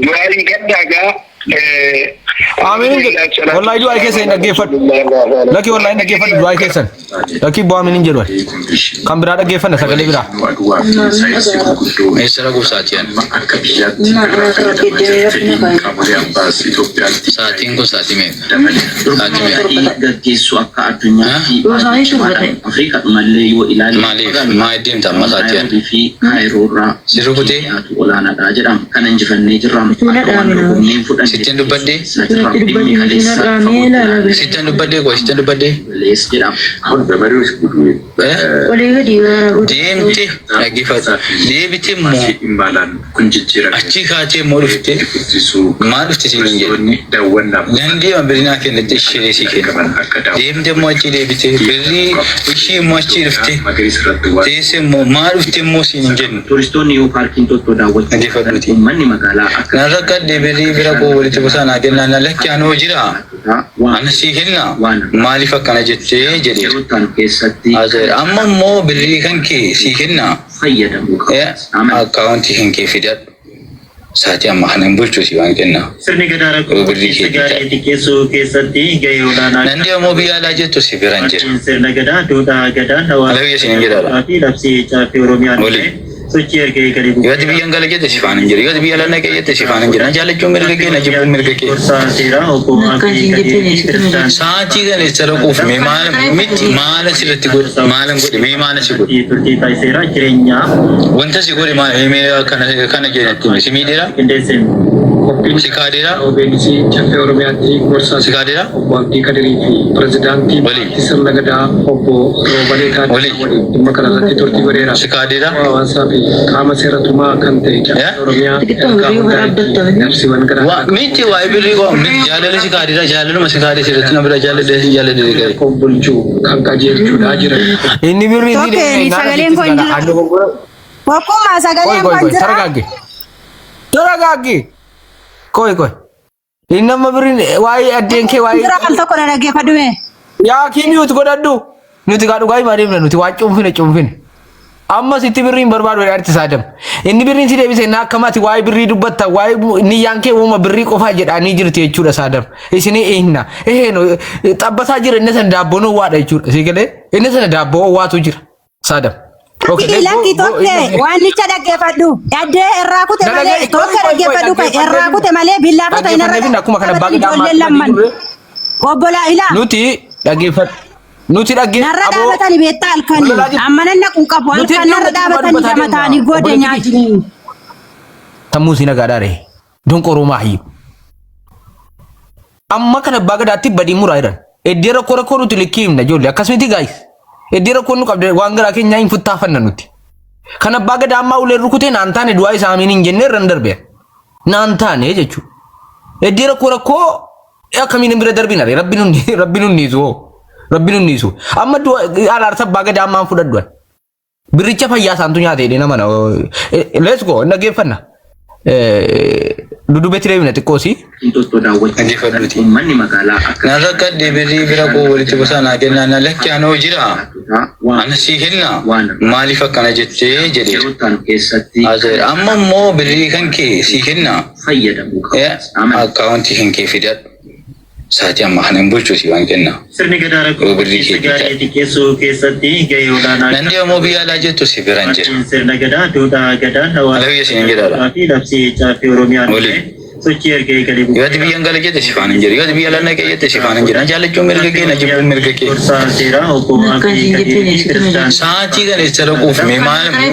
Speaker 4: Du'aayin gaddaga
Speaker 1: Amin. Wallahi du'aa keessa hin dhaggeeffadhu. Laki wallahi hin dhaggeeffadhu du'aa keessan. Laki bu'aa min hin jedhu. Kan biraa dhaggeeffanna sagalee biraa.
Speaker 8: Eessara gubsaatiyan. Saatiin kun saatii meeqa? Saatii meeqa?
Speaker 10: Gaggeessu akka addunyaatti Afrikaa malee yoo ilaalle
Speaker 8: maaliif maa deemta amma saatiyan?
Speaker 10: Sirri kutee olaanaadha jedhama. Kan injifannee jirra.
Speaker 8: Sittiin dubbadde? Sittiin dubbadde koo sittiin dubbadde?
Speaker 10: Lees jedhama.
Speaker 8: Deemte dhaggeeffata. Deebite immoo achi kaatee immoo dhufte maal dhufte siin hin jedhu. Dandeema birrinaa kennite ishee si kenna. Deemte immoo achi deebite birrii ishee immoo achi dhufte. Teesse immoo maal dhufte immoo siin hin jennu.
Speaker 10: Turistoonni yoo paarkiin tokko daawwatan uummanni magaalaa akka
Speaker 8: na rakkadde birrii bira koo walitti buusaa kennaa lakki anoo jira. Ana sii kenna maaliif akkana jettee jedhee. Amma immoo birrii kan kee sii kenna. Akkaawuntii kan kee fidadhu. Saatii amma kana hin bulchuusi waan kenna.
Speaker 10: Sirni gadaa rakkoo xiqqeessuu keessatti gahee olaanaa.
Speaker 8: Nandi ammoo biyya alaa jettu si biraan jira.
Speaker 10: Sirna gadaa duudhaa gadaa
Speaker 8: Alawiyya siin hin jedhaadha.
Speaker 10: Labsii caaffee Oromiyaa sochii ergee gadi bu'u.
Speaker 8: Yoo biyya ngala jette si faana hin jiru. Yoo biyya alaa jette si faana hin jiru. Jaalachuun mirga kee na jibbuun mirga kee. Saatii kana isa raquuf mee maala sirratti godhe maalan godhe mee maala si godhe.
Speaker 10: Turtii taasiseera jireenyaa.
Speaker 8: Wanta si godhe mee kana jeenatti si miidheera. Si kaadheera.
Speaker 11: OBNC Caffee Oromiyaatti gorsaa
Speaker 8: si kaadheera.
Speaker 11: obbo Abdii Kadirii fi pirezidaantii sirna gadaa obbo Roobalee Kaadii dhimma kanarratti turtii godheera.
Speaker 8: Si kaadheera.
Speaker 11: Hawaasaa fi qaama seeratumaa kan ta'e Caffee Oromiyaa labsiiwwan garaa
Speaker 8: miti waa'ee birrii koo jaalala si kaadheera jaalaluma si kaadhee sirriitti nama bira jaalala gari.
Speaker 11: bulchuu kan qajeelchuudha jira.
Speaker 1: Inni birrii
Speaker 5: sagaleen kun jira. Bokkuma sagaleen kun jira.
Speaker 1: Taragaagge. Koi. Inni nama birrii waa'ee addeen kee waa'ee.
Speaker 5: Jira al tokko na dhaggeeffadhu mee.
Speaker 1: Yaa kiimi nuti godhadhu. Nuti gaa dhugaa himaa deemna nuti waa cuunfine. Amma sitti birriin barbaadu dheerti saadam. Inni birriin si deebisee na akkamaati waa'ee birrii dubbatta waa'ee niyyaan kee uuma birrii qofaa jedhanii jirti jechuudha saadam. Isinii eehna. Xabbataa jira inni sana daabboon waadha jechuudha. Si galee inni sana daabboo waatu jira saadam.
Speaker 5: Lakki tokkee waan nicha dhaggeeffadhu. Yaddee irraa kute malee tokko dhaggeeffadhu kan irraa kute malee billaafata hin irra obbolaa ilaa.
Speaker 1: Nuti dhaggeeffadhu. Nuti
Speaker 5: narra dhaabatanii beektaa halkanii amma nanna kun qabu halkan narra dhaabatanii lama ta'anii goode nyaachini.
Speaker 1: Tammuu si nagaadhaa ree don qoroo maayyuu. amma kana bagadaatti badii muraa jiran eddeera kora koruuti likkiimna ijoollee akkasumatti guys eddeera konnu qabde waan garaa keenya hin futtaafanna nuti kana bagada amma ulee rukutee naan taane du'aa isaa amiin hin jennee irraan darbe naan taane jechuudha eddeera kora koo akkamiin bira darbina rabbiin hunniisu amma alaarsa bagada ammaan fudhadhuan biricha fayyaa isaantu nyaate jedhee nama let's go nageeffanna dudu betire bina xiqqoosi
Speaker 10: manni magaalaa akka
Speaker 8: Naraka dibiri bira ko walitti bosana kenna na lakkaano jira. Anasi hinna maaliif akkana jettee jedhe. Azee amma immoo birrii kan kee si hinna
Speaker 10: fayyadamu
Speaker 8: akkaawuntii kan kee fidadhu. Saatii amma kanan bulchuuti waan kenna.
Speaker 10: Sirni gadaa rakkoo gaarii xiqqeessuu keessatti gahee olaanaa
Speaker 8: Nandi ammoo biyya alaa jettu si biran jira.
Speaker 10: sirna gadaa duudhaa gadaan
Speaker 8: Alawiyya siin jedhaadha.
Speaker 10: fi labsii caaffii Oromiyaa sochii ergee gadi bu'u.
Speaker 8: Yooti biyyan gala jette si faana hin jiru. Yooti biyya alaa naqee jette si faana hin jiru. Jaallachuun mirga kee na jibbuun mirga kee.
Speaker 10: Gorsaa seeraa obbo Abdii Kadir Kiristaan
Speaker 8: Saatii kana itti raquuf mee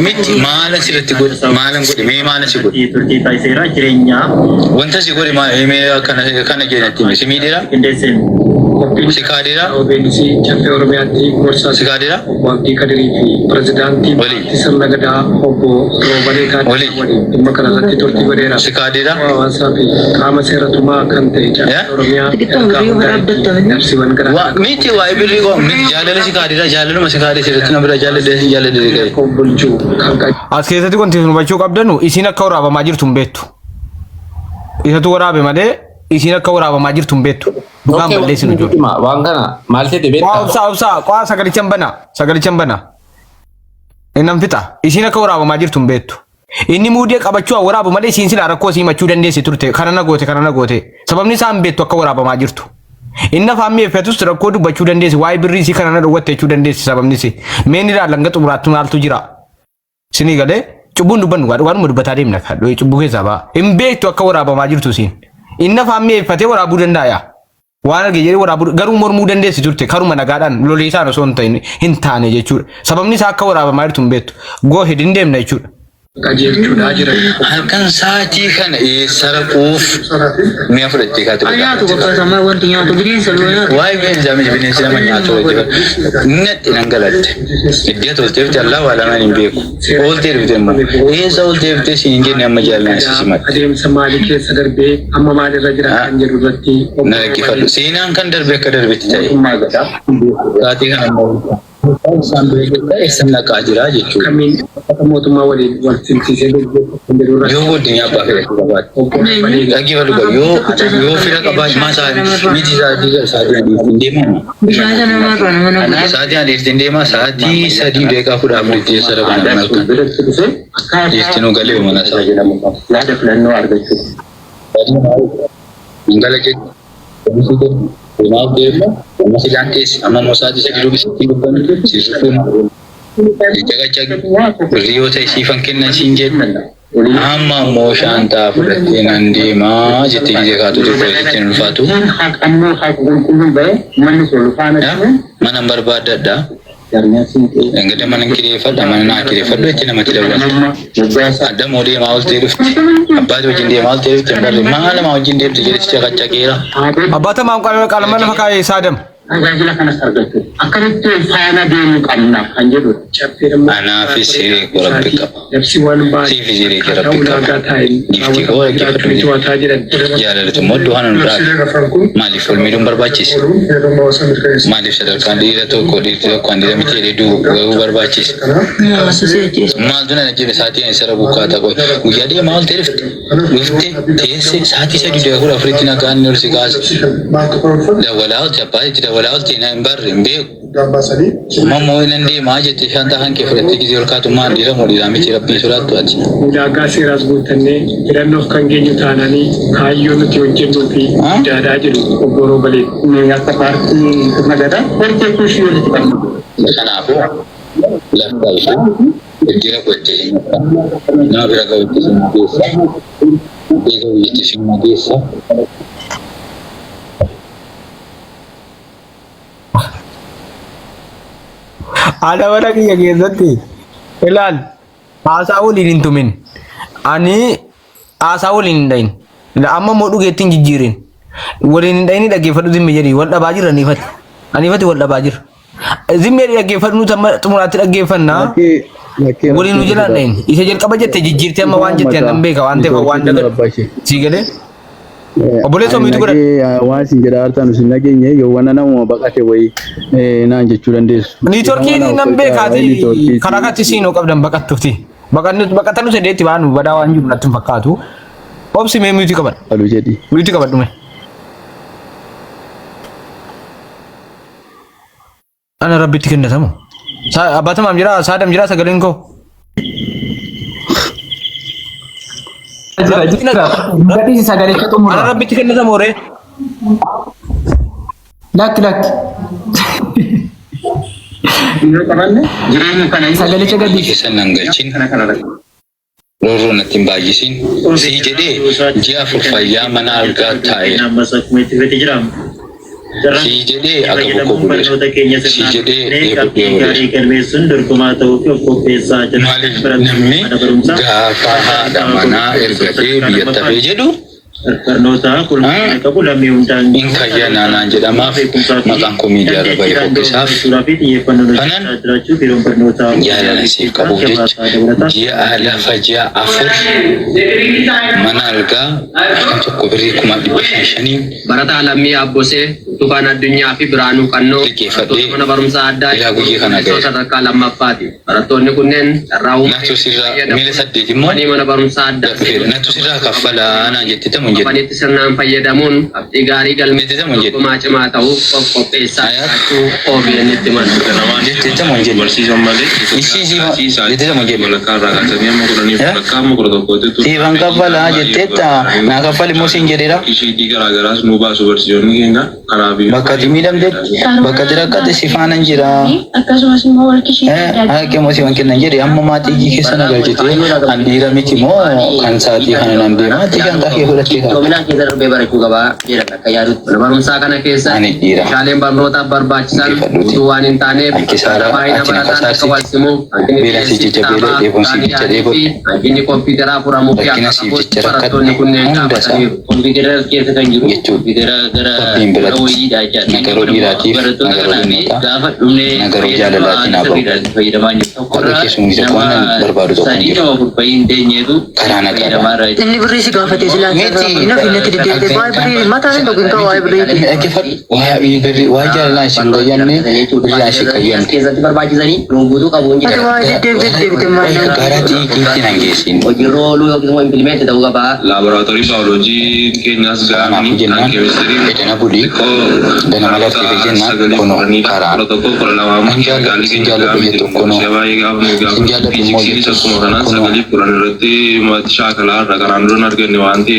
Speaker 8: miti maala sirratti godhe maalan godhe mee maala si godhe.
Speaker 10: turtii taasiseera jireenyaa
Speaker 8: Wanta si godhe mee kana keenyatti si miidheera
Speaker 10: qindeesseen
Speaker 8: si kaadheera
Speaker 11: OBNC Caffee Oromiyaatti gorsaa
Speaker 8: si kaadheera
Speaker 11: obbo Abdii Kadirii fi pirezidaantii paartii sirna gadaa obbo Roobalee Kaadii waliin dhimma kanarratti turtii godheera.
Speaker 8: si kaadheera.
Speaker 11: Hawaasaa fi qaama seeratumaa kan ta'e Caffee Oromiyaa labsiiwwan garaa
Speaker 8: Miti waa ibirri koo miti jaalala si kaadheera jaalaluma si kaadhee sirriitti na bira jaaladee ga'e.
Speaker 11: bulchuu kan
Speaker 1: as keessatti wanti isin hubachuu qabdanu isin akka waraabamaa jirtu hin beektu isatu waraabe malee isin akka waraabamaa jirtu hin beektu dhugaan balleessinu jiru
Speaker 12: waan kana maal ta'e beektaa
Speaker 1: obsaa qaa sagalichan bana innam fixa isin akka waraabamaa jirtu hin beektu inni muudee qabachuu waraabu malee isin sila rakkoo si himachuu dandeessi turte kana na goote sababni isaa hin beektu akka waraabamaa jirtu inna faamii effetus rakkoo dubbachuu dandeessi waa'ee birrii si kana na dhowwatte jechuu dandeessi sababni si meen irraa langa xumuraattu maaltu jira sinii galee cubbuun dubbannu waanuma dubbataa deemna kadhoo cubbuu keessaa ba'a hin beektu akka waraabamaa jirtu siin inna faamii effatee waraabuu danda'a waan arge jedhee waraabuu garuu mormuu dandeessi turte karuma nagaadhaan loleesaan osoo hin taane jechuudha sababni isaa akka waraabamaa jirtu hin beektu goo hedin deemna jechuudha.
Speaker 11: qajeelchuudhaa jiran.
Speaker 8: Halkan sa'aatii kana saraquuf mi'a fudhattee kaatu.
Speaker 13: Nyaatu qophaasamaa wanti nyaatu bineensa loo nyaatu.
Speaker 8: Waa'ee bineensa miti bineensi nama nyaatu wajjin. Natti nan galatte. Iddoo tolteef jallaa waa lamaan hin beeku. Ooltee dhufte immoo. Eessa ooltee dhufte siin hin jenne amma jaallaan si simatte.
Speaker 11: Adeemsa maalii keessa darbee amma maalirra jira kan jedhu irratti.
Speaker 8: Na rakkifadhu. Seenaan kan darbe akka darbetti ta'e. Sa'aatii kana immoo. Isaan beekaa eessan naqaa jira jechuudha.
Speaker 11: Kamiin mootummaa waliin wal simsiisee
Speaker 8: yoo guddinaa abbaa fira qabaate dhaggeeffatu qaba yoo fira qabaate maa miti sa'aatii adiiftiin deemama. Sa'aatii adiiftiin deema sa'aatii sadii beekaa fuudhaa fudhattee eessa dhaqan malkan dhiiftinuu galee mana isaa.
Speaker 10: Yaada filannoo argachuu.
Speaker 8: Ingala jechuudha. Maaf deema amma sidaan teessi amma moosaati isa jiru bisitti dubbannu siisuun jagajag yoo ta'e siifan kennan siin jedhu amma ammoo shaantaa fudhattee nan deemaa jettee gisee kaatu tokko jettee ulfaatu. Mana barbaadadha. Enggak mana kireeffadha mana naa kireeffadhu jettee namatti dabalata. Adda moo deemaa oltee dhufti. Abbaati wajjin deemaa oltee dhufti hin barre maala maa wajjin deemte jedhesi caqacageera.
Speaker 1: Abbaata maam qalama lafa kaayee saadam.
Speaker 10: Tajaajila kanas argatu. Akkamitti faana deemuu qabna kan jedhu.
Speaker 8: Anaafis hiree koo rabbi qaba.
Speaker 11: Labsiiwwan baay'ee.
Speaker 8: Siifis hiree kee rabbi qaba. Giftii koo dhaggeeffadhu. Jaalalatu immoo du'aan nu biraati. Maaliif olmiidhuun barbaachisa? Maaliif sadarkaan dhiira tokko dhiirti tokko handi miti jedhee du'uu barbaachisa? Maaltu na jedhe sa'aatii ani sara bukkaataa qoy. Guyyaa deemaa ol ta'e dhufte teesse sa'aatii sadii deemaa kudha afuritti nagaan ni ol si kaasa. Dawwalaa ol abbaa itti dawwalaa ol ta'e hin barre hin beeku. Mammoo nan deemaa jette shantaa kan kee fudhattee gisee ol kaatu maal dhiira moo dhiiraa miti rabbiin sodaattu ati.
Speaker 11: Ulaagaa seeraas guuttannee filannoof kan geenyu taananii kaayyoo nuti hojjennuu fi daadaa jiru obbo Roobalee.
Speaker 10: Akka paartii nagadaa hojjechuu ishee walitti qabna.
Speaker 8: Kanaafuu laftaa ishee jira gottee nama bira ga'utti sin geessa eega biyyatti sin geessa.
Speaker 1: Ada mana kiyya keessatti ilaal haasaa waliin hin tumin ani haasaa waliin hin dhayin amma moo dhugeetti hin jijjiirin waliin dhayni dhaggeeffadhu zimmi jedhi wal dhabaa jira anifati wal dhabaa jira zimmi dhaggeeffadhu nuti xumuraatti dhaggeeffanna waliin nu jira dhayin isa jalqaba jette jijjiirtee amma waan jettee nan beeka waan ta'eef waan daga sii galee obboleessa miitu godha
Speaker 3: waan sin jedha artaan sin nageenye yoo wana nama baqate way naan jechuu dandeessu
Speaker 1: niitorkii nan beekaati karaa katti siinoo qabdan baqattuuti baqatanu sedeetti waan badaa waan jiru natti fakkaatu obsi mee miitu qaban
Speaker 3: alu jedhi
Speaker 1: miitu qaban dhume ana rabbitti kennatamu abbaatamam jira saadam jira sagaleen koo
Speaker 7: Gadi sagalee xumura.
Speaker 1: ana rabbitti kennatamu re
Speaker 7: Lak. Sagalee gadi.
Speaker 10: Sannan galchin. Roro natin bayisin. Si jedhe ji'a furfayyaa mana argaa taa'e. Si jedhe akka boko buleera. Si jedhe eeboo maaliif namni gaafa haadha manaa ergatee biyya tafee jedhu in kayyaa naanaan jedhamaaf maqaan komiidiyaa irra bahee hoggesaaf kanan jaalala siif qabuuf jecha ji'a afur mana argaa kan tokko birrii 5,500
Speaker 12: Barataa lammii abbosee tufaan addunyaa fi biraanuu qannoo mana barumsaa addaa
Speaker 10: ilaa guyyee kana ga'e
Speaker 12: sadarkaa lammaffaati. Barattoonni kunneen carraa
Speaker 10: natu sirraa miila 8 immoo
Speaker 12: mana barumsaa addaa
Speaker 10: natu sirraa kaffalaa naan jettee tamuun jedhe
Speaker 12: Kapanitti sirnaan fayyadamuun qabxii gaarii galmeessisaa cimaa ta'uuf qopheessaa jiraachuu OBN itti mala.
Speaker 10: jettee tamuun jedhe barsiisan malee jettee tamuun jedhe siifan kaffalaa jetteetta naa kaffali immoo siin jedheera bakka ati miidhamtetti bakka ati rakkatte si faanan jira haaqee moo siifan kennan jedhe amma maatii keessa na galchite an dhiira miti moo kan sa'aatii kana nan deema ati kan taa'ee fudhattee ta'a.
Speaker 12: Dominaan keessa darbee barachuu qabaa jedhan akka yaadutti. Mana barumsaa kana keessa meeshaaleen barnootaaf barbaachisan utuu waan hin taaneef baay'ina barataan akka walsimu hanqinni kompiitaraa furamuu fi akka qabuuf barattoonni kunneen dhaabataniiru. Kompiitara keessa kan jiru kompiitara gara wayiidhaa jedhanii barattoota kanaaf gaafa dhumnee fayyadamaa jiru. Sadii nama furba'iin teenyeetu fayyadamaa irra jiru.
Speaker 13: Inni birrii si gaafatee silaa natti deddeebitee waa'ee birrii mataan hin dhugin ta'u waa'ee birrii.
Speaker 10: Waa'ee jaalalaa isin gayyanne birrii isin gayyanne.
Speaker 12: Keessatti barbaachisanii runguutuu qabuun
Speaker 13: Ati waa'ee deddeebitee maal?
Speaker 10: Garatii kiitti nan geessin.
Speaker 12: hojiirra ooluu yookiin immoo impilimeenti ta'uu qabaa.
Speaker 11: Laaboraatoorii baayoloojii keenyas
Speaker 10: Kanaafuu jennaan edana bulii dana malatti fi jennaan kuno karaan sin jaalladhu jettu kuno sin jaalladhu immoo jettu kuno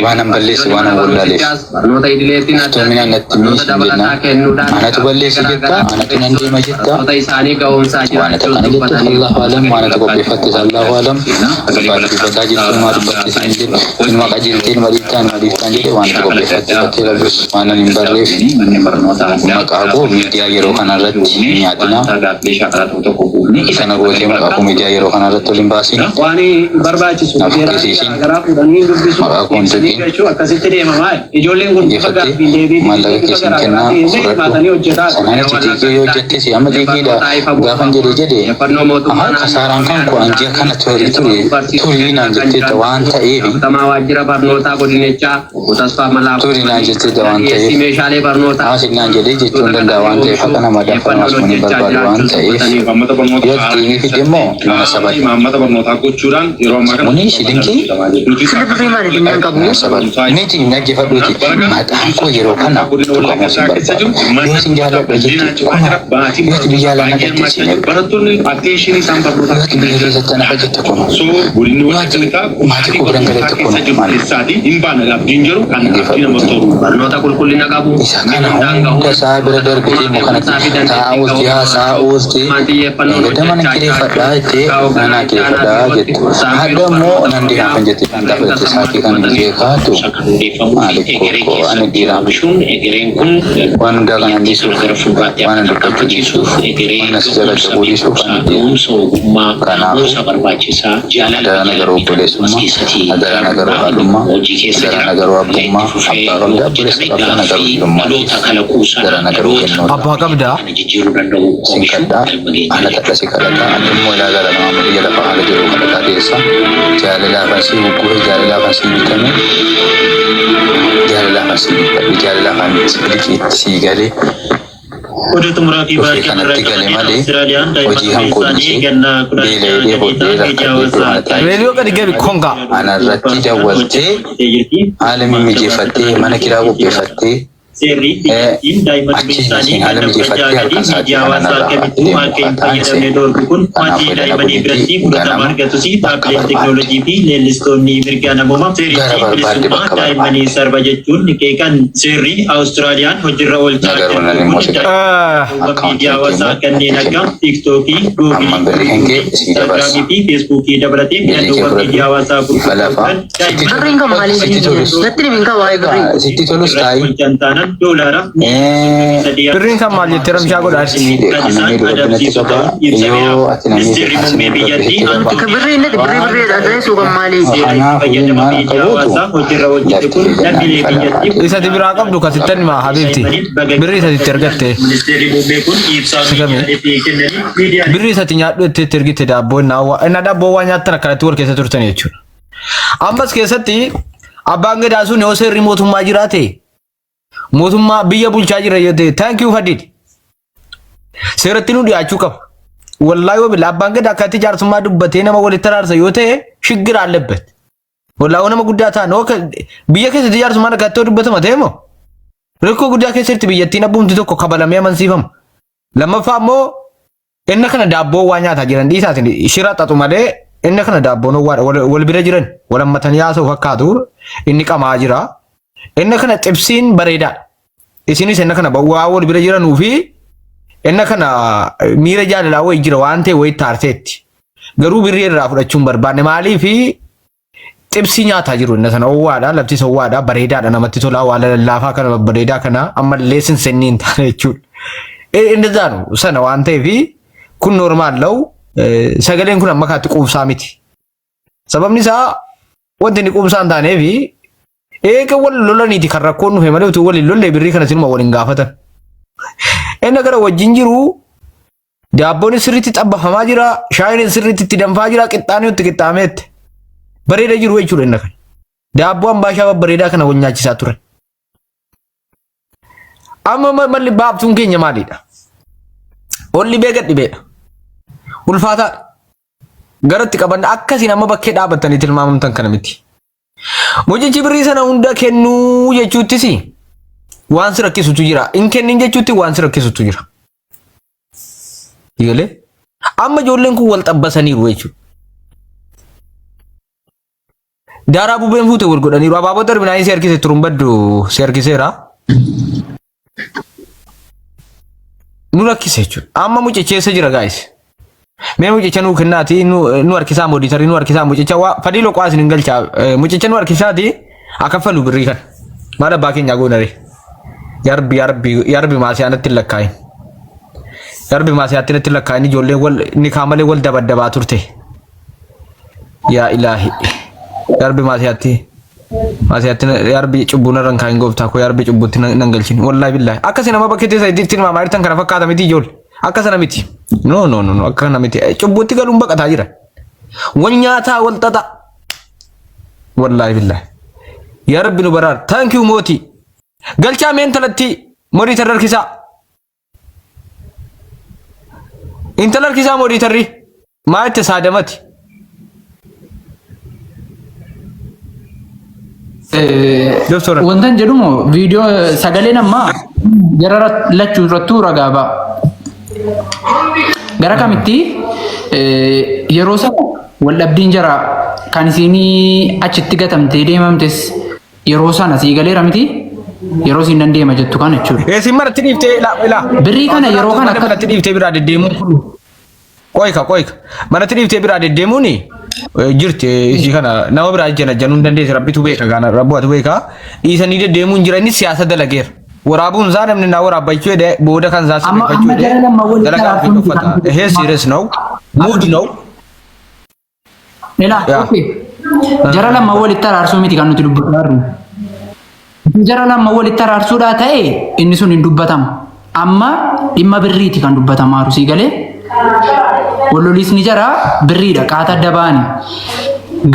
Speaker 10: waan an balleessi waan an wallaaleef
Speaker 12: Barnoota idileetiin
Speaker 10: toominaan natti miisin jennaan anatu balleessi jetta anatu nan deema jetta
Speaker 12: barnoota isaanii ga'umsaa
Speaker 10: waan ata kana jettu allahu alam waan ata qopheeffattes allahu alam dubbataa jirtu maa dubbattes hin jedhu ilma qajeelteen madiittaan jedhe waan ata qopheeffatte labbus waan an hin barreef maqaa koo miidiyaa yeroo kanarratti nyaatina sana gootee maqaa koo miidiyaa yeroo kanarratti ol hin baasin naaf buqqisiisin maqaa koo hin tuqiin dhiyeeffattee maallaqa keessan kennaa fudhadhu sanaan itti xiiqee yoo jette si amma xiiqiidha gaafan jedhe kasaaraan kan koo anji'a kana turii naan jetteetta waan ta'eef turii naan jetteetta waan ta'eef haasin naan jedhee jechuun danda'a waan ta'eef akka nama danfanaas muni barbaadu waan ta'eef yoo xiiqii fide immoo mana sabadha muni si dinqii mana sabadha miti naggeeffadhuuti maqaan koo yeroo kana tuqamuus hin barbaadu yoo sin jaalladha jechuutti kuna yoo biyya alaa nagatti sin erga yoo biyya keessatti nafa jette kuna maatii koo biran galette kuna
Speaker 12: barnoota qulqullina qabu
Speaker 10: isa kana hunda isaa bira darbitee immoo kanatti taa'aa ooltee haasaa ooltee gadama nan kireeffadhaa jettee nanaa kireeffadhaa jettu haadha immoo nan deemaa kan jette kan dhaabbatte saatii kan biyya kaatu
Speaker 12: kan hundeeffamu egeree keessatti oomishuun egereen kun waan galandisu gara fuulbaatti akka qabachiisuuf egeree ga'umsa ogummaa kunuunsa barbaachisaa jaalala garuu keessatti hojii keessa jira dhaloota kalaquusaa
Speaker 1: abbaa qabdaa
Speaker 12: jijjiiruu danda'u
Speaker 10: sinkadhaa ana tadhasi kadhata immoo ilaalaa nama biyya lafa haala jiru kadhataa keessa jaalala fasii hukkuu jaalala fasii bitame jaalala fasii jaalala fasii sii galee
Speaker 12: Udah tumurah fi baay'ee
Speaker 10: kanatti galee malee hojii hanqoolchee beelee booddee rakkatee
Speaker 1: reediyoo gadi gabi konga
Speaker 10: anarratti daawwattee haala mimmijeeffattee mana kiraa qopheeffattee achi haala mijeeffattee halkan sa'aatii kanaan irraa deemu kan ta'an se'e kanaaf wedana guddiitti ganama bakka barbaadde gara barbaadde bakka barbaadde nagaruunan immoo sedha akkaawuntii amma birri hengee sii dabarsa bilikee fudhadhu ifa lafaa sitti tolus taa'ii
Speaker 1: birriin kan maal jettee ramshaa godhaas
Speaker 10: kan namni dubbinatti soba yoo ati namni
Speaker 1: isati biraa qabdu kasittan himaa habiibti birri isatitti ergatte birri isati nyaadhu itti ergitte daabboo inna daabboo waa nyaattan akkanatti wal keessa turtan jechuudha ammas keessatti abbaan gadaa sun yoo seerri mootummaa jiraate mootummaa biyya bulchaa jira yoo ta'e thank you Fadid seeratti nu dhiyaachuu qaba wallahi wabil abbaan gadaa akkatti jaarsummaa dubbatee nama walitti araarsa yoo ta'e shiggir allebet wallahi nama guddaa ta'an biyya keessatti jaarsummaan akkatti dubbatama ta'e moo rakkoo guddaa keessatti biyyattiin abbumti tokko kabalamee amansiifama lammaffaa immoo inna kana daabboo waa nyaataa jiran dhiisaatiin shira xaxu malee inna kana daabboon wal bira jiran walammatanii haasa'u fakkaatu inni qamaa jira inna kana xibsiin bareedaadha isinis inna kana waa wal bira jiranuu fi inna kana miira jaalalaa wayii jira waan ta'e wayii taarteetti garuu birrii irraa fudhachuun barbaanne maalii fi xibsii nyaataa jiru inna sana owwaadha laftis owwaadha bareedaadha namatti tolaa waa lallaafaa kana bareedaa kana ammallee sinsenniin taane jechuudha inni zaanu sana waan ta'eef kun normaal lau sagaleen kun amma kaatti quubsaa miti sababni isaa wanti inni quubsaa hin taaneef eega wal lolaniiti kan rakkoon dhufe malee utuu waliin lollee birrii kana sinuma waliin gaafatan inni gara wajjin jiru daabboon sirriitti xabbafamaa jira shaayiin sirriitti itti danfaa jira qixxaanii itti qixxaameette bareeda jiru jechuudha inni kan daabboo ambaashaa bareedaa kana wal nyaachisaa turan amma malli baabtuun keenya maalidha olli beega dhibeedha ulfaataa garatti qaban akkasiin amma bakkee dhaabatanii tilmaamamtan kana miti mujichi birrii sana hunda kennuu jechuuttis waan si rakkisutu jira in kennin jechuutti waan si rakkisutu jira yele amma ijoolleen kun wal xabbasaniiru jechuudha daaraa bubeen fuute wal godhaniiru abaaboo darbinaa si harkise turumbaddu si harkiseera nu rakkise jechuudha amma mucicheessa jira gaayis mee mucicha nuu kennaati nu harkisaa mooditarii nu harkisaa mucicha waa fadii loqaas hin galchaa mucicha nu harkisaati akaffalu birrii kan maal abbaa keenya goonare yarbi maasiyaanatti lakkaa'in yarbi maasiyaatti natti lakkaa'in ijoolleen wal ni kaamalee wal dabaddabaa turte yaa ilaahi yarbi maasiyaatti yarbi cubbuuna rankaa hin gooftaa koo yarbi cubbuutti nan galchin wallahi billahi akkasi nama bakkeetti isa itti maamaa irtan kana fakkaata miti ijoollee akkasana miti no akkasana miti cubbuutti galuun baqataa jira wal nyaataa wal xaxa wallahi billahi yaa rabbi nu baraar thank you mooti galchaa meen talatti modii tararkisaa intalarkisaa modii tarri maa itti saadamati
Speaker 7: wantan jedhumo viidiyoo sagaleen amma gara lachuu irrattuu ragaa ba'a. Gara kamitti yeroo sana wal dhabdiin jara kan isinii achitti gatamtee deemamtes yeroo sana sii galeera miti yeroo siin dandeema jettu kan jechuudha.
Speaker 1: Eesin maratti dhiiftee ilaa
Speaker 7: birrii kana yeroo kana
Speaker 1: manatti dhiiftee biraa deddeemuun qoyka manatti dhiiftee biraa deddeemuun jirti isi kana nama biraa jana januun dandeessi rabbitu beeka kana rabbuatu beeka dhiisanii deddeemuun jiranis siyaasa dalageera. Waraabun zaa namni naa waraabachuu jedhe booda kan zaa sirreeffachuu jedhe dalagaa fi uffata hee serious now mood now.
Speaker 7: Ela okay. Jara lama walitti araarsuu miti kan nuti dubbataa jirru. Jara lama walitti araarsuudhaa ta'e inni sun hin dubbatamu. Amma dhimma birriiti kan dubbatamaa jiru sii galee. Walloliisni jara birriidha qaata adda baani.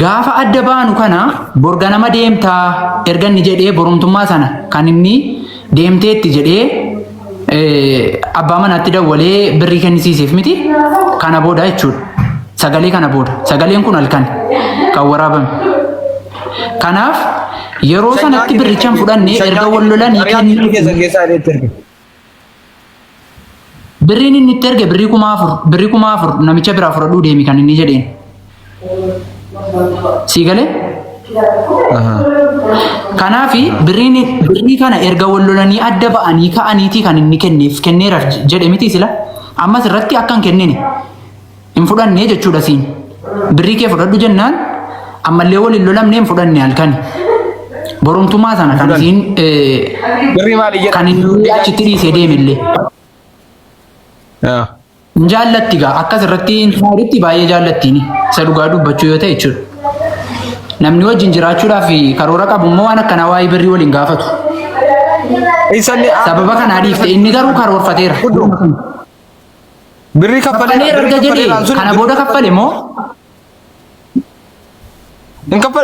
Speaker 7: Gaafa adda baanu kana borga nama deemtaa erga inni jedhee borumtummaa sana kan inni deemteetti jedhee abbaa manaatti dawwalee birrii kennisiiseef miti kana booda jechuudha. Sagalee kana booda sagaleen kun halkan kan waraabame. Kanaaf yeroo sanatti birrichaan fudhannee erga wallolanii kennu. Birriin inni itti erge birrii 4,000 namicha biraa fudhadhuu deemi kan inni jedheen. Sii galee? Kanaafi birrii kana erga wallolanii adda ba'anii ka'aniitii kan inni kenneera jedhe miti sila. Ammas irratti akka hin kennine hin fudhannee jechuudha siin. Birrii kee fudhadhu jennaan ammallee waliin lolamnee hin fudhanne halkani. Borumtummaa sana kan siin kan inni achitti dhiisee deemillee. Jaallatti gaa akkas irratti hin baay'ee jaallattiini isa dhugaa dubbachuu yoo ta'e jechuudha. Namni wajjin jiraachuudhaaf karoora qabu immoo waan akkanaa waa'ee birrii waliin gaafatu. Sababa kanaa dhiifte inni garuu karoorfateera.
Speaker 1: Birrii kaffalee
Speaker 7: erga jedhee kana booda kaffale moo?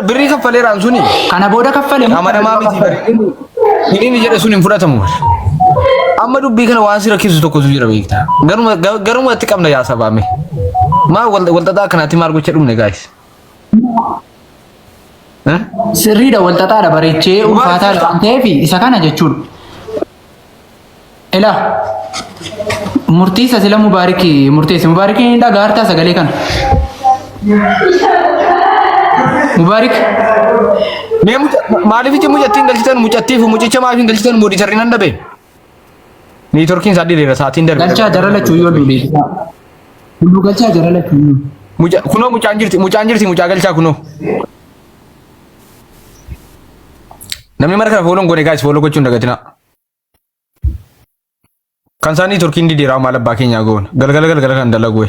Speaker 1: Birrii kaffalee raan suni.
Speaker 7: Kana booda kaffale moo?
Speaker 1: Amanamaa miti. Inni jedhe sun hin fudhatamu. Amma dubbii kana waan si rakkisu tokkotu jira beektaa. Garuma itti qabna yaa sabaame. Maa walxaxaa kanaatti maal gocha dhumne gaayis.
Speaker 7: Sirriidha walxaxaadha bareechee ulfaataa waan ta'eef isa kana jechuudha. Ela murtii isa sila Mubaariki murteesse Mubaarikiin dhagaartaa sagalee kana. Mubaarik.
Speaker 1: Maaliif ije mucattiin galchitan mucattiif mucicha maaliif galchitan moodiisarri nan dhabe. Neetworkiin isaa dhireera sa'aatiin darbe.
Speaker 7: Galchaa jara lachuu yoo duule. Hunduu galchaa jara lachuu.
Speaker 1: Kunoo mucaan jirti mucaa galchaa kunoo. Namni mara kana fooloon goone gaayis fooloo gochuun dagatina. Kan isaanii neetworkiin dhireeraa maal abbaa keenyaa goone galgala kan dalagu.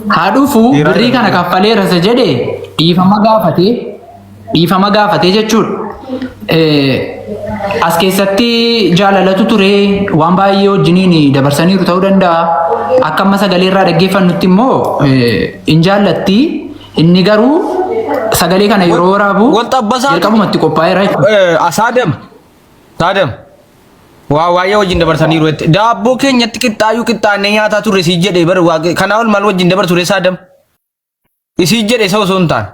Speaker 7: Haa dhufu birrii kana kaffaleera isa jedhee dhiifama gaafatee jechuudha. As keessatti jaalalatu ture waan baay'ee wajjiniin dabarsaniiru ta'uu danda'a. Akka amma sagalee irraa dhaggeeffannutti immoo hin jaallatti. Inni garuu sagalee kana yeroo waraabu jalqabumatti qophaa'eera jechuudha.
Speaker 1: Saadam. Waa'ee wajjin dabarsaniiru. Daabboo keenyatti qixxaayuu qixxaannee nyaataa turre sii jedhee bara kanaa ol maal wajjin dabarture Saadam. Isii jedhe isa osoo hin taane.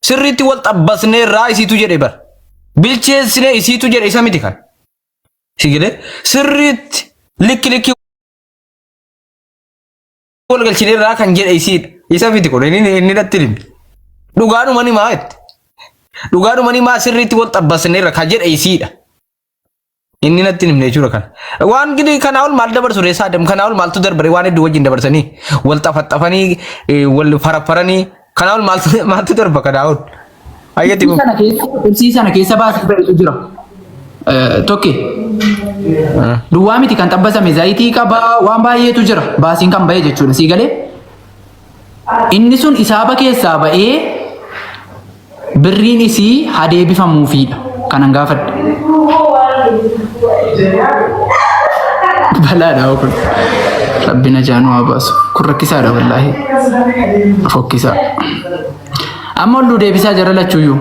Speaker 1: Sirriitti wal xabbasnee irraa isiitu jedhe bara. Bilcheessine isiitu jedhe isa miti kan. Si jedhe sirriitti likki wal galchine irraa kan jedhe isiidha. Isa miti kun inni dhatti dhimmi. Dhugaadhuma ni maa jetti. Dhugaadhuma ni maa sirriitti wal xabbasnee irra kan jedhe isiidha. Inni natti himne jechuudha kana. Waan gidi kanaa ol maal dabarsure Saadam kanaa ol maaltu darbare waan hedduu wajjin dabarsanii wal xafaxafanii wal faraffaranii kanaa ol maaltu darba kanaa ol. Ayyatti
Speaker 7: sana keessa baasii bareedu jira. Tokko duwwaa miti kan xabbasame zayitii qaba waan baay'eetu jira baasiin kan ba'e jechuudha sii galee. Inni sun isaaba keessaa ba'ee birriin isii hadeebifamuufiidha kanan gaafadhe. Balaadha kun rabbina jaanuu haa baasu kun rakkisaadha wallaahi fokkisaa. Amma olluu deebisaa jara lachuuyyuu.